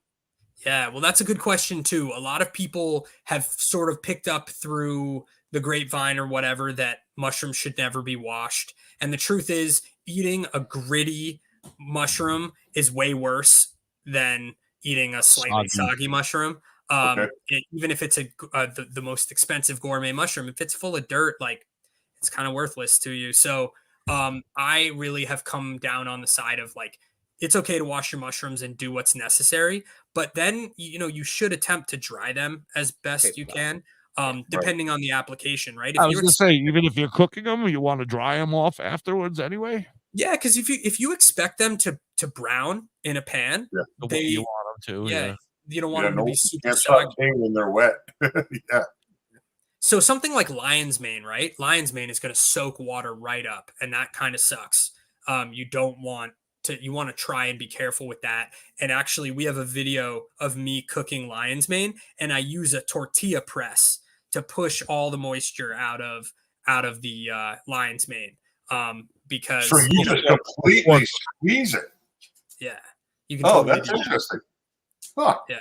Yeah, well, that's a good question too. A lot of people have sort of picked up through the grapevine or whatever that mushrooms should never be washed. And the truth is, eating a gritty mushroom is way worse than eating a slightly soggy mushroom. Even if it's the most expensive gourmet mushroom, if it's full of dirt, like it's kind of worthless to you. So I really have come down on the side of like, it's okay to wash your mushrooms and do what's necessary, but then, you should attempt to dry them as best you can, depending on the application, right?
I was going to say, even if you're cooking them, you want to dry them off afterwards anyway?
Yeah, because if you expect them to brown in a pan,
you want them to. Yeah.
You don't want them to be super
soggy when they're wet. Yeah.
So something like lion's mane, right? Lion's mane is going to soak water right up, and that kind of sucks. You want to try and be careful with that. And actually, we have a video of me cooking lion's mane, and I use a tortilla press to push all the moisture out of the lion's mane. Because
so you just completely squeeze it.
Yeah. You can totally
that's interesting. Huh.
Yeah.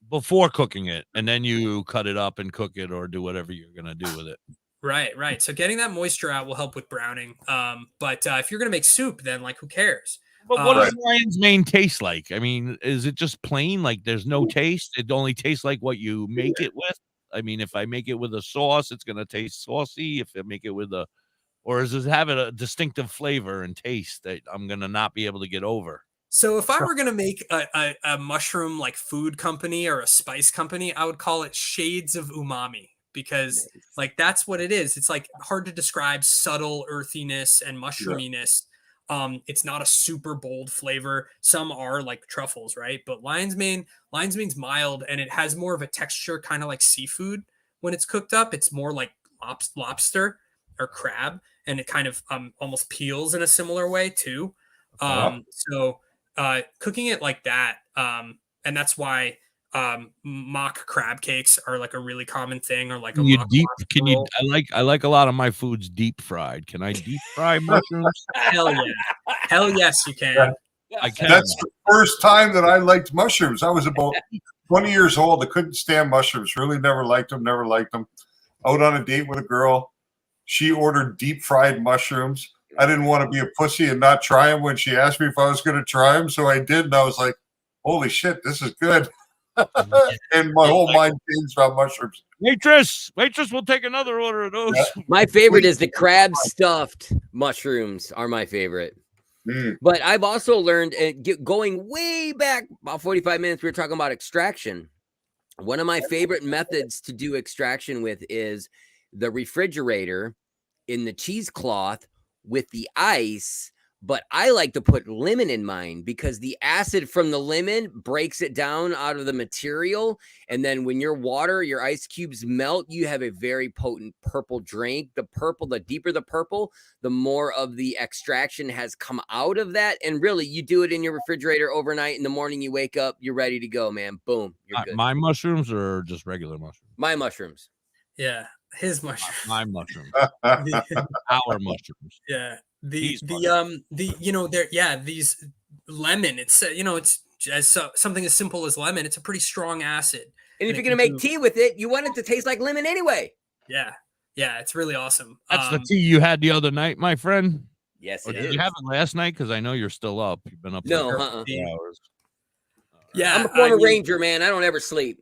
Before cooking it, and then you cut it up and cook it or do whatever you're going to do with it.
Right. So getting that moisture out will help with browning. But if you're going to make soup, then like, who cares?
But what does lion's mane taste like? I mean, is it just plain? Like there's no taste? It only tastes like what you make it with? I mean, if I make it with a sauce, it's going to taste saucy. If I make it with or does it have a distinctive flavor and taste that I'm going to not be able to get over?
So if I were going to make a mushroom like food company or a spice company, I would call it Shades of Umami, because like that's what it is. It's like hard to describe subtle earthiness and mushroominess. It's not a super bold flavor. Some are like truffles, right? But lion's mane's mild, and it has more of a texture, kind of like seafood when it's cooked up. It's more like lobster or crab, and it kind of almost peels in a similar way too. So cooking it like that, and that's why mock crab cakes are like a really common thing, or like
I like a lot of my foods deep fried. Can I deep fry mushrooms?
Hell yes you can.
I can.
That's the first time that I liked mushrooms. I was about 20 years old. I couldn't stand mushrooms. Really never liked them. Out on a date with a girl, she ordered deep fried mushrooms. I didn't want to be a pussy and not try them when she asked me if I was going to try them, so I did, and I was like, holy shit, this is good. And my whole mind changed on mushrooms.
Waitress, we'll take another order of those.
Yeah. My favorite is the crab stuffed mushrooms are my favorite. But I've also learned, going way back about 45 minutes, we were talking about extraction. One of my favorite methods to do extraction with is the refrigerator in the cheesecloth with the ice. But I like to put lemon in mine because the acid from the lemon breaks it down out of the material. And then when your ice cubes melt, you have a very potent purple drink. The deeper the purple, the more of the extraction has come out of that. And really, you do it in your refrigerator overnight. In the morning, you wake up, you're ready to go, man. Boom. You're good.
My mushrooms or just regular mushrooms?
My mushrooms.
Yeah. His mushrooms.
My mushrooms. Our mushrooms.
Yeah. These lemon, it's something as simple as lemon. It's a pretty strong acid.
And if you're going to make tea with it, you want it to taste like lemon anyway.
Yeah. Yeah. It's really awesome.
That's the tea you had the other night, my friend.
Yes.
Or did you have it last night? Because I know you're still up. You've been up for hours.
Yeah.
I'm a former ranger, man. I don't ever sleep.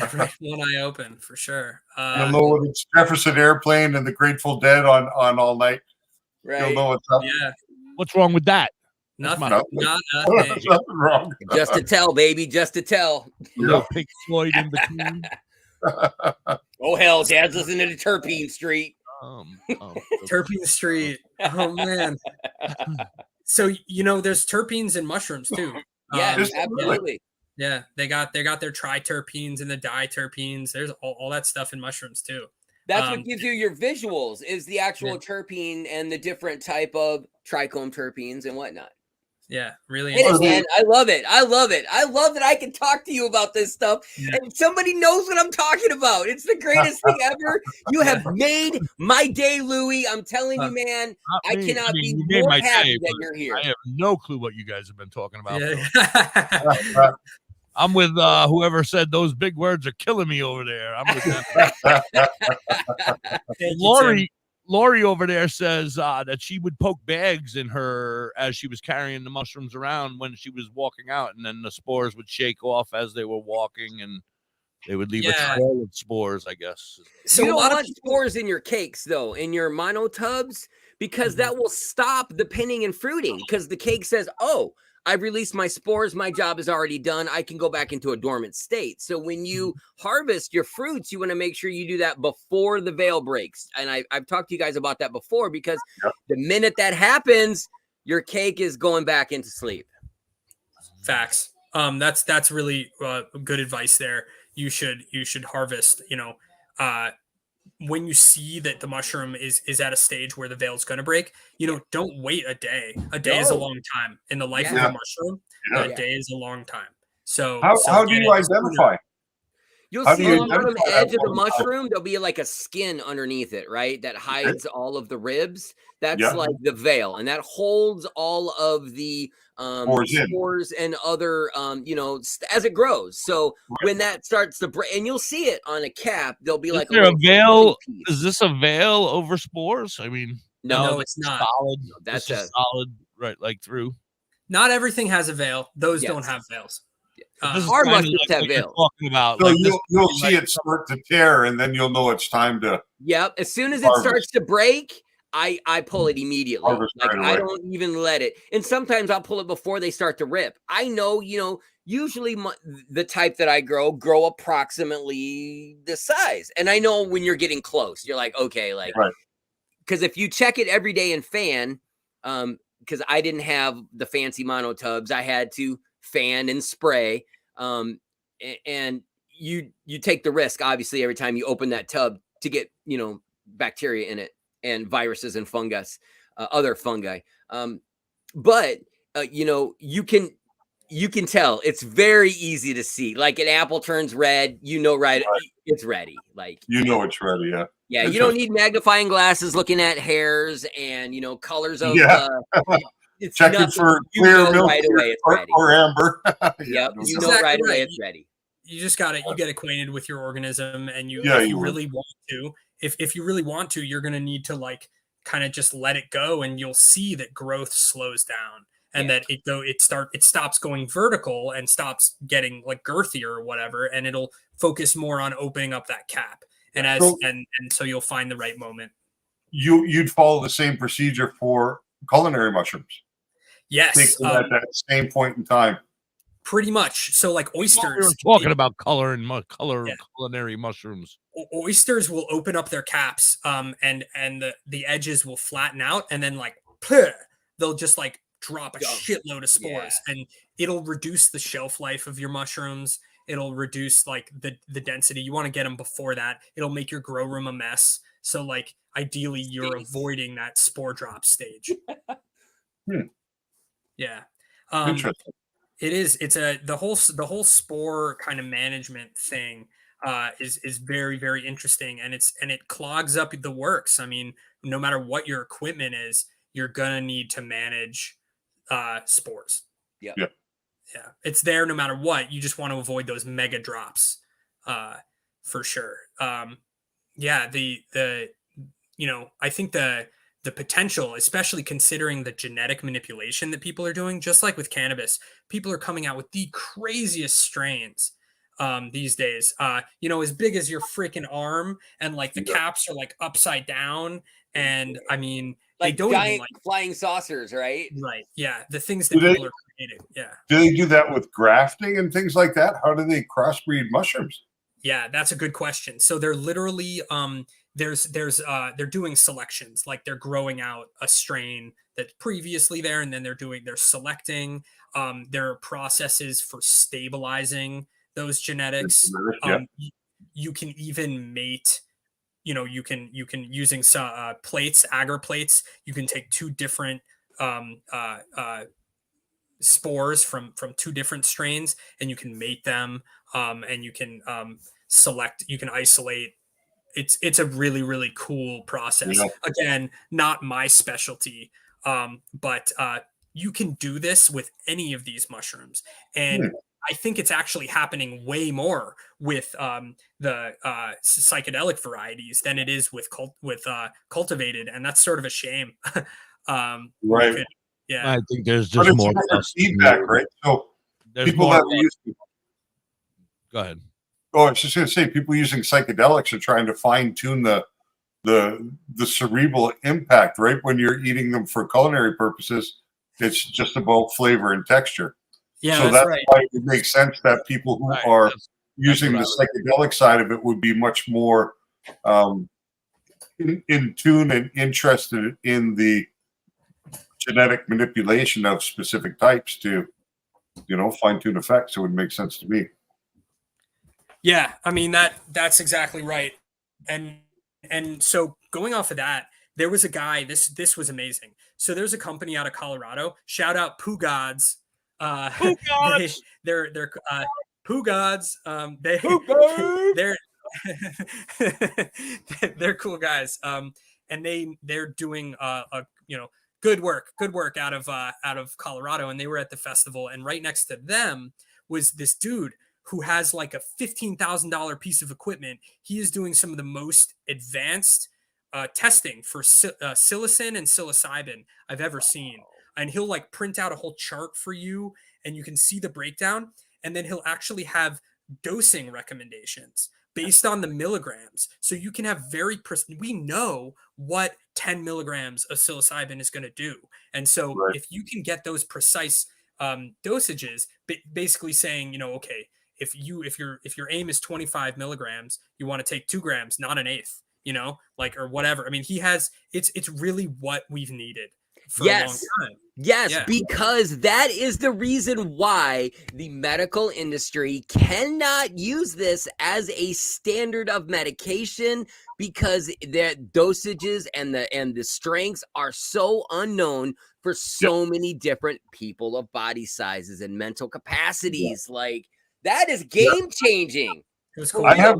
Right, one eye open for sure.
You'll know when it's Jefferson Airplane and the Grateful Dead on all night.
Right.
You'll know what's up.
Yeah.
What's wrong with that?
Nothing.
Nothing wrong.
Just to tell, baby. Just to tell.
No Pink Floyd in between.
Oh hell, Dad's listening to Terpene Street.
Terpene Street. Oh man. So there's terpenes in mushrooms too.
Yeah, absolutely.
Yeah, they got their triterpenes and the diterpenes. There's all that stuff in mushrooms too.
That's what gives you your visuals is the actual terpene and the different type of trichome terpenes and whatnot.
Yeah, really.
Man, I love it. I love that I can talk to you about this stuff and somebody knows what I'm talking about. It's the greatest thing ever. You have made my day, Louie. I'm telling you, man, I cannot be more happy that you're here.
I have no clue what you guys have been talking about.
Yeah.
I'm with whoever said those big words are killing me over there. I'm with them. Lori over there says that she would poke bags in her as she was carrying the mushrooms around when she was walking out, and then the spores would shake off as they were walking, and they would leave a trail of spores, I guess.
So you don't want spores in your cakes, though, in your mono tubs, because that will stop the pinning and fruiting, because the cake says, oh, I've released my spores. My job is already done. I can go back into a dormant state. So when you harvest your fruits, you want to make sure you do that before the veil breaks. And I've talked to you guys about that before, because the minute that happens, your cake is going back into sleep.
Facts. That's really good advice there. You should harvest, when you see that the mushroom is at a stage where the veil is going to break, don't wait a day. A day is a long time in the life of a mushroom. A day is a long time. So
how do you identify?
You'll see on the bottom edge of the mushroom, there'll be like a skin underneath it, right? That hides all of the ribs. That's like the veil, and that holds all of the spores and other, as it grows. So when that starts to break, and you'll see it on a cap, there'll be like
a veil. Is this a veil over spores? I mean,
no, it's not.
Solid.
That's
a solid, right? Like through.
Not everything has a veil. Those don't have veils.
Our mushrooms have veils.
Talking about,
so you'll see it start to tear, and then you'll know it's time to.
Yep. As soon as it starts to break, I pull it immediately.
Harvest
Like
right
I
away.
don't even let it. And sometimes I'll pull it before they start to rip. I know, usually the type that I grow approximately the size. And I know when you're getting close, you're like, okay, like,
Right.
because if you check it every day in fan, because I didn't have the fancy mono tubs, I had to fan and spray. And you take the risk, obviously, every time you open that tub to get, bacteria in it and viruses and fungus, other fungi. But you can tell it's very easy to see. Like an apple turns red, right, it's ready. Like
it's ready, yeah.
Yeah, you don't need magnifying glasses looking at hairs and colors of it's
checking for clear milk
right away it's ready.
Or amber.
Yep,
Exactly
right away
right.
it's ready.
You just you get acquainted with your organism, and if you really want to, if you really want to, you're going to need to like kind of just let it go, and you'll see that growth slows down, and that it stops going vertical and stops getting like girthier or whatever, and it'll focus more on opening up that cap, and so you'll find the right moment.
You'd follow the same procedure for culinary mushrooms.
Yes,
at that same point in time.
Pretty much. So like oysters.
We were talking about culinary mushrooms.
Oysters will open up their caps, and the edges will flatten out, and then like they'll just like drop a shitload of spores, and it'll reduce the shelf life of your mushrooms. It'll reduce like the density. You want to get them before that. It'll make your grow room a mess. So like ideally you're avoiding that spore drop stage. Yeah.
Interesting.
It is. It's the whole spore kind of management thing is very, very interesting, and it clogs up the works. I mean, no matter what your equipment is, you're gonna need to manage spores.
Yeah.
It's there no matter what. You just want to avoid those mega drops, for sure. I think the potential, especially considering the genetic manipulation that people are doing, just like with cannabis, people are coming out with the craziest strains these days, as big as your freaking arm, and like the caps are like upside down. And I mean,
like
they don't
giant
even, like
flying saucers, right?
Right. Yeah. The things that people are creating. Yeah.
Do they do that with grafting and things like that? How do they crossbreed mushrooms?
Yeah, that's a good question. So they're literally they're doing selections, like they're growing out a strain that's previously there, and then they're selecting. There are processes for stabilizing those genetics. You can even mate. You can using plates, agar plates. You can take two different spores from two different strains, and you can mate them, and you can you can isolate. It's a really, really cool process. Again, not my specialty, but you can do this with any of these mushrooms, and I think it's actually happening way more with the psychedelic varieties than it is with cultivated, and that's sort of a shame.
Right.
Yeah,
I think there's just more
feedback, right? So people that are using.
Go ahead.
Oh, I was just going to say, people using psychedelics are trying to fine tune the cerebral impact. Right when you're eating them for culinary purposes, it's just about flavor and texture.
Yeah,
so that's
right.
why it makes sense that people who are using the psychedelic side of it would be much more in tune and interested in the genetic manipulation of specific types to, fine tune effects. So it would make sense to me.
Yeah, I mean that's exactly right. And so going off of that, there was a guy, this was amazing. So there's a company out of Colorado. Shout out Poo Gods.
Poo Gods.
They're Poo Gods. They're cool guys. And they're doing good work out of Colorado, and they were at the festival, and right next to them was this dude who has like a $15,000 piece of equipment. He is doing some of the most advanced testing for psilocin and psilocybin I've ever seen. And he'll like print out a whole chart for you, and you can see the breakdown. And then he'll actually have dosing recommendations based on the milligrams. So you can have we know what 10 milligrams of psilocybin is going to do. And so if you can get those precise dosages, basically saying, okay, if your aim is 25 milligrams, you want to take 2 grams, not an eighth, or whatever. I mean, it's really what we've needed for a long time.
Yes, because that is the reason why the medical industry cannot use this as a standard of medication, because their dosages and the strengths are so unknown for so many different people of body sizes and mental capacities. Like, that is game changing.
Cool.
I have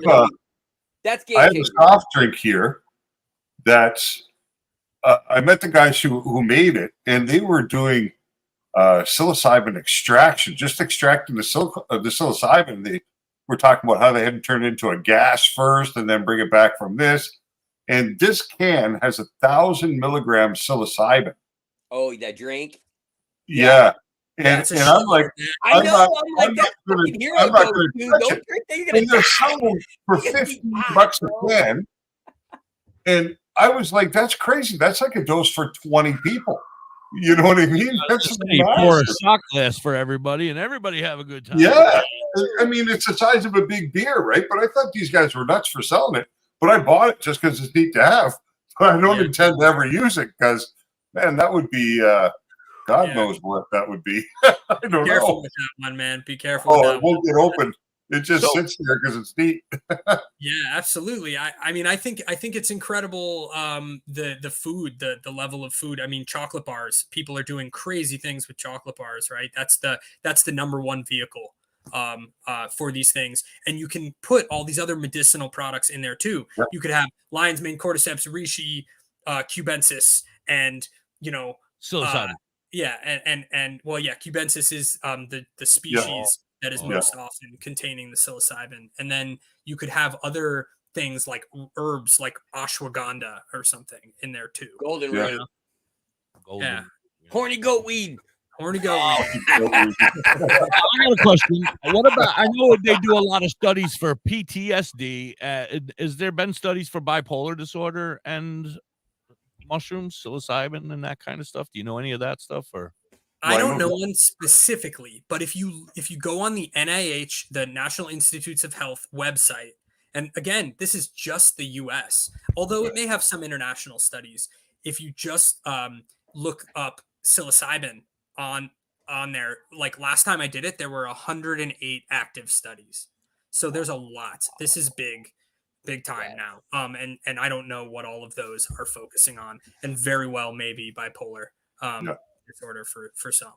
that's game
I have
changing.
a soft drink here that's I met the guys who made it, and they were doing psilocybin extraction, just extracting the psilocybin. They were talking about how they had to turn it into a gas first and then bring it back from this. And this can has 1,000 milligrams psilocybin.
Oh, that drink?
Yeah. And I'm like,
I'm not
going to touch it. And they're selling for $15 a can. And I was like, that's crazy. That's like a dose for 20 people. You know what I mean? That's
pour a shot glass for everybody, and everybody have a good time.
Yeah. I mean, it's the size of a big beer, right? But I thought these guys were nuts for selling it. But I bought it just because it's neat to have. But I don't intend to ever use it because, man, that would be, God knows what that would be. I don't know.
Be careful with that one, man. Be careful.
Oh, it won't get open. It just sits there because it's neat.
Yeah, absolutely. I mean, I think it's incredible. The food, the level of food. I mean, chocolate bars. People are doing crazy things with chocolate bars, right? That's the number one vehicle for these things. And you can put all these other medicinal products in there too. Yep. You could have lion's mane, cordyceps, reishi, cubensis, and
psilocybin.
Cubensis is the species that is most often containing the psilocybin. And then you could have other things like herbs like ashwagandha or something in there too.
Golden root.
Yeah.
Horny goat weed.
Horny goat weed.
I got a question. What about, I know they do a lot of studies for PTSD. Has there been studies for bipolar disorder and mushrooms, psilocybin, and that kind of stuff? Do you know any of that stuff? Or
I don't know one specifically, but if you go on the NIH, the National Institutes of Health website, and again, this is just the US, although it may have some international studies. If you just look up psilocybin on there, like last time I did it, there were 108 active studies. So there's a lot. This is big time now. And I don't know what all of those are focusing on, and very well maybe bipolar disorder for some.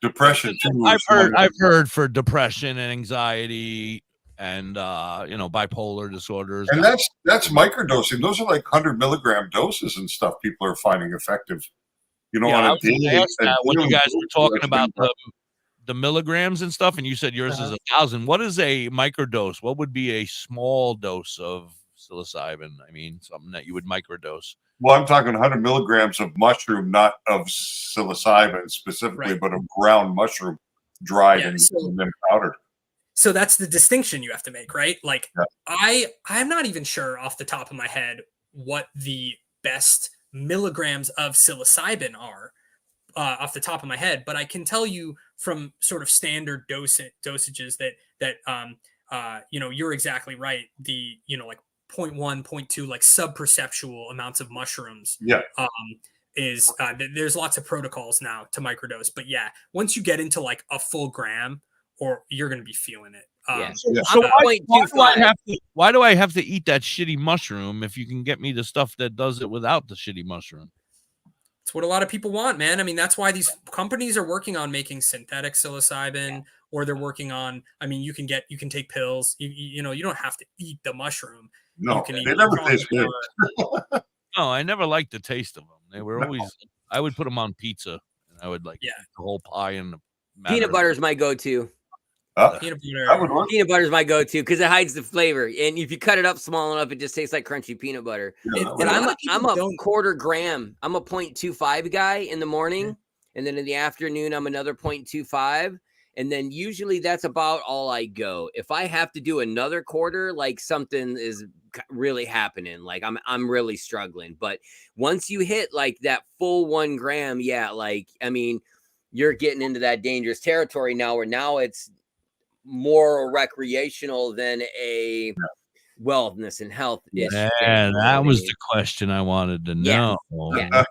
Depression too.
I've heard for depression and anxiety and bipolar disorders.
And that's microdosing. Those are like 100 milligram doses and stuff people are finding effective. On a daily.
When you guys were talking about the milligrams and stuff, and you said yours is 1,000. What is a microdose? What would be a small dose of psilocybin? I mean, something that you would microdose.
Well, I'm talking 100 milligrams of mushroom, not of psilocybin specifically, but of ground mushroom, dried and then powdered.
So that's the distinction you have to make, right? Like I'm not even sure off the top of my head what the best milligrams of psilocybin are off the top of my head, but I can tell you from sort of standard dosages that you're exactly right. The like 0.1, 0.2, like sub-perceptual amounts of mushrooms. There's lots of protocols now to microdose, but once you get into like a full gram, or you're going to be feeling it.
So why do I have to eat that shitty mushroom if you can get me the stuff that does it without the shitty mushroom?
It's what a lot of people want, man. I mean, that's why these companies are working on making synthetic psilocybin, or they're working on, I mean, you can take pills. You don't have to eat the mushroom.
No, they never taste good.
No, I never liked the taste of them. They were always, I would put them on pizza, and I would eat the whole pie and the
peanut butter is my go-to.
Peanut
butter is my go-to because it hides the flavor, and if you cut it up small enough, it just tastes like crunchy peanut butter. I'm a quarter gram. I'm a 0.25 guy in the morning, and then in the afternoon I'm another 0.25. And then usually that's about all I go. If I have to do another quarter, like something is really happening, like I'm really struggling. But once you hit like that full 1 gram, yeah, like, I mean, you're getting into that dangerous territory now, where now it's more recreational than a wellness and health issue.
Yeah, that was the question I wanted to know.
Yeah.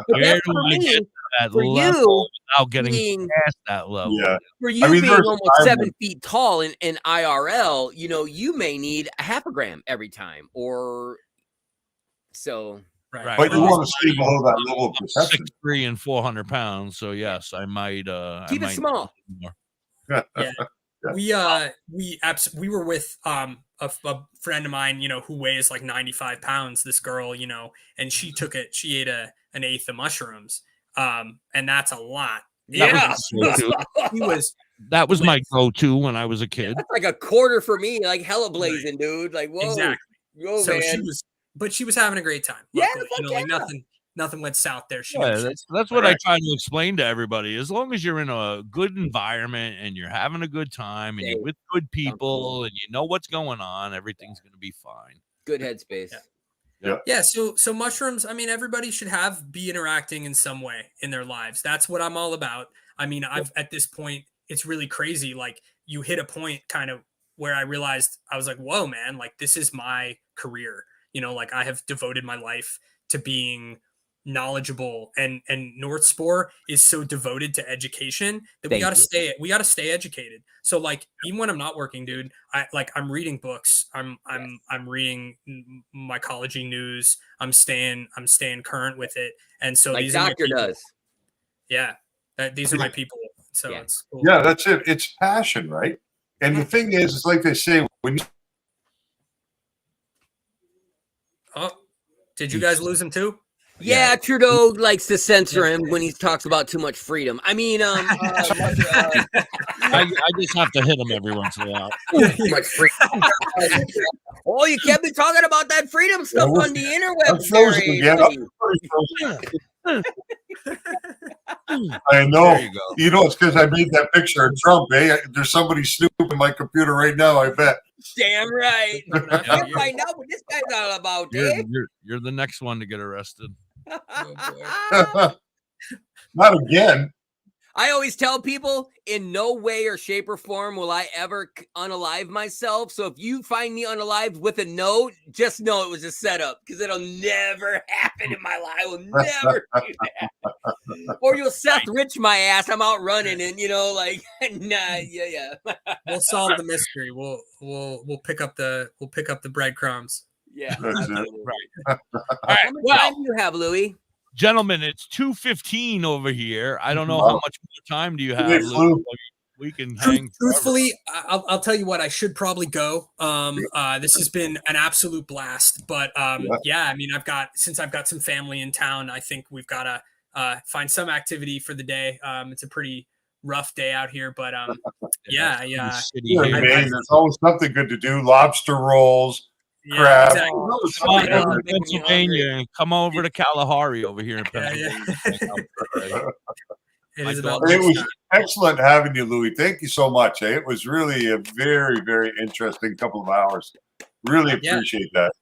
Where do I get to that level without getting past that level?
Yeah.
For you being almost 7 feet tall in IRL, you know, you may need a half a gram every time, or so.
Right.
But you want to stay below that level of perception.
6'3" and 400 pounds. So yes, I might
keep it small.
Yeah. We were with a friend of mine, you know, who weighs like 95 pounds, this girl, you know, and she ate an eighth of mushrooms. And that's a lot.
That was my go-to when I was a kid.
That's like a quarter for me, like hella blazing, dude. Like, whoa.
Exactly.
Whoa,
so
man.
she was having a great time. Luckily. You know, like nothing went south there.
That's what I try to explain to everybody. As long as you're in a good environment and you're having a good time and you're with good people and you know what's going on, everything's going to be fine.
Good headspace.
Yeah. So mushrooms, I mean, everybody should be interacting in some way in their lives. That's what I'm all about. I mean, at this point, it's really crazy. Like, you hit a point kind of where I realized, I was like, whoa, man, like, this is my career. You know, like, I have devoted my life to being knowledgeable, and North Spore is so devoted to education that we got to stay educated. So like, even when I'm not working, dude, I'm reading books, I'm reading mycology news, I'm staying current with it. And so
like Doctor does.
Yeah. These are my people. So it's cool.
Yeah, that's it. It's passion, right? And the thing is, it's like they say, when you...
Did you guys lose him too?
Yeah, Trudeau likes to censor him when he talks about too much freedom. I mean,
I just have to hit him every once in a while.
Too much freedom. Oh, you can't be talking about that freedom stuff on the interweb.
I know. You know, it's because I made that picture of Trump. There's somebody snooping in my computer right now, I bet.
Damn right. I can't find out what this guy's all about, Dave.
You're the next one to get arrested.
Not again.
I always tell people, in no way or shape or form will I ever unalive myself. So if you find me unalived with a note, just know it was a setup, because it'll never happen in my life. I will never do that. Or you'll Seth Rich my ass. I'm out running, and you know, like, nah, yeah.
We'll solve the mystery. We'll pick up the breadcrumbs.
Yeah.
Right.
All right. How much time do you have, Louis?
Gentlemen, it's 2:15 over here. I don't know how much more time do you have. We can hang.
Truthfully, I'll tell you what. I should probably go. This has been an absolute blast. But yeah, I mean, since I've got some family in town, I think we've got to find some activity for the It's a pretty rough day out here, but yeah.
There's always something good to do. Lobster rolls.
Yeah,
exactly.
Pennsylvania, come over to Kalahari over here in Pennsylvania.
It was excellent having you, Louis. Thank you so much. It was really a very, very interesting couple of hours. Really appreciate that.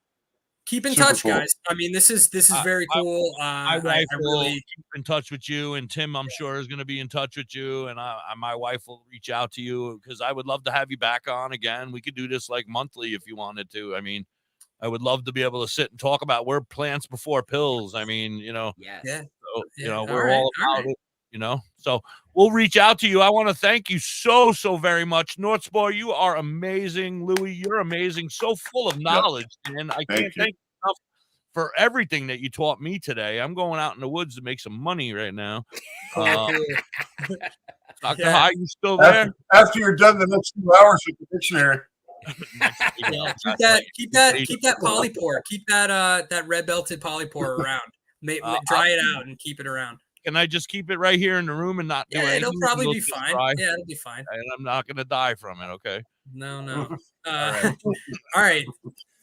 Keep in touch, guys. I mean, this is very cool.
My wife will keep in touch with you, and Tim, I'm sure, is going to be in touch with you, and my wife will reach out to you, because I would love to have you back on again. We could do this like monthly if you wanted to. I mean, I would love to be able to sit and talk about we're plants before pills. I mean, you know, we're all about it, you know, so we'll reach out to you. I want to thank you so very much. North Spore, you are amazing. Louis, you're amazing. So full of knowledge. And I can't thank you enough for everything that you taught me today. I'm going out in the woods to make some money right now. Dr. High, you still there?
After you're done the next 2 hours with the dictionary.
Keep that polypore. Keep that red belted polypore around. Dry it out and keep it around.
Can I just keep it right here in the room and not do anything?
It'll probably be fine. Yeah, it'll be fine.
And I'm not going to die from it, okay?
No. All right.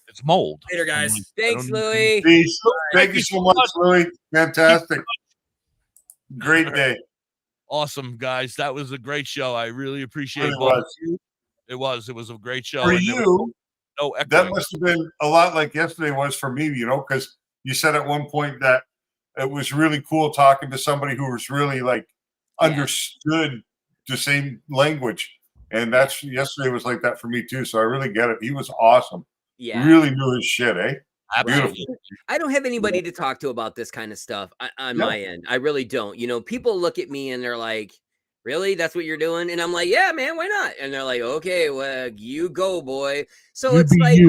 It's mold.
Later, guys.
Thanks, Louis.
Thank you so much, Louis. Fantastic. Great day.
Awesome, guys. That was a great show. I really appreciate
It
both
was.
of you. It was a great show.
For
and there was
you,
no
that
echoing.
must have been a lot like yesterday was for me, because you said at one point that it was really cool talking to somebody who was really like understood the same language. And that's yesterday was like that for me too. So I really get it. He was awesome.
Yeah.
Really knew his shit, eh?
Absolutely.
Beautiful.
I don't have anybody to talk to about this kind of stuff on my end. I really don't. People look at me and they're like, really? That's what you're doing? And I'm like, yeah, man, why not? And they're like, okay, well, you go, boy. So it's like,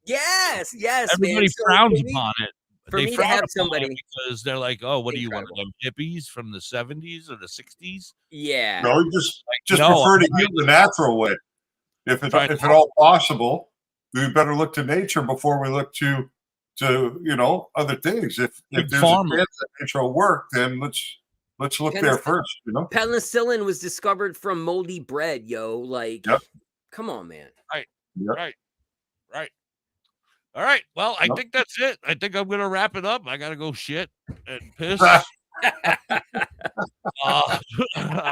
yes,
everybody frowns upon it.
For
They
me to
frown
have
upon
somebody,
it because they're like, oh, what do you want?
Incredible.
Them hippies from the 70s or the 60s?
Yeah.
No, just
no,
prefer to heal the natural way. If at all possible, we better look to nature before we look to other things. If there's a chance that nature will work, then let's look there first.
Penicillin was discovered from moldy bread, yo. Like, come on, man.
Right. All right. Well, I think that's it. I think I'm gonna wrap it up. I gotta go shit and piss. I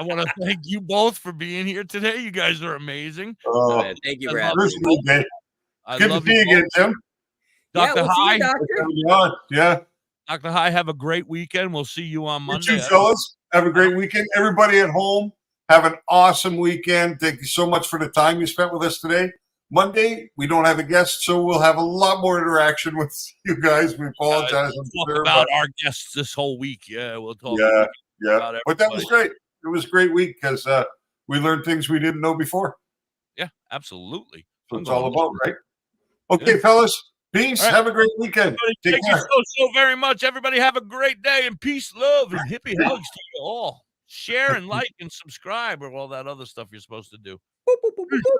want to thank you both for being here today. You guys are amazing.
Thank you, Brad.
Good to see you again, Tim.
Dr. High.
Yeah.
Dr. High, have a great weekend. We'll see you on Monday.
You too, fellas. Have a great weekend. Everybody at home, have an awesome weekend. Thank you so much for the time you spent with us today. Monday, we don't have a guest, so we'll have a lot more interaction with you guys. We apologize.
We'll talk about our guests this whole week. Yeah, we'll talk
about but that was great. It was a great week because we learned things we didn't know before.
Yeah, absolutely.
That's what it's all about, right? Okay, fellas. Peace. Right. Have a great weekend.
Thank you so very much. Everybody have a great day, and peace, love, and hippie hugs to you all. Share and like and subscribe or all that other stuff you're supposed to do. Boop, boop, boop, boop, boop.